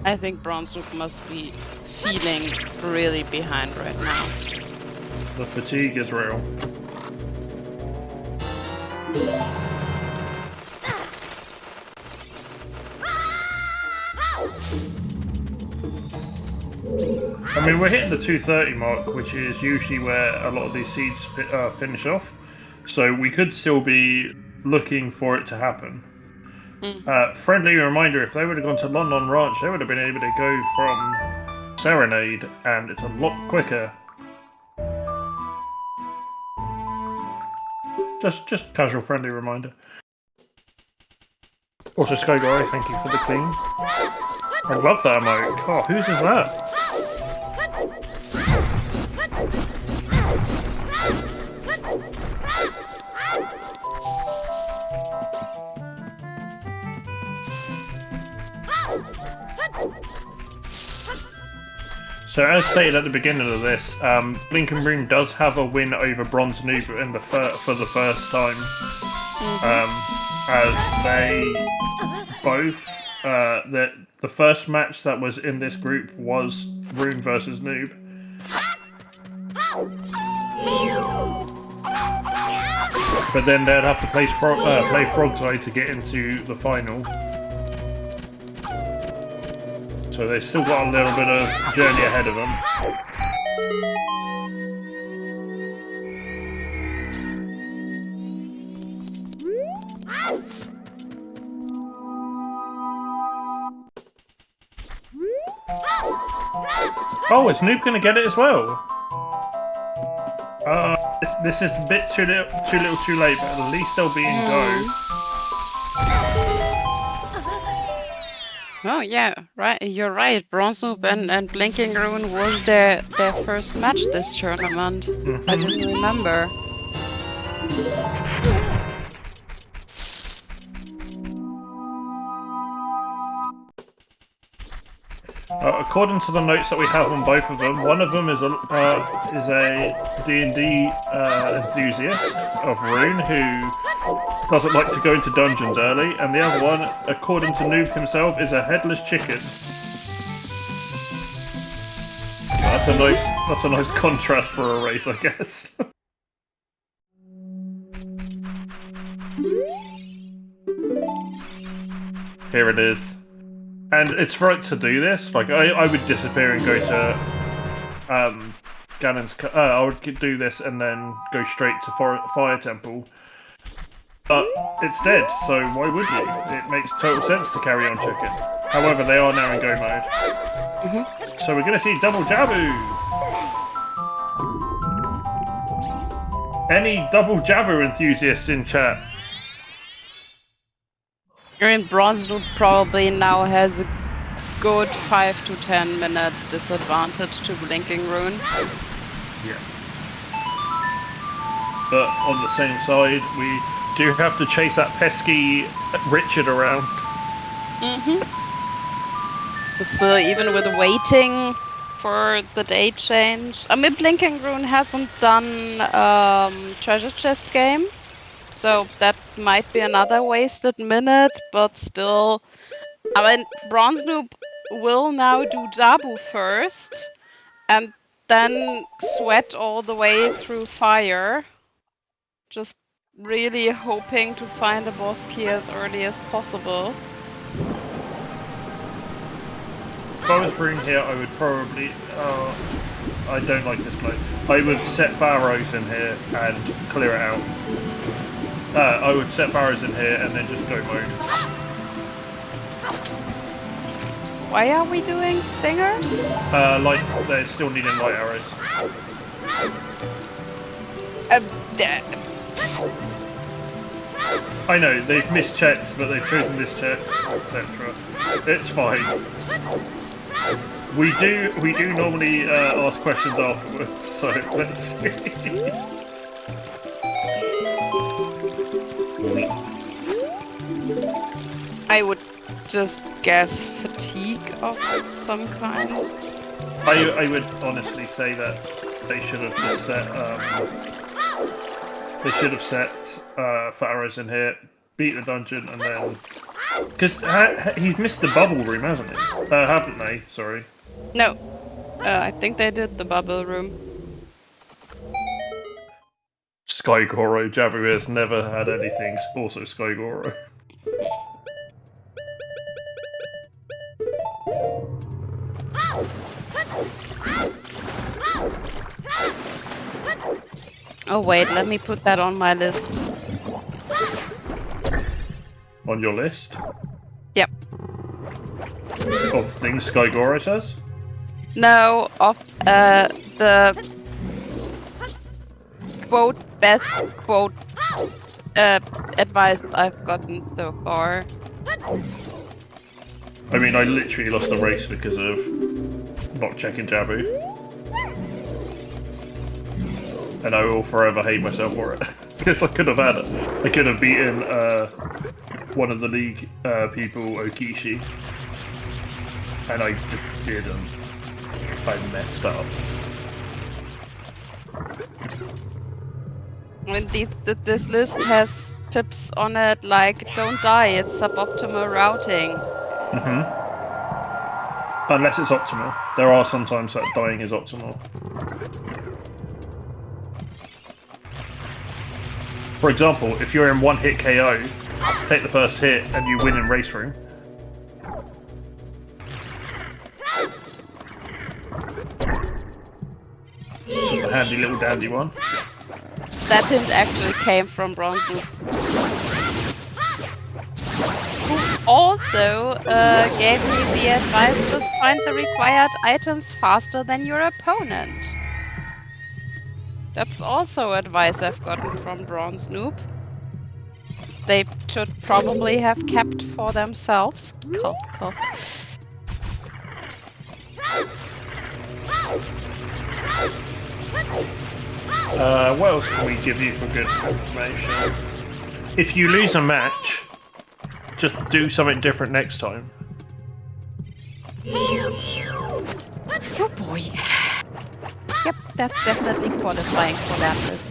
I think BronzeNoob must be feeling really behind right now. The fatigue is real. I mean, we're hitting the 230 mark, which is usually where a lot of these seeds finish off. So we could still be looking for it to happen. Friendly reminder, if they would have gone to London Ranch, they would have been able to go from Serenade, and it's a lot quicker. Just casual friendly reminder. Also, Skyguy, thank you for the clean. I love that emote. Oh, whose is that? So as stated at the beginning of this, BlinkingRune does have a win over BronzeNoob in for the first time. As they both, the first match that was in this group was Rune versus Noob. But then they'd have to play Frog's Eye to get into the final. So they've still got a little bit of journey ahead of them. Oh, is Noob going to get it as well? This is a bit too little too late, but at least they'll be in go. Oh yeah, right. You're right. BronzeNoob and BlinkingRune was their first match this tournament. I didn't remember. According to the notes that we have on both of them, one of them is a D&D enthusiast of Rune who doesn't like to go into dungeons early, and the other one, according to Noob himself, is a headless chicken. That's a nice contrast for a race, I guess. Here it is. And it's right to do this. Like, I would disappear and go to Ganon's... I would do this and then go straight to Fire Temple. But it's dead, so why would you? It makes total sense to carry on chicken. However, they are now in go mode. So we're going to see double Jabu! Any double Jabu enthusiasts in chat? I mean, BronzeNoob probably now has a good 5 to 10 minutes disadvantage to BlinkingRune. Yeah. But on the same side, we do have to chase that pesky Richard around. So even with waiting for the day change, I mean, BlinkingRune hasn't done treasure chest game. So that might be another wasted minute, but still, I mean, BronzeNoob will now do Jabu first, and then sweat all the way through fire. Just really hoping to find a boss key as early as possible. If I was Rune here, I would probably... I don't like this mode. I would set Pharaohs in here and clear it out. I would set Pharaohs in here and then just go mode. Why are we doing stingers? Like, they're still needing light arrows. I know, they've missed checks, but they've chosen this checks, etc. It's fine. We do normally ask questions afterwards, so let's see. I would just guess fatigue of some kind. I would honestly say that they should have just set for arrows in here, beat the dungeon, and then because he's missed the bubble room, hasn't he? Haven't they? Sorry. No, I think they did the bubble room. Sky Goro, Jabu has never had anything. Also Sky Goro. Oh wait, let me put that on my list. On your list? Yep. Of things Sky Goro says? No, of the quote best quote advice I've gotten so far. I mean, I literally lost the race because of not checking Jabu. And I will forever hate myself for it. Because I could have had it. I could have beaten one of the league people, Okishi. And I just didn't. I messed up. When this list has tips on it like don't die, it's suboptimal routing. Unless it's optimal. There are some times that dying is optimal. For example, if you're in one hit KO, take the first hit and you win in race room. A handy little dandy one. That hint actually came from BronzeNoob. Who also gave me the advice just find the required items faster than your opponent. That's also advice I've gotten from BronzeNoob. They should probably have kept for themselves. Cough, cough. What else can we give you for good information? If you lose a match, just do something different next time. Oh boy. Yep, that's definitely qualifying for that list.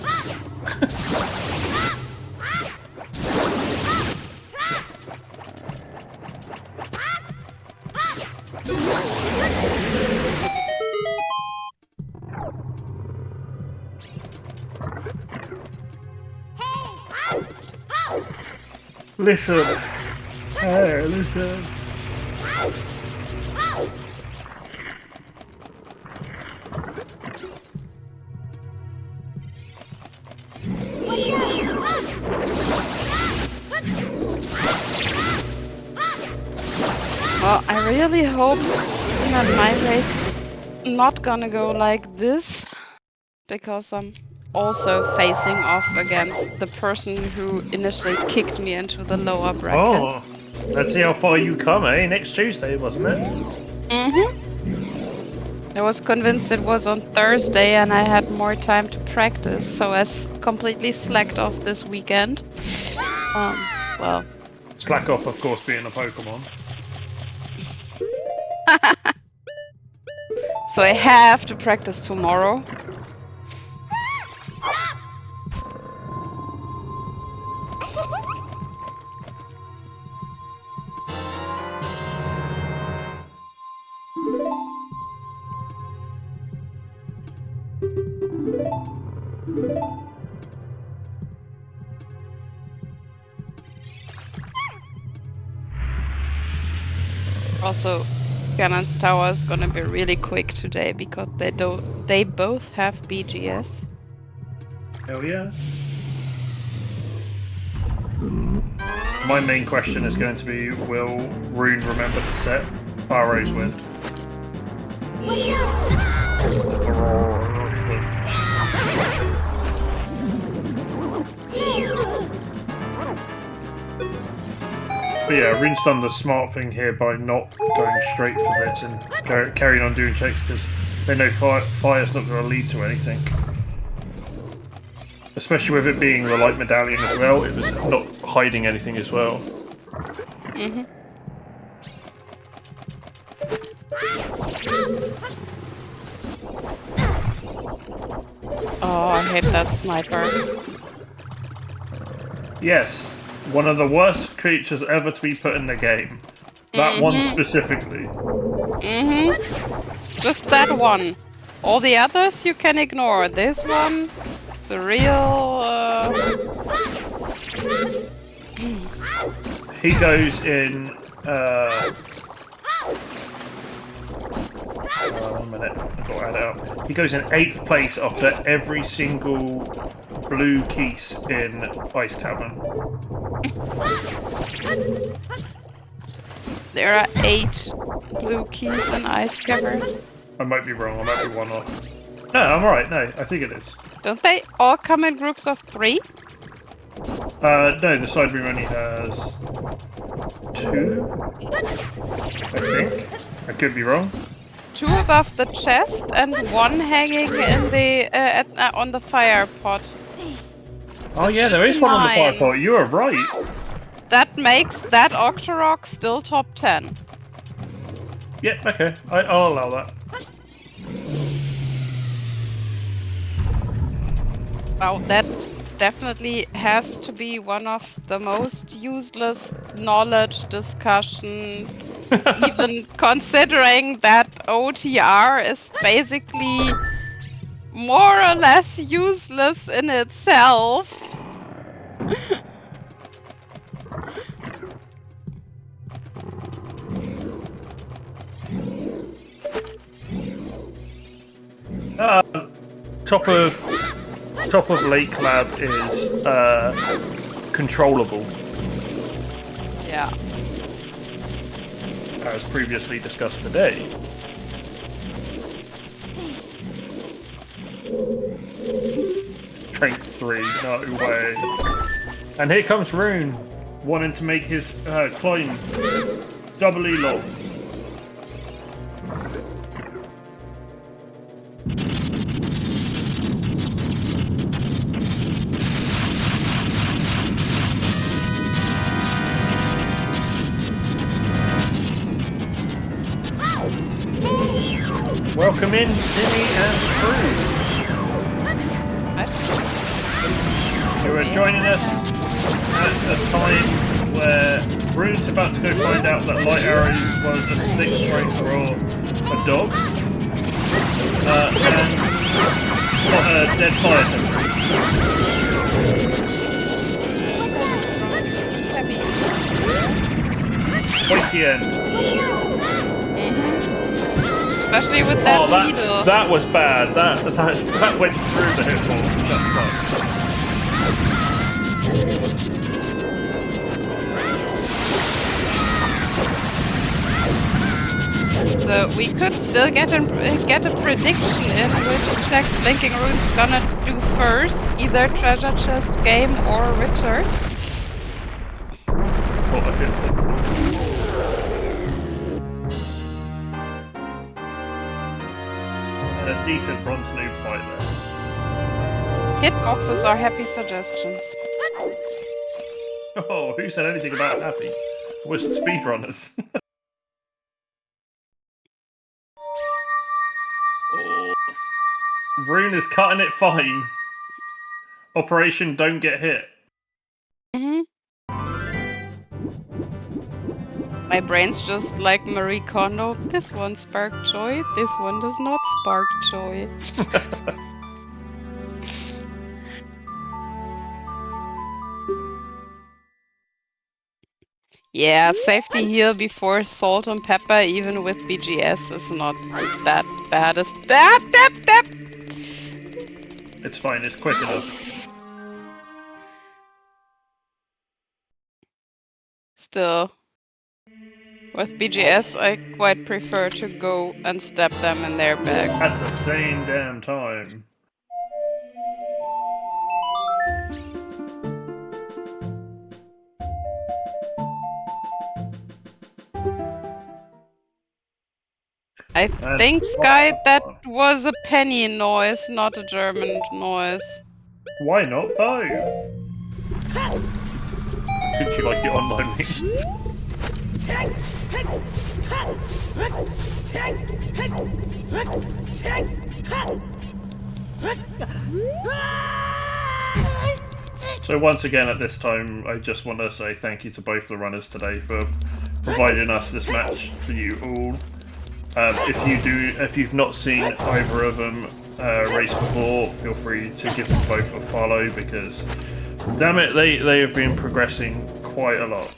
Listen. Hey, listen. Well, I really hope that my race is not gonna go like this, because I'm also facing off against the person who initially kicked me into the lower bracket. Oh, let's see how far you come, eh? Next Tuesday, wasn't it? I was convinced it was on Thursday and I had more time to practice, so I completely slacked off this weekend. Well. Slack off, of course, being a Pokemon. So I have to practice tomorrow. Also, Ganon's Tower is gonna be really quick today because they both have BGS. Hell yeah. My main question is going to be, will Rune remember to set Barrow's Wind? But yeah, Rune's done the smart thing here by not going straight for this and carrying on doing checks because they know fire's not going to lead to anything. Especially with it being the light medallion as well, it was not hiding anything as well. Mm-hmm. Oh, I hate that sniper. Yes, one of the worst creatures ever to be put in the game. That one specifically. Mm-hmm. Just that one. All the others you can ignore. This one, it's a real... He goes in... one minute, I've got to add it up. He goes in 8th place after every single blue keys in Ice Cavern. There are 8 blue keys in Ice Cavern. I might be wrong, I might be one off. No, I'm alright, no, I think it is. Don't they all come in groups of 3? No, the side room only has 2, I think. I could be wrong. 2 above the chest and 1 hanging in the on the fire pot. So oh yeah, there is one on the fire pot. You are right. That makes that Octorok still top 10. Yeah, okay. I'll allow that. Wow, that definitely has to be one of the most useless knowledge discussion, even considering that OTR is basically more or less useless in itself. Top of Lake Lab is controllable, Yeah. as previously discussed today. Strength 3, no way. And here comes Rune, wanting to make his climb doubly long. Welcome in, Timmy and Crew, who are joining us at a time where Rune's about to go find out that Light Arrow was a 6th rank for a dog, and got a dead fire temple. Pointy end. Especially with that needle. That was bad. That went through the hitbox. That sucks. So we could still get a prediction in which check BlinkingRune's gonna do first, either treasure chest game or return. A decent BronzeNoob fight there. Hitboxes are happy suggestions. Oh, who said anything about happy? Was speedrunners. Oh, Rune is cutting it fine. Operation Don't Get Hit. My brain's just like Marie Kondo. This one sparked joy, this one does not spark joy. Yeah, safety heal before salt and pepper, even with BGS, is not that bad as that. It's fine, it's quick enough. Still, with BGS, I quite prefer to go and stab them in their backs. At the same damn time. I And think, what Sky, the that fuck? was a penny noise, not a German noise. Why not both? Did you like the online memes? So once again at this time, I just want to say thank you to both the runners today for providing us this match for you all. If you've not seen either of them race before, feel free to give them both a follow because, damn it, they have been progressing quite a lot.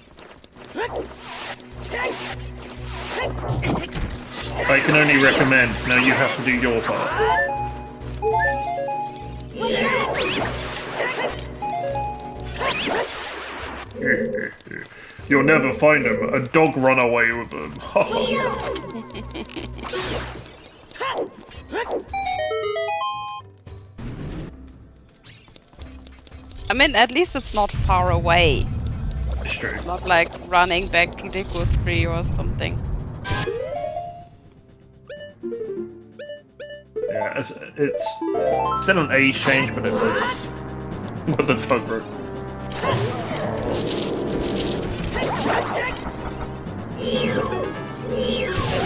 I can only recommend. Now you have to do your part. You'll never find them. A dog run away with them. I mean, at least it's not far away. It's true. Not like running back to Deco 3 or something. Yeah, it's still an age change, but it was with the dog run.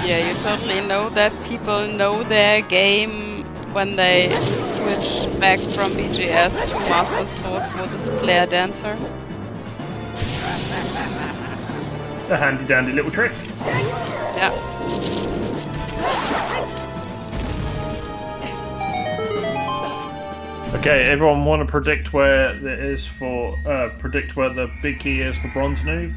Yeah, you totally know that people know their game when they switch back from BGS to Master Sword for this Flare Dancer. A handy dandy little trick. Yeah. Okay, everyone want to predict where it is for predict where the big key is for BronzeNoob?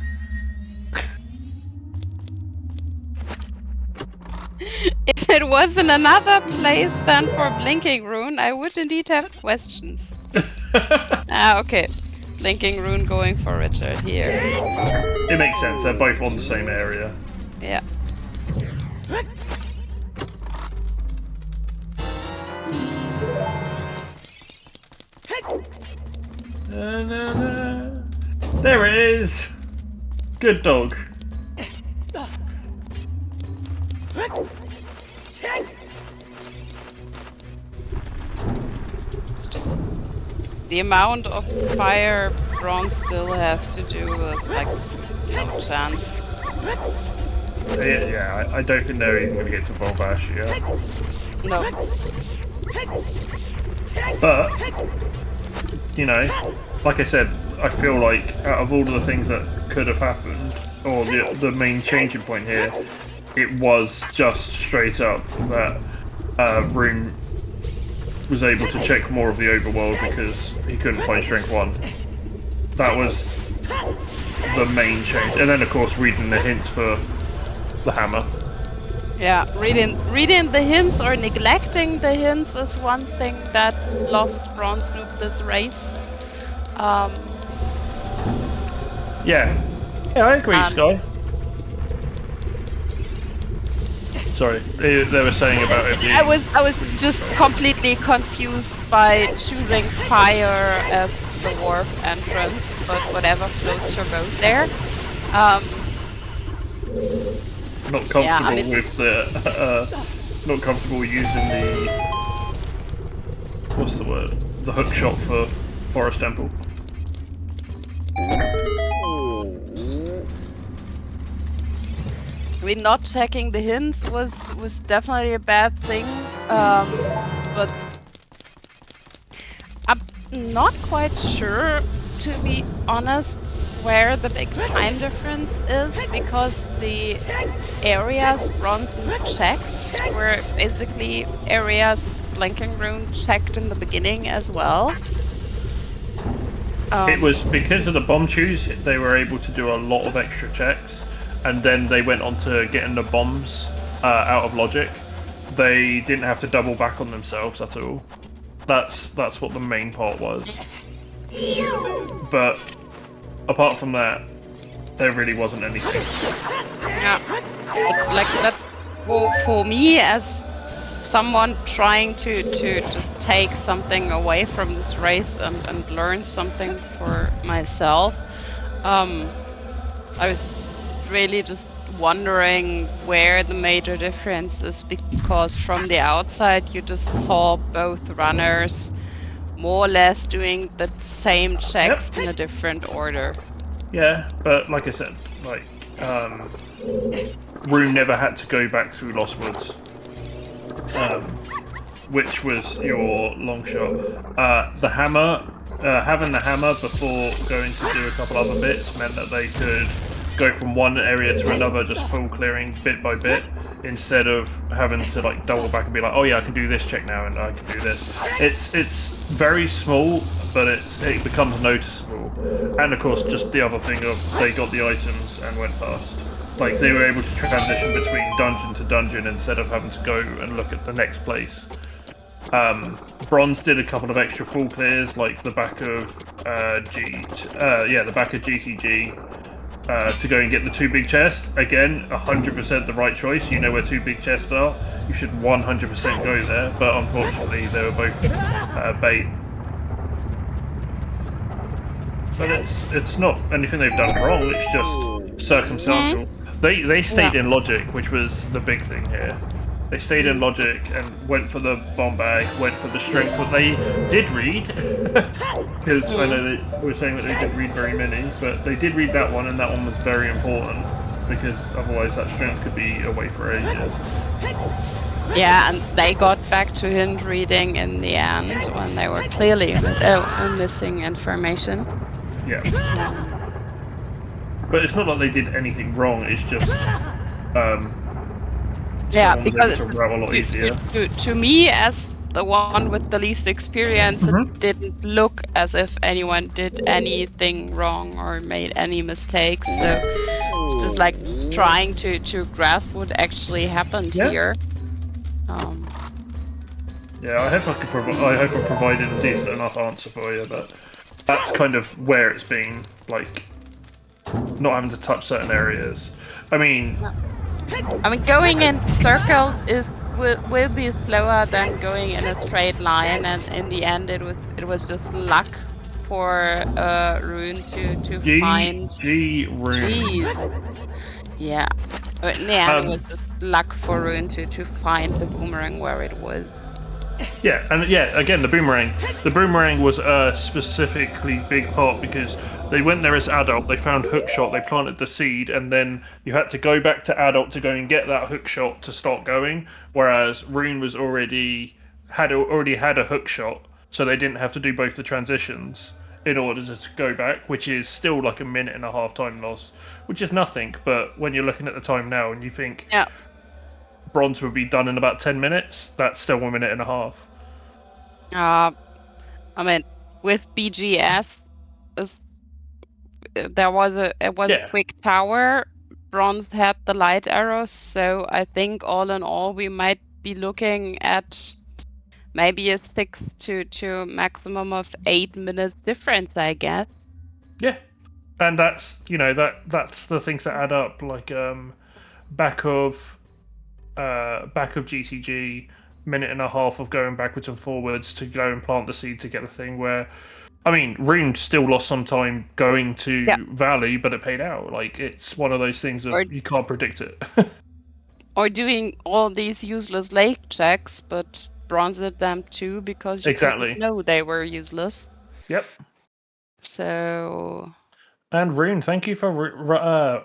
If it was in another place than for BlinkingRune, I would indeed have questions. Okay. BlinkingRune going for Richard here. It makes sense, they're both on the same area. Yeah. There it is! Good dog. It's just the amount of fire Bronze still has to do is like no chance. Yeah, I don't think they're even going to get to Volvash yet. No. But, you know, like I said, I feel like out of all of the things that could have happened, or the main changing point here, it was just straight up that Rune was able to check more of the overworld because he couldn't find strength 1. That was the main change. And then of course reading the hints for the hammer. Yeah, reading the hints or neglecting the hints is one thing that lost BronzeNoob this race. Yeah, I agree, Sky. Sorry, they were saying about it being... I was just completely confused by choosing fire as the wharf entrance, but whatever floats your boat there. Not comfortable yeah, I mean, with the... not comfortable using the... What's the word? The hook shot for Forest Temple. I mean, not checking the hints was definitely a bad thing, but I'm not quite sure, to be honest, where the big time difference is, because the areas BronzeNoob checked were basically areas BlinkingRune checked in the beginning as well. It was because of the bomb choose, they were able to do a lot of extra checks, and then they went on to getting the bombs out of logic. They didn't have to double back on themselves at all. That's what the main part was. But apart from that, there really wasn't anything. Yeah, like that's for me as someone trying to just take something away from this race and learn something for myself. I was really just wondering where the major difference is, because from the outside you just saw both runners more or less doing the same checks in a different order. Yeah, but like I said, like Rune never had to go back through Lost Woods, which was your long shot. The hammer, having the hammer before going to do a couple other bits meant that they could go from one area to another, just full clearing bit by bit, instead of having to like double back and be like, oh yeah, I can do this check now and I can do this. It's very small, but it becomes noticeable. And of course, just the other thing of they got the items and went fast. Like they were able to transition between dungeon to dungeon instead of having to go and look at the next place. Bronze did a couple of extra full clears, like the back of the back of GTG. To go and get the 2 big chests. Again, 100% the right choice. You know where 2 big chests are. You should 100% go there, but unfortunately they were both bait. But it's not anything they've done wrong, it's just circumstantial. They stayed in logic, which was the big thing here. They stayed in logic and went for the bomb bag, went for the strength that they did read. Because I know they were saying that they didn't read very many, but they did read that one, and that one was very important, because otherwise that strength could be away for ages. Yeah, and they got back to hint reading in the end when they were clearly missing information. Yeah. But it's not like they did anything wrong, it's just yeah, because to a lot easier. To me, as the one with the least experience, it didn't look as if anyone did anything wrong or made any mistakes. So it's just like trying to grasp what actually happened here. Yeah, I hope I provided a decent enough answer for you, but that's kind of where it's been, like, not having to touch certain areas. I mean, going in circles will be slower than going in a straight line, and in the end, it was just luck for Rune to find. Rune. Jeez. Yeah, but in the end, it was just luck for Rune to find the boomerang where it was. Yeah, and yeah, again, the boomerang was a specifically big part, because they went there as adult, they found hookshot, they planted the seed, and then you had to go back to adult to go and get that hookshot to start going, whereas Rune was already had a hookshot, so they didn't have to do both the transitions in order to go back, which is still like a minute and a half time loss, which is nothing, but when you're looking at the time now and you think Bronze would be done in about 10 minutes, that's still 1 minute and a half. I mean, with BGS, there was a quick tower. Bronze had the light arrows, so I think all in all we might be looking at maybe a 6 to maximum of 8 minutes difference, I guess. Yeah, and that's that's the things that add up. Like back of GTG, minute and a half of going backwards and forwards to go and plant the seed to get the thing. Where, I mean, Rune still lost some time going to Valley, but it paid out. Like, it's one of those things that you can't predict it. Or doing all these useless lake checks, but Bronze did them too because you didn't know they were useless. Yep. So. And Rune, thank you for Rune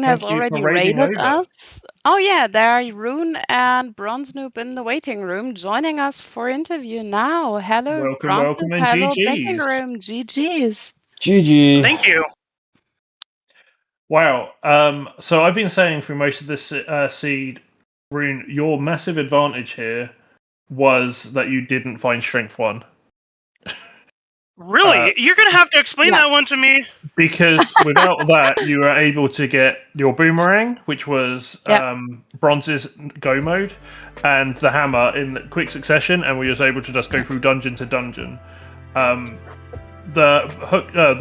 has already raided us. Oh yeah, there are Rune and BronzeNoob in the waiting room joining us for interview now. Hello, welcome, and hello, GG's. BlinkingRune, GG's. GG. Thank you. Wow. So I've been saying through most of this seed, Rune, your massive advantage here was that you didn't find Strength 1. Really? You're going to have to explain that one to me. Because without that, you were able to get your boomerang, which was Bronze's go mode, and the hammer in quick succession, and we was able to just go through dungeon to dungeon. The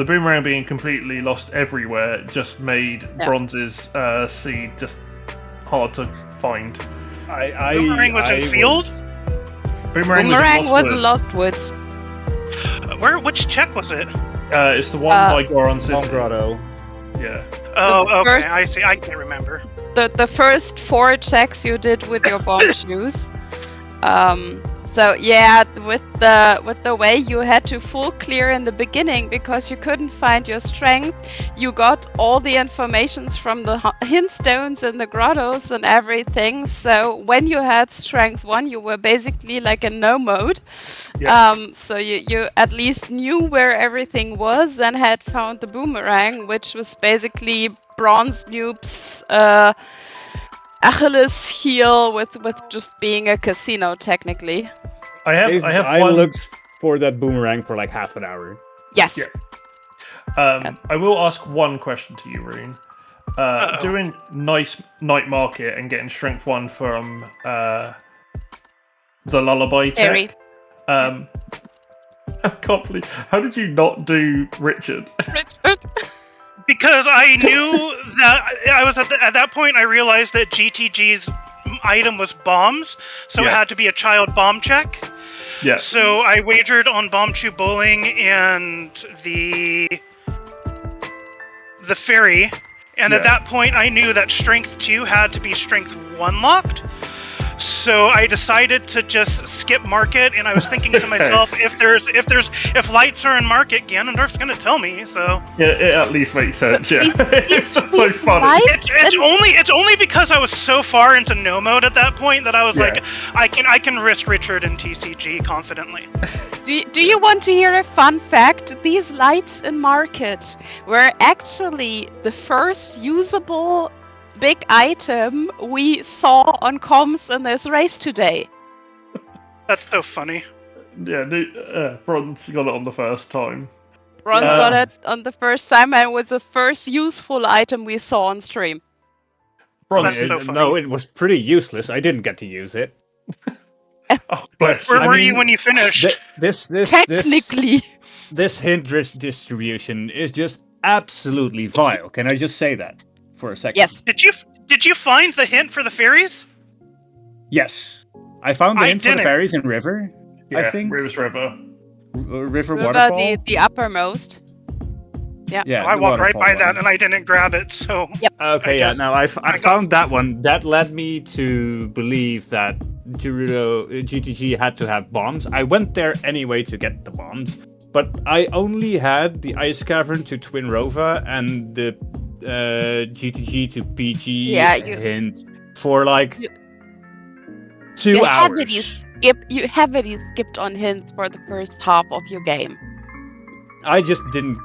boomerang being completely lost everywhere just made Bronze's seed just hard to find. Boomerang was in field? Boomerang was in Lost Woods. Which check was it? It's the one by Goron City. Grotto. Yeah. Oh, The okay. first- I see. I can't remember. The first 4 checks you did with your bomb shoes. So yeah, with the way you had to full clear in the beginning because you couldn't find your strength, you got all the informations from the hint stones and the grottos and everything. So when you had strength 1, you were basically like in no mode. Yeah. So you at least knew where everything was and had found the boomerang, which was basically BronzeNoob's Achilles heel with just being a casino technically. I have I one. looked for that boomerang for like half an hour. Yes. Yeah. I will ask one question to you, Rune. Doing nice night market and getting strength 1 from the lullaby Very. tech. I can't believe. How did you not do Richard? Richard. Because I knew that I was at that point. I realized that GTG's item was bombs, so it Yeah. had to be a child bomb check. Yeah. So I wagered on Bomb Chew Bowling and the fairy, and at Yeah. that point I knew that Strength 2 had to be Strength 1 locked. So I decided to just skip market, and I was thinking to myself, if lights are in market, Ganondorf's gonna tell me. So Yeah, it at least makes sense. Yeah, These- it's just so these funny. lights- it's only because I was so far into no mode at that point that I was Yeah. like, I can risk Richard and TCG confidently. Do you want to hear a fun fact? These lights in market were actually the first usable big item we saw on comms in this race today. That's so funny. Yeah, Bronze got it on the first time. Bronze Yeah. got it on the first time and it was the first useful item we saw on stream. Bronze. That's so funny. No, it was pretty useless. I didn't get to use it. Oh, bless you. Where I were you mean, when you finished? This Technically. this hint distribution is just absolutely vile. Can I just say that for a second? Yes. Did you find the hint for the fairies? Yes. I found the I hint for the didn't. fairies in River. Yeah, I think Rivers River. River River, Waterfall. the uppermost. Yeah, I the walked right by waterfall that one. and I didn't grab it. So Okay, I yeah. guess- Now I I got- found that one. That led me to believe that Gerudo GTG had to have bombs. I went there anyway to get the bombs, but I only had the Ice Cavern to Twin Rova and the GTG to PG Yeah, you- hint for like You- 2 You hours. heavily skipped on hints for the first half of your game. I just didn't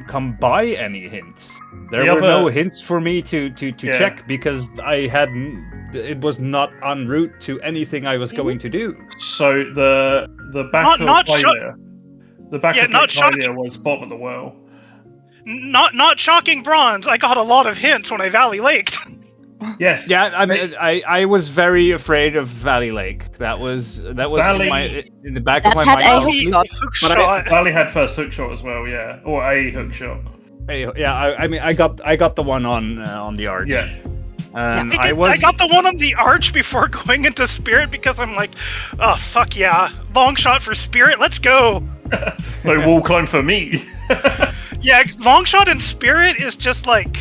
come by any hints. There The were no other- hints for me to Yeah. check because I hadn't. It was not en route to anything I was going to do. So the back Not of sho- Hylia, the back Yeah, of not shocking. Hylia was bottom of the well. not shocking, Bronze. I got a lot of hints when I Valley Laked. Yes. Yeah, I mean, I was very afraid of Valley Lake. That was Valley- in the back That of my had mind. a honestly. hook shot. Hook But shot. Valley had first hook shot as well, yeah, or a hook shot. Yeah, I mean, I got the one on the arch. Yeah. And I got the one on the arch before going into Spirit because I'm like, oh fuck yeah, long shot for Spirit, let's go. No wall climb for me. Yeah, long shot in Spirit is just like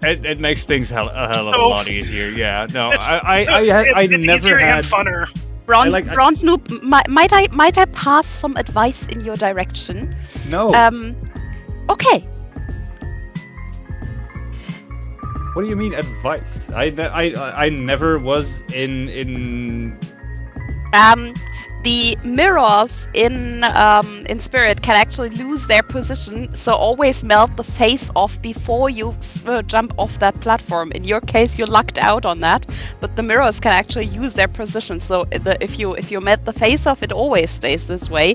It makes things a hell of a So- lot easier. Yeah, no, It's- I it's never easier had. and funner. BronzeNoob, might I pass some advice in your direction? No. Okay. What do you mean advice? I never was in. The mirrors in Spirit can actually lose their position, so always melt the face off before you jump off that platform. In your case, you're lucked out on that, but the mirrors can actually use their position. So if you melt the face off, it always stays this way.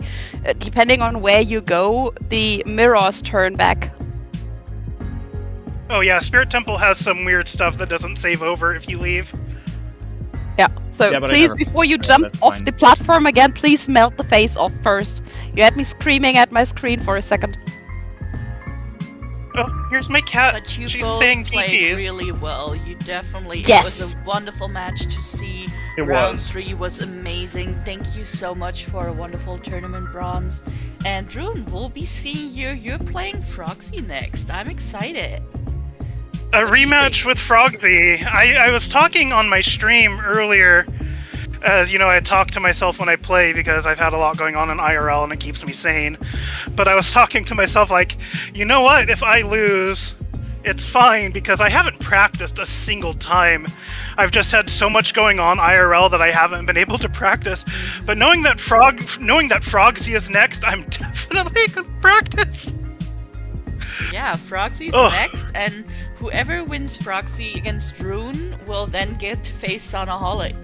Depending on where you go, the mirrors turn back. Oh yeah, Spirit Temple has some weird stuff that doesn't save over if you leave. Yeah. So Yeah, but I please, never- before you yeah, jump that's off fine. the platform again, please melt the face off first. You had me screaming at my screen for a second. Oh, here's my cat. But you She's both saying played GGs. really well. You definitely. Yes. It was a wonderful match to see. It Round was. 3 was amazing. Thank you so much for a wonderful tournament, Bronze. And Rune, we'll be seeing you. You're playing Froxy next. I'm excited. A rematch with Frogsy. I was talking on my stream earlier. As you know, I talk to myself when I play because I've had a lot going on in IRL and it keeps me sane. But I was talking to myself like, you know what? If I lose, it's fine because I haven't practiced a single time. I've just had so much going on IRL that I haven't been able to practice. But knowing that Frogsy is next, I'm definitely gonna practice. Yeah, Frogsy's Ugh. next, and whoever wins Frogsy against Rune will then get to face Sonaholic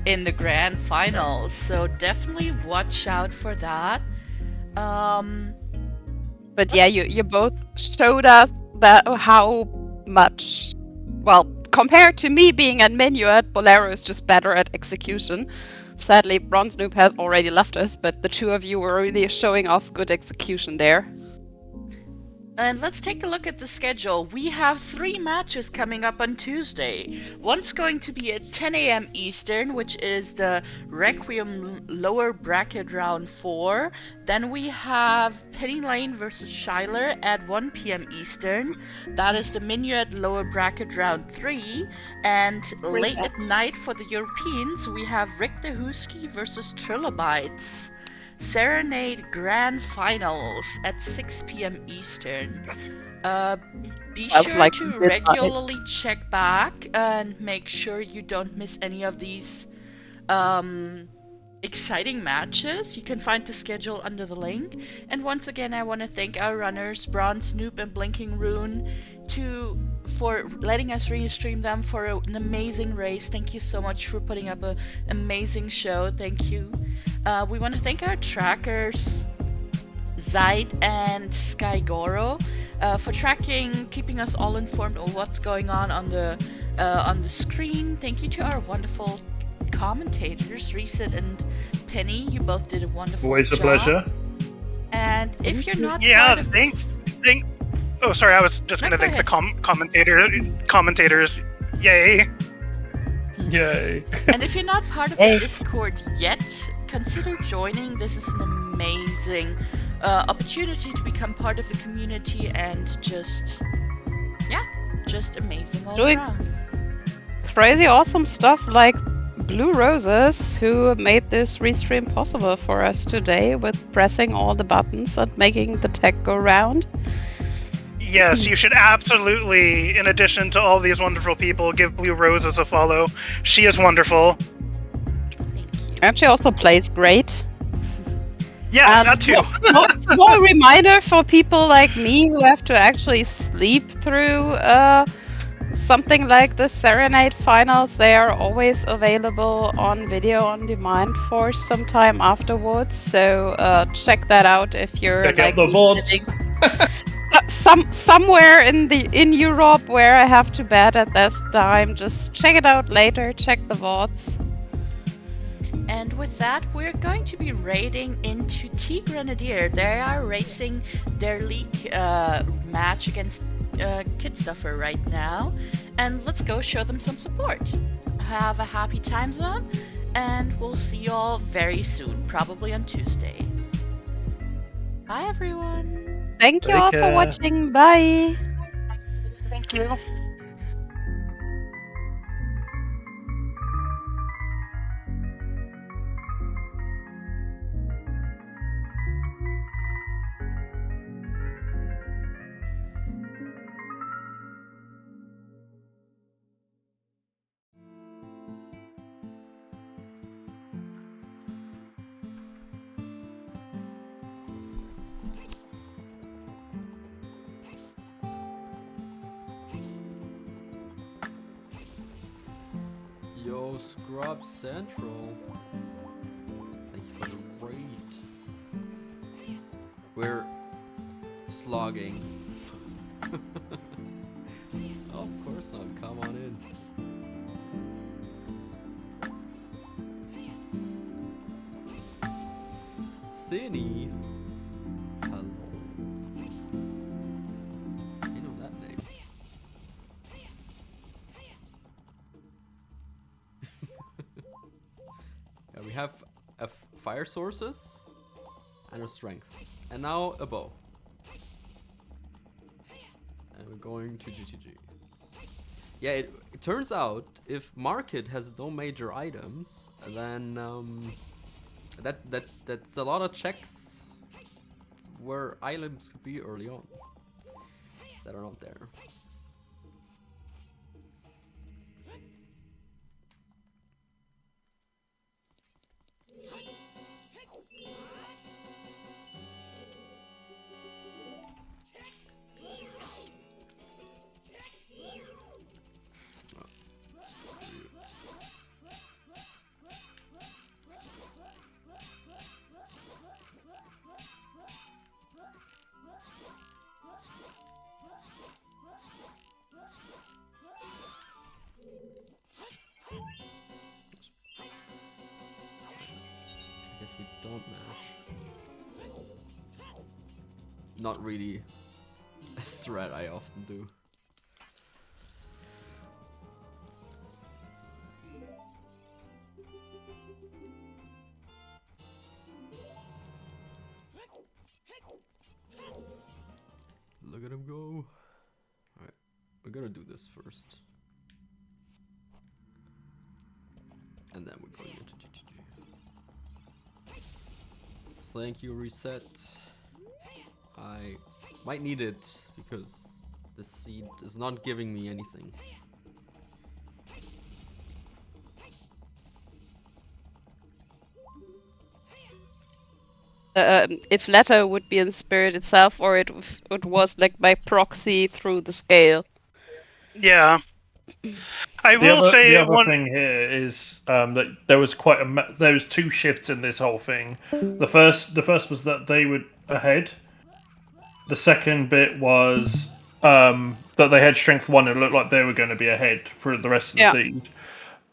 in the grand finals. So definitely watch out for that. But yeah, you both showed us that how much, well, compared to me being at Minuet, Bolero is just better at execution. Sadly, BronzeNoob has already left us, but the two of you were really showing off good execution there. And let's take a look at the schedule. We have 3 matches coming up on Tuesday. One's going to be at 10 a.m. Eastern, which is the Requiem lower bracket round 4. Then we have Penny Lane versus Schuyler at 1 p.m. Eastern. That is the Minuet lower bracket round 3. And late at night for the Europeans, we have Rick Dehusky versus Trilobites. Serenade Grand Finals at 6 p.m. Eastern. Be sure to regularly check back and make sure you don't miss any of these exciting matches. You can find the schedule under the link. And once again, I want to thank our runners, BronzeNoob and BlinkingRune, for letting us restream them for an amazing race. Thank you so much for putting up an amazing show. Thank you. We want to thank our trackers, Zaid and Skygoro, for tracking, keeping us all informed of what's going on the screen. Thank you to our wonderful commentators, Reset and Penny. You both did a wonderful Always job. a pleasure. And if you're not Yeah, part of Oh, sorry. I was just No, gonna go thank the ahead. commentators. Yay! Yay. And if you're not part of the Discord yet, consider joining. This is an amazing opportunity to become part of the community and just amazing all Doing around. crazy awesome stuff like Blue Roses, who made this restream possible for us today with pressing all the buttons and making the tech go round. Yes, you should absolutely, in addition to all these wonderful people, give Blue Roses a follow. She is wonderful. Thank you. And she also plays great. Yeah, that too. Small reminder for people like me who have to actually sleep through something like the Serenade finals. They are always available on video on demand for some time afterwards. So check that out if you're Check like out the VODs. somewhere in Europe where I have to bed at this time. Just check it out later. Check the VODs. And with that, we're going to be raiding into T Grenadier. They are racing their league match against Kid Stuffer right now. And let's go show them some support. Have a happy time zone, and we'll see you all very soon, probably on Tuesday. Bye, everyone. Thank you Take all for care. watching. Bye. Thank you. Yo, Scrub Central. Thank you for the raid. We're slogging. Of course not. Come on in. Cinny. Hello. I know that name. Yeah, we have fire sources and a strength. And now a bow. And we're going to GTG. Yeah, it turns out if market has no major items, then that's a lot of checks where items could be early on that are not there. I guess we don't mash. Not really a threat I often do. Look at him go. Alright, we're gonna do this first. And then we're going into GGG. Thank you, reset. I might need it because the seed is not giving me anything. If Leto would be in spirit itself, or it was like by proxy through the scale. Yeah. I will say the other one. thing here is that there was there was two shifts in this whole thing. The first was that they were ahead. The second bit was that they had strength 1 and it looked like they were going to be ahead for the rest of the seed.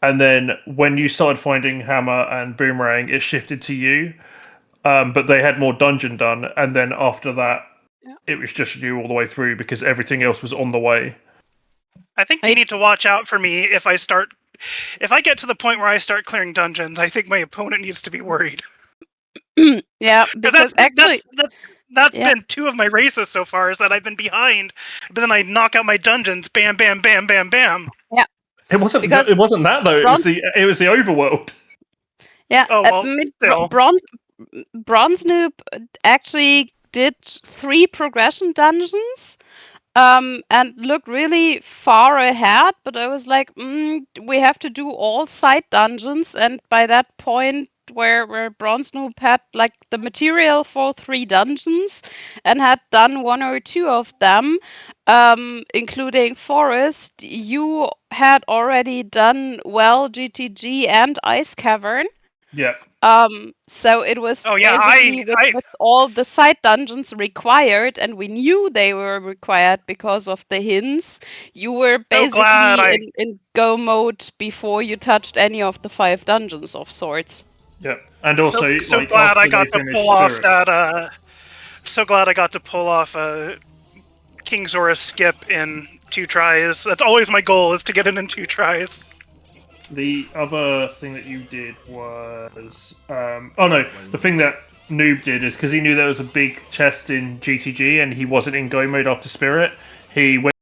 And then when you started finding hammer and boomerang, it shifted to you. But they had more dungeon done, and then after that, it was just you all the way through because everything else was on the way. I think you need to watch out for me if I get to the point where I start clearing dungeons. I think my opponent needs to be worried. Yeah, because that's been 2 of my races so far. Is that I've been behind, but then I knock out my dungeons, bam, bam, bam, bam, bam. Yeah, it wasn't that though. It was the overworld. Yeah, oh, well, BronzeNoob actually did 3 progression dungeons, and looked really far ahead. But I was like, we have to do all side dungeons, and by that point, where BronzeNoob had like the material for 3 dungeons and had done 1 or 2 of them, including Forest, you had already done GTG and Ice Cavern. Yeah. So it was basically with all the side dungeons required, and we knew they were required because of the hints. You were basically in go mode before you touched any of the 5 dungeons of sorts. Yeah, and also so glad I got to pull off that. So glad I got to pull off a King Zora skip in 2 tries. That's always my goal, is to get it in 2 tries. The other thing that you did was... the thing that Noob did is because he knew there was a big chest in GTG and he wasn't in go mode after Spirit, he went